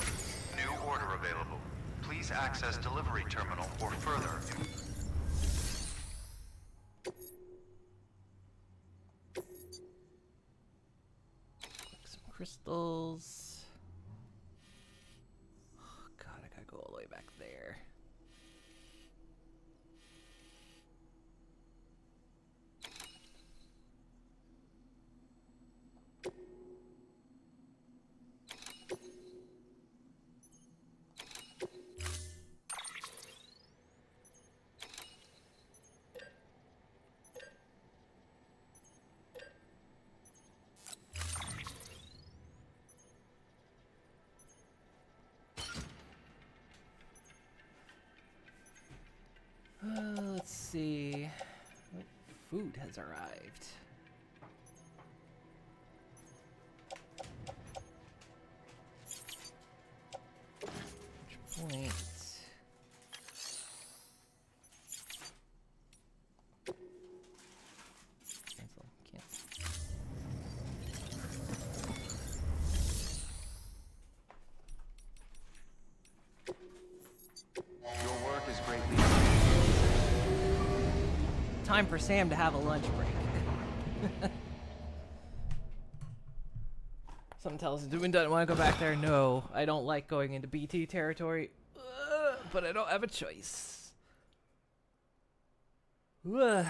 New order available. Please access delivery terminal for further. Some crystals. Oh god, I gotta go all the way back there. Let's see. What food has arrived? Which point? Cancel. Cancel. Your work is greatly. Time for Sam to have a lunch break. Something tells us Dooman doesn't want to go back there. No, I don't like going into BT territory, but I don't have a choice. Ugh.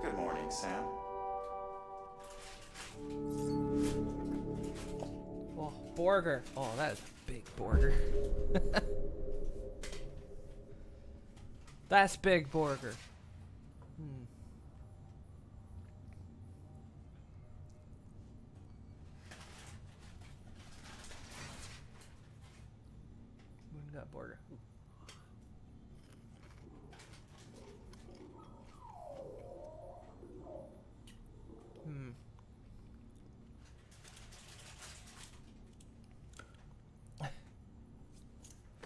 Good morning, Sam. Oh, Borger. Oh, that is a big Borger. That's big Borger. We got Borger.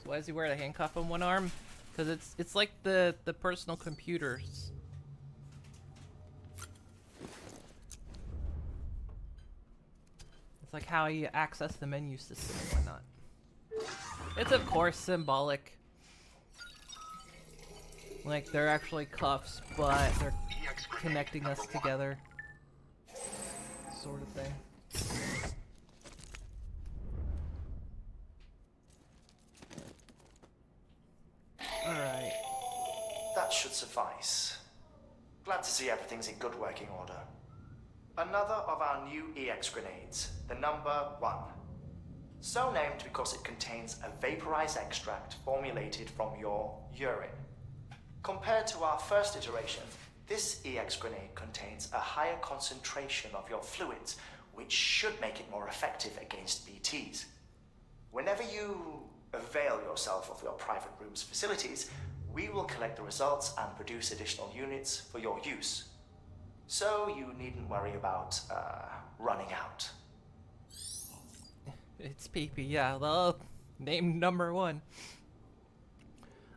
Why does he wear the handcuff on one arm? Because it's like the personal computers. It's like how you access the menu system and whatnot. It's of course symbolic. Like they're actually cuffs, but they're connecting us together. Sort of thing. Alright. That should suffice. Glad to see everything's in good working order. Another of our new EX grenades, the number 1. So named because it contains a vaporized extract formulated from your urine. Compared to our first iteration, this EX grenade contains a higher concentration of your fluids, which should make it more effective against BTs. Whenever you avail yourself of your private room's facilities, we will collect the results and produce additional units for your use. So you needn't worry about running out. It's PP, yeah. Well, name number 1.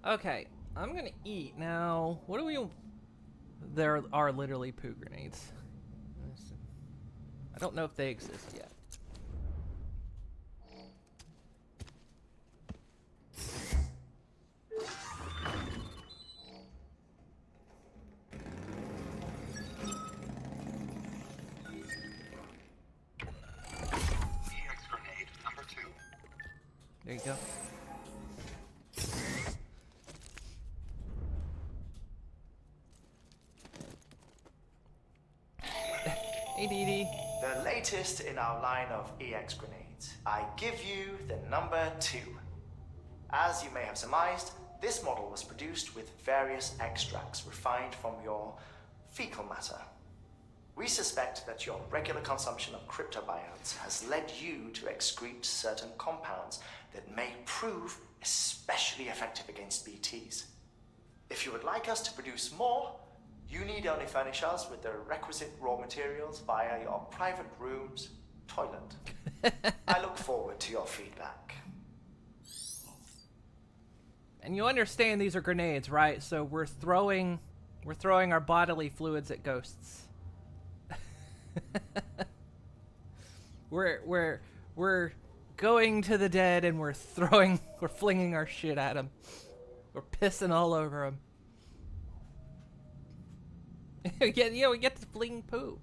Okay, I'm gonna eat now. What do we? There are literally poo grenades. I don't know if they exist yet. There you go. Hey, Dee Dee. The latest in our line of EX grenades. I give you the number 2. As you may have surmised, this model was produced with various extracts refined from your fecal matter. We suspect that your regular consumption of cryptobiotes has led you to excrete certain compounds that may prove especially effective against BTs. If you would like us to produce more, you need only furnish us with the requisite raw materials via your private room's toilet. I look forward to your feedback. And you understand these are grenades, right? So we're throwing our bodily fluids at ghosts. we're going to the dead and we're flinging our shit at them. We're pissing all over them. we get to fling poop.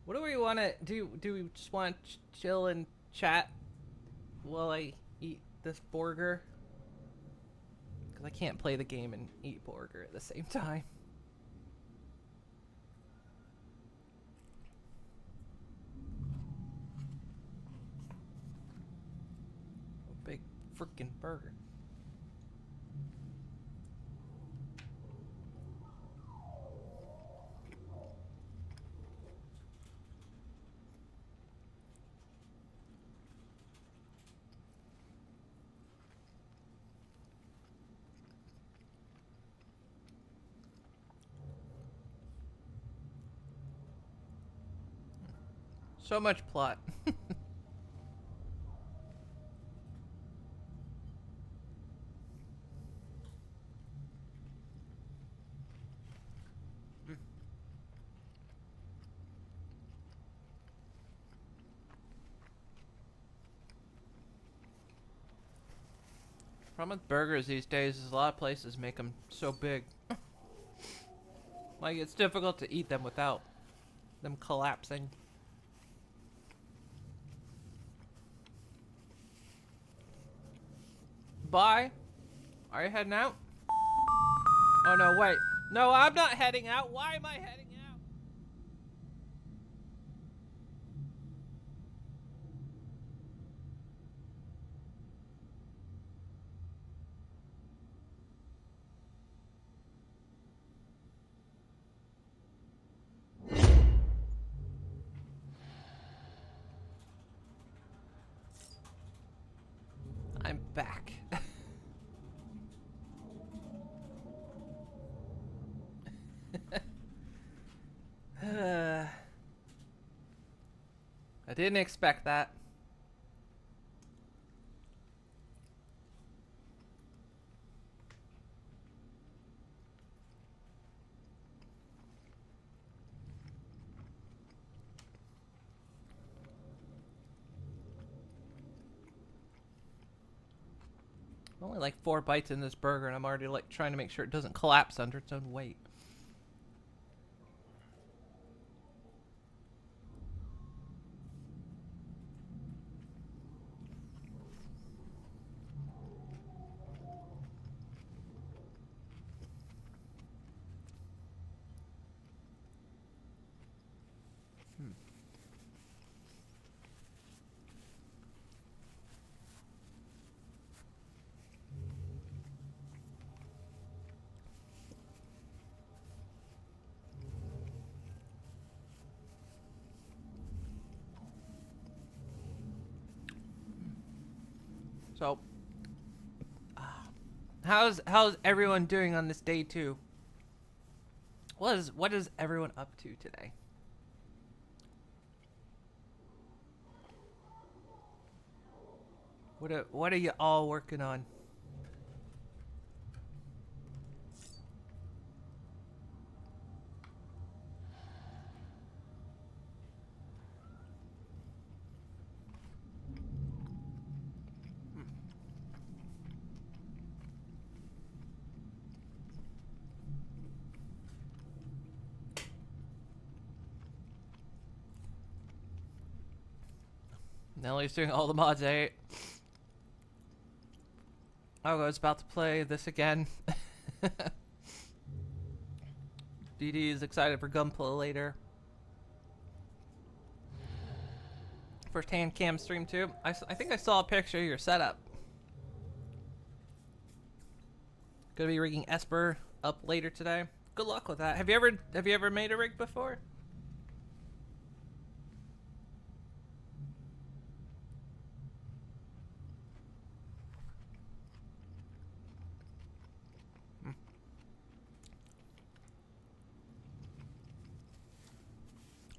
What do we want to do? Do we just want to chill and chat while I eat this burger? Because I can't play the game and eat burger at the same time. A big freaking burger. So much plot. Problem with burgers these days is a lot of places make them so big. Like, it's difficult to eat them without them collapsing. Bye. Are you heading out? Oh no, wait. No, I'm not heading out. Why am I heading out? I'm back. I didn't expect that. Only like 4 bites in this burger and I'm already like trying to make sure it doesn't collapse under its own weight. So, how's everyone doing on this day 2? What is everyone up to today? What are you all working on? Nellie's doing all the mods, eh? Oh, I was about to play this again. DD is excited for Gunpla later. First hand cam stream too. I think I saw a picture of your setup. Gonna be rigging Esper up later today. Good luck with that. Have you ever made a rig before?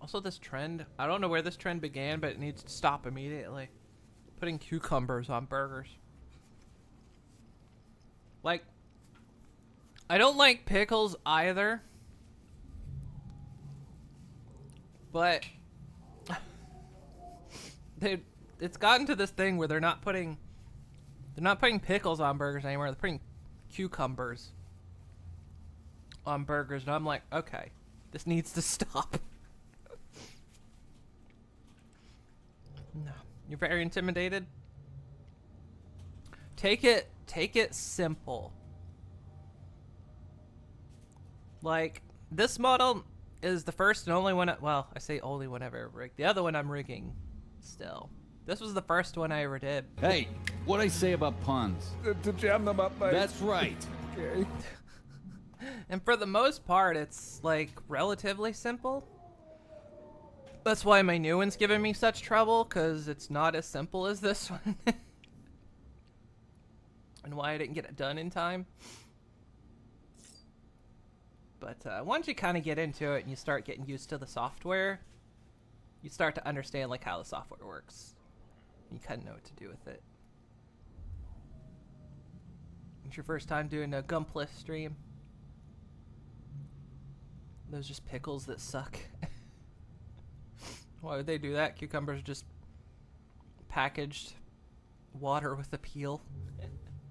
Also, this trend, I don't know where this trend began, but it needs to stop immediately. Putting cucumbers on burgers. Like, I don't like pickles either. But it's gotten to this thing where they're not putting pickles on burgers anymore. They're putting cucumbers on burgers, and I'm like, okay, this needs to stop. No, you're very intimidated. Take it simple. Like, this model is the first and only one. Well, I say only one I've ever rigged. The other one I'm rigging still. This was the first one I ever did. Hey, what'd I say about puns? To jam them up, mate. That's right. Okay. And for the most part, it's like relatively simple. That's why my new one's giving me such trouble, because it's not as simple as this one. And why I didn't get it done in time. But once you kind of get into it and you start getting used to the software, you start to understand like how the software works. You kind of know what to do with it. It's your first time doing a Gunpla stream. Those just pickles that suck. Why would they do that? Cucumbers are just packaged water with a peel.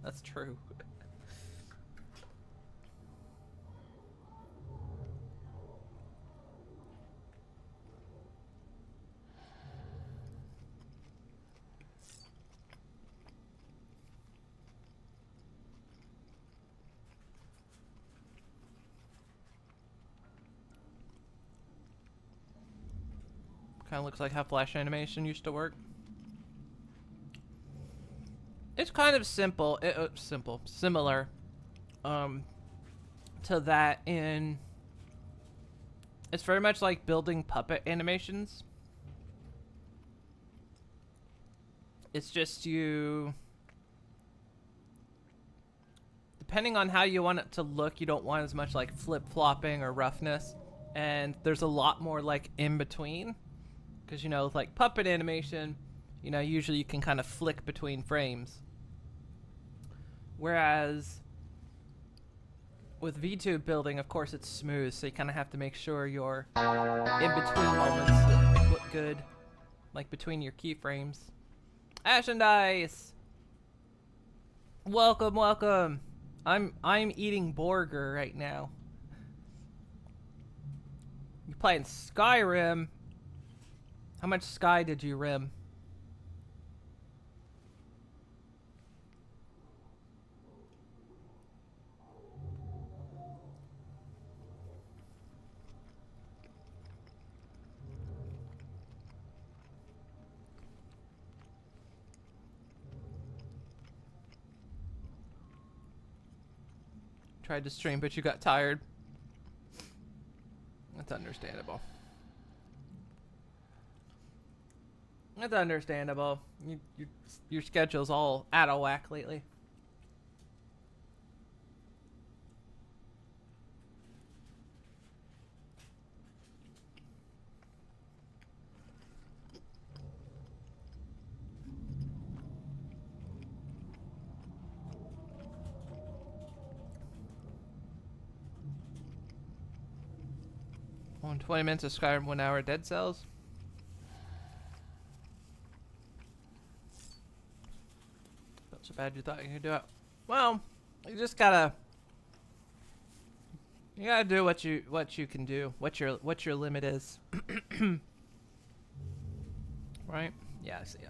That's true. Kind of looks like how Flash animation used to work. It's kind of simple. Similar to that in... It's very much like building puppet animations. It's just you... Depending on how you want it to look, you don't want as much like flip-flopping or roughness. And there's a lot more like in between. Because, you know, with like puppet animation, you know, usually you can kind of flick between frames. Whereas with VTube building, of course, it's smooth, so you kind of have to make sure your in-between moments look good, like between your keyframes. Ash and Dice! Welcome, welcome! I'm eating burger right now. You're playing Skyrim. How much sky did you rim? Tried to stream, but you got tired. That's understandable. That's understandable. Your schedule's all out of whack lately. On 20 minutes of Skyrim, 1 hour Dead Cells. Not so bad you thought you could do it. Well, you just gotta do what you can do. What your limit is. Right? Yeah, I see it.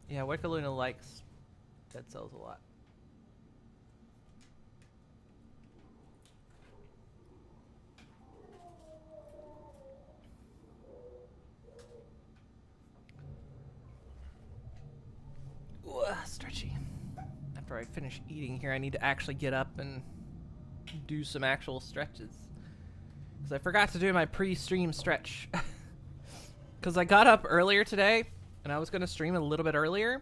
Yeah, Wickaluna likes Dead Cells a lot. Ooh, stretchy. After I finish eating here, I need to actually get up and do some actual stretches. Because I forgot to do my pre-stream stretch. Because I got up earlier today, and I was going to stream a little bit earlier.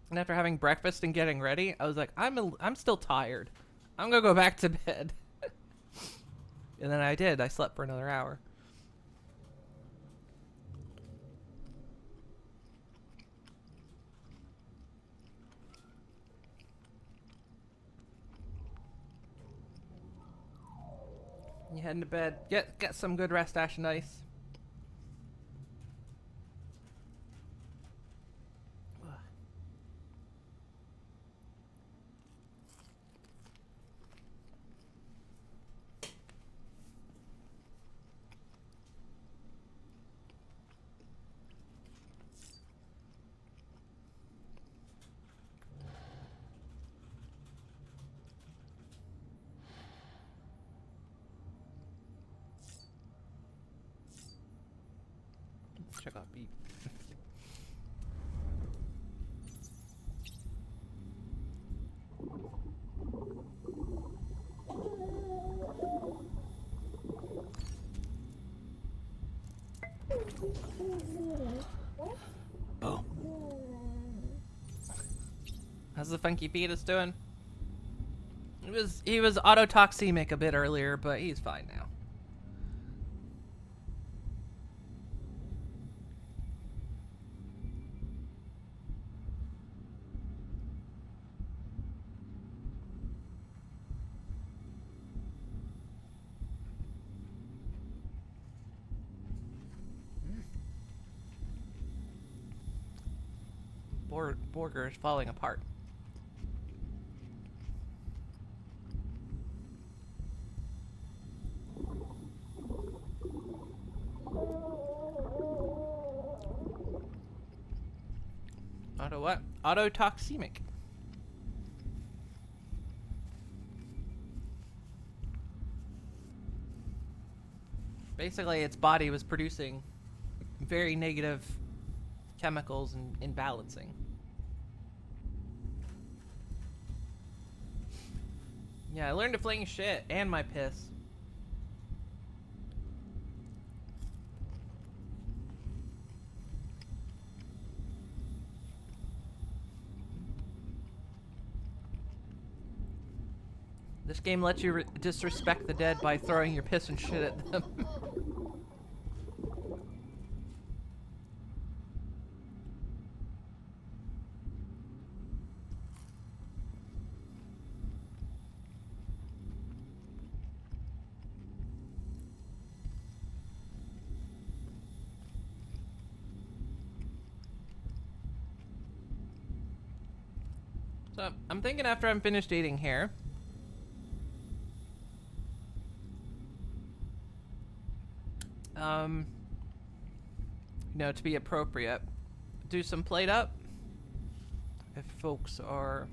And after having breakfast and getting ready, I was like, I'm still tired. I'm going to go back to bed. And then I did. I slept for another hour. You heading to bed. Get some good rest, Ash and Ice. Check out Beep. Oh. How's the funky fetus doing? He was autotoxemic a bit earlier, but he's fine now. Borger is falling apart. Auto what? Autotoxemic. Basically, its body was producing very negative chemicals and imbalancing. Yeah, I learned to fling shit and my piss. This game lets you disrespect the dead by throwing your piss and shit at them. So, I'm thinking after I'm finished eating here, you know, to be appropriate, do some plate up. If folks are,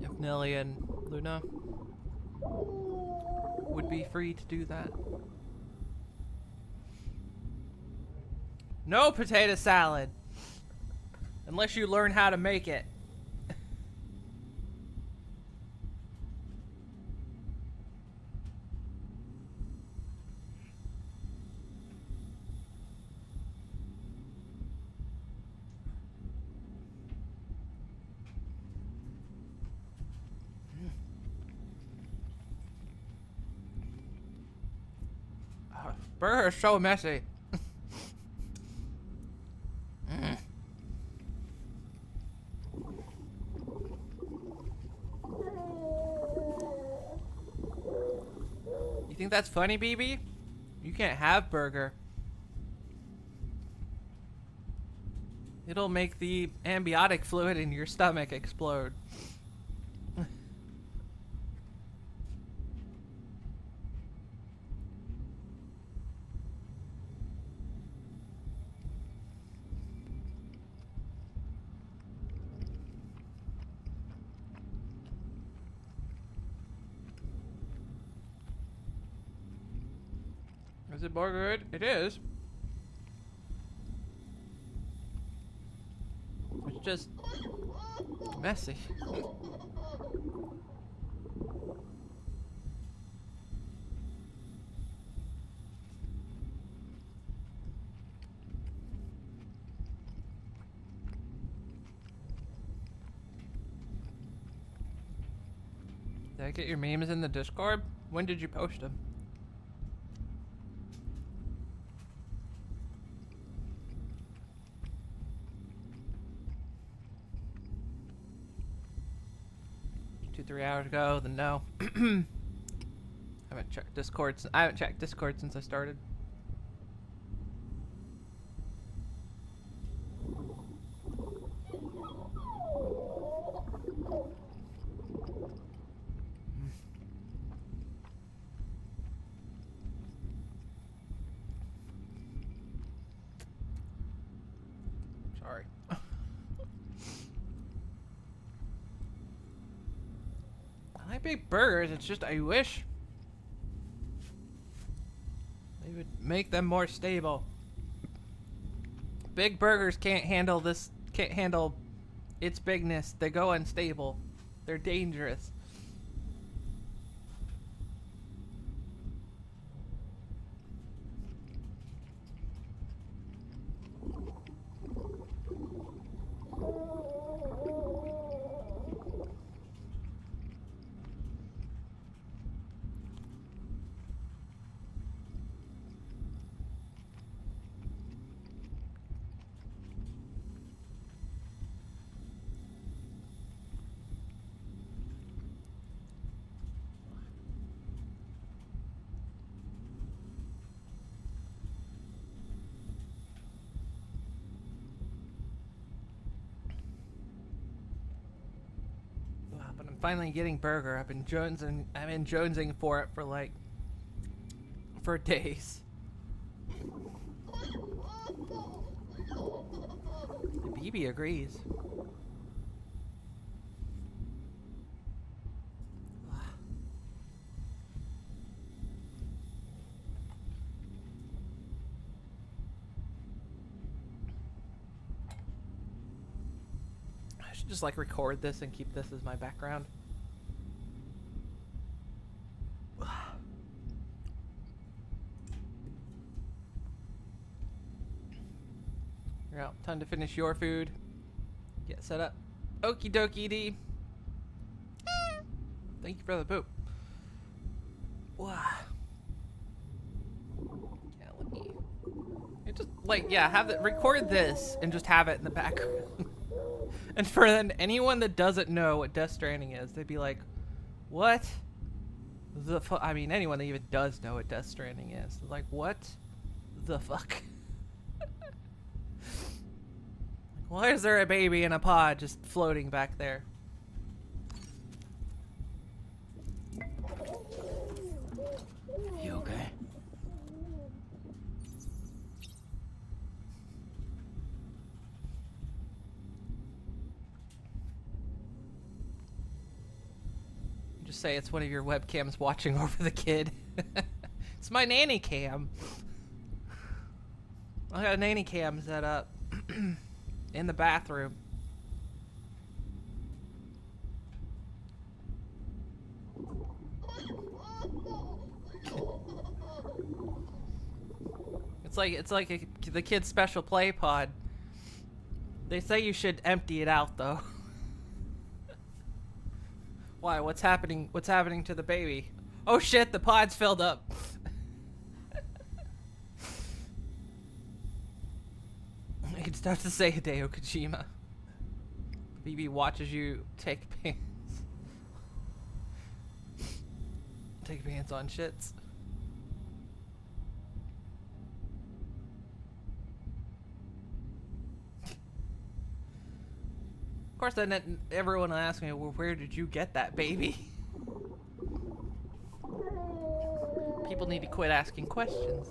if Nelly and Luna would be free to do that. No potato salad, unless you learn how to make it. Burger is so messy. You think that's funny, BB? You can't have burger. It'll make the amniotic fluid in your stomach explode. it more good? It is. It's just messy. Did I get your memes in the Discord? When did you post them? Two, 3 hours ago, then no. I haven't checked Discord. I haven't checked Discord since I started. Sorry. I like big burgers, it's just I wish they would make them more stable. Big burgers can't handle its bigness. They go unstable. They're dangerous. But I'm finally getting burger. I've been jonesing for it for days. BB agrees. I should just like record this and keep this as my background. You're out. Time to finish your food. Get set up. Okie dokie D. Thank you for the poop. Wow. Yeah, let me. Just like have it. Record this and just have it in the background. And for then anyone that doesn't know what Death Stranding is, they'd be like, "What the fuck?" I mean, anyone that even does know what Death Stranding is, like, "What the fuck?" Why is there a baby in a pod just floating back there? You okay? Just say it's one of your webcams watching over the kid. It's my nanny cam. I got a nanny cam set up in the bathroom. It's like the kid's special play pod. They say you should empty it out though. Why? What's happening? What's happening to the baby? Oh shit! The pod's filled up. I can start to say Hideo Kojima. BB watches you take pants. Take pants on shits. Of course, then everyone will ask me, well, where did you get that baby? People need to quit asking questions.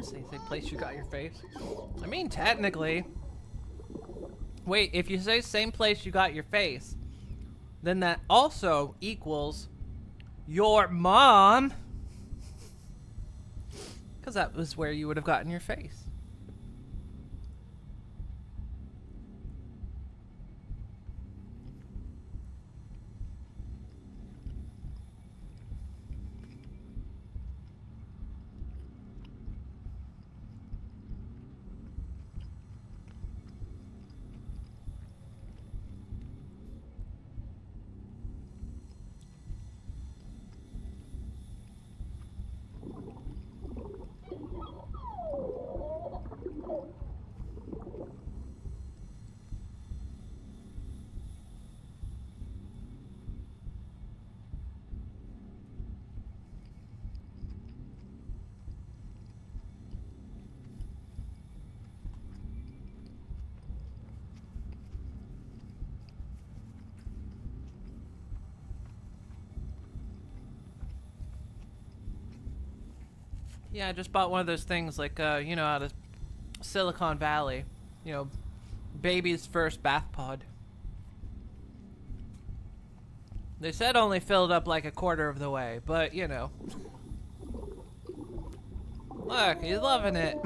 Same place you got your face. I mean, technically. Wait, if you say same place you got your face, then that also equals your mom. Because that was where you would have gotten your face. Yeah, I just bought one of those things like, you know, out of Silicon Valley. You know, baby's first bath pod. They said only filled up like a quarter of the way, but, you know. Look, he's loving it.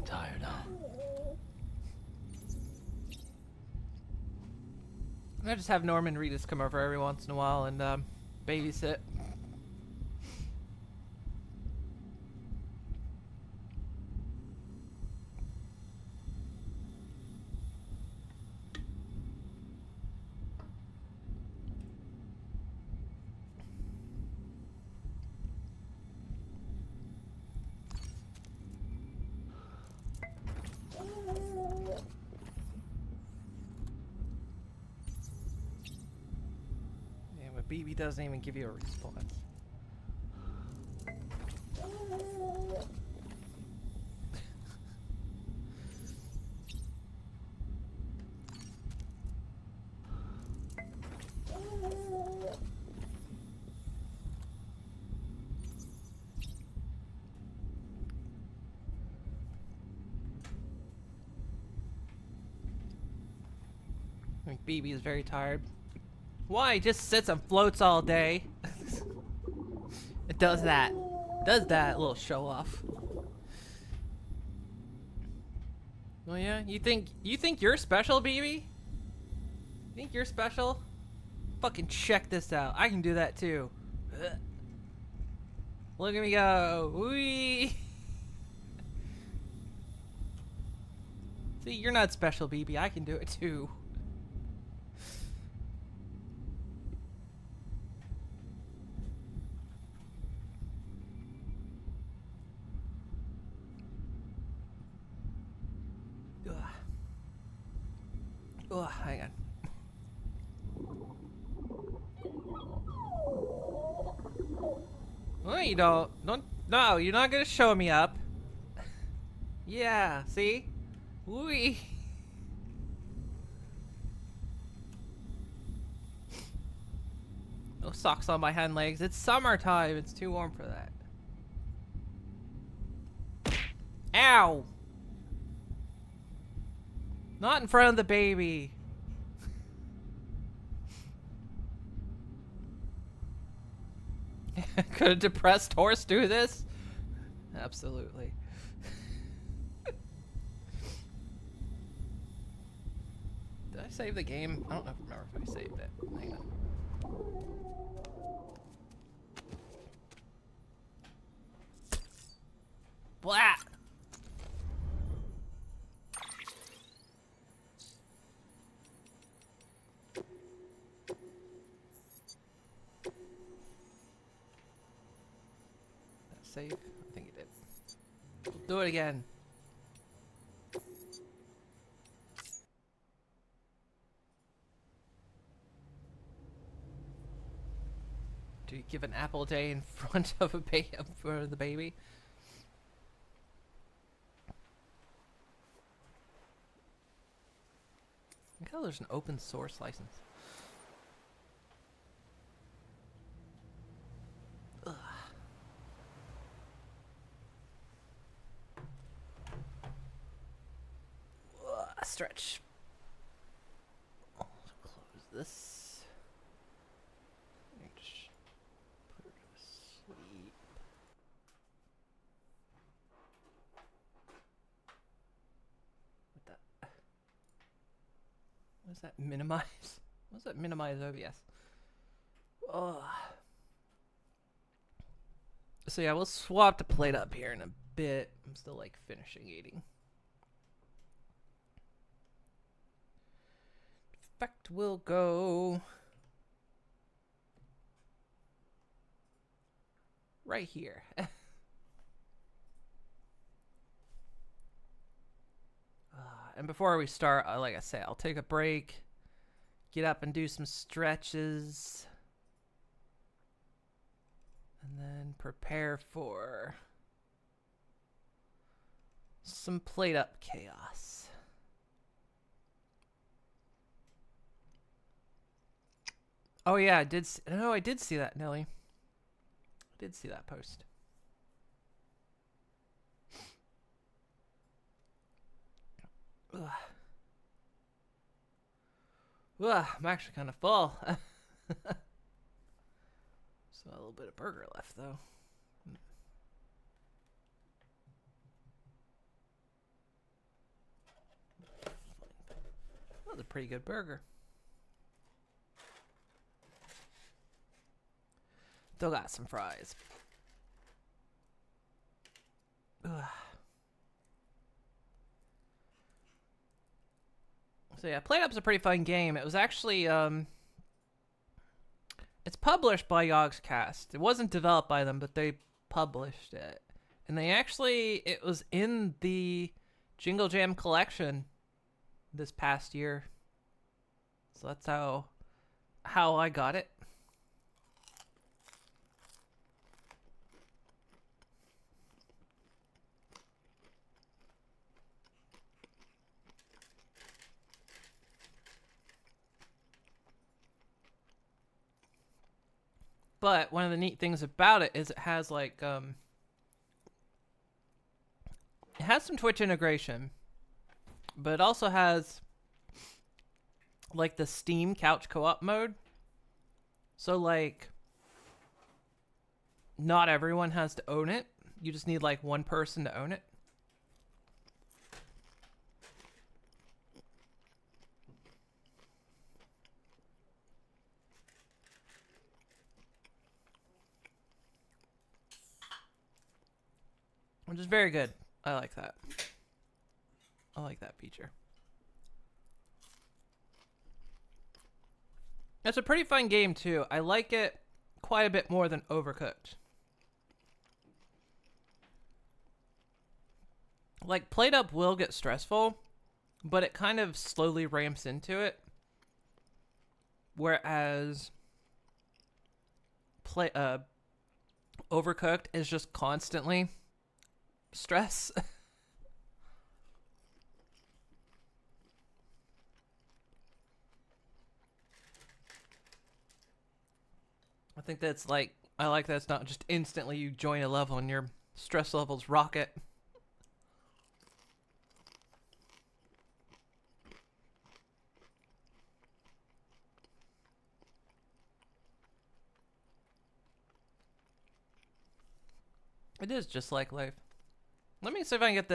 Tired, huh? I just have Norman Reedus come over every once in a while and babysit. BB doesn't even give you a response. I think BB is very tired. Why? He just sits and floats all day. It does that. Does that little show off. Oh yeah? You think you're special, BB? Think you're special? Fucking check this out. I can do that too. Ugh. Look at me go. Wee. See, you're not special, BB. I can do it too. Oh, hang on. Well, you don't. No, you're not gonna show me up. Yeah, see? Wee. No socks on my hind legs. It's summertime. It's too warm for that. Ow! Not in front of the baby. Could a depressed horse do this? Absolutely. Did I save the game? I don't remember if I saved it. Hang on. Blah! Save? I think it did. We'll do it again. Do you give an apple a day in front of the baby? Look how there's an open source license. Ugh. Stretch. Close this. Just put her to sleep. What that? What does that minimize? What does that minimize OBS? Ugh. So yeah, we'll swap the plate up here in a bit. I'm still like finishing eating. Effect will go right here. And before we start, like I say, I'll take a break, get up and do some stretches, and then prepare for some plate up chaos. Oh yeah, I did see that, Nelly. I did see that post. Ugh. Ugh, I'm actually kind of full. So a little bit of burger left, though. That was a pretty good burger. Still got some fries. Ugh. So yeah, Plate Up's a pretty fun game. It was actually, it's published by Yogscast. It wasn't developed by them, but they published it. And they actually, it was in the Jingle Jam collection this past year. So that's how I got it. But one of the neat things about it is it has like it has some Twitch integration, but it also has like the Steam couch co-op mode. So like not everyone has to own it. You just need like one person to own it. Which is very good. I like that. I like that feature. It's a pretty fun game too. I like it quite a bit more than Overcooked. Like, Plate Up will get stressful, but it kind of slowly ramps into it. Whereas Overcooked is just constantly stress. I think that's like, I like that it's not just instantly you join a level and your stress levels rocket. It is just like life. Let me see if I can get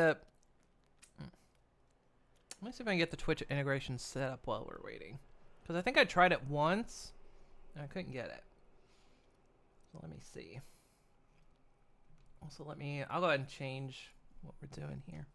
the Twitch integration set up while we're waiting. Because I think I tried it once and I couldn't get it. So let me see. Also I'll go ahead and change what we're doing here.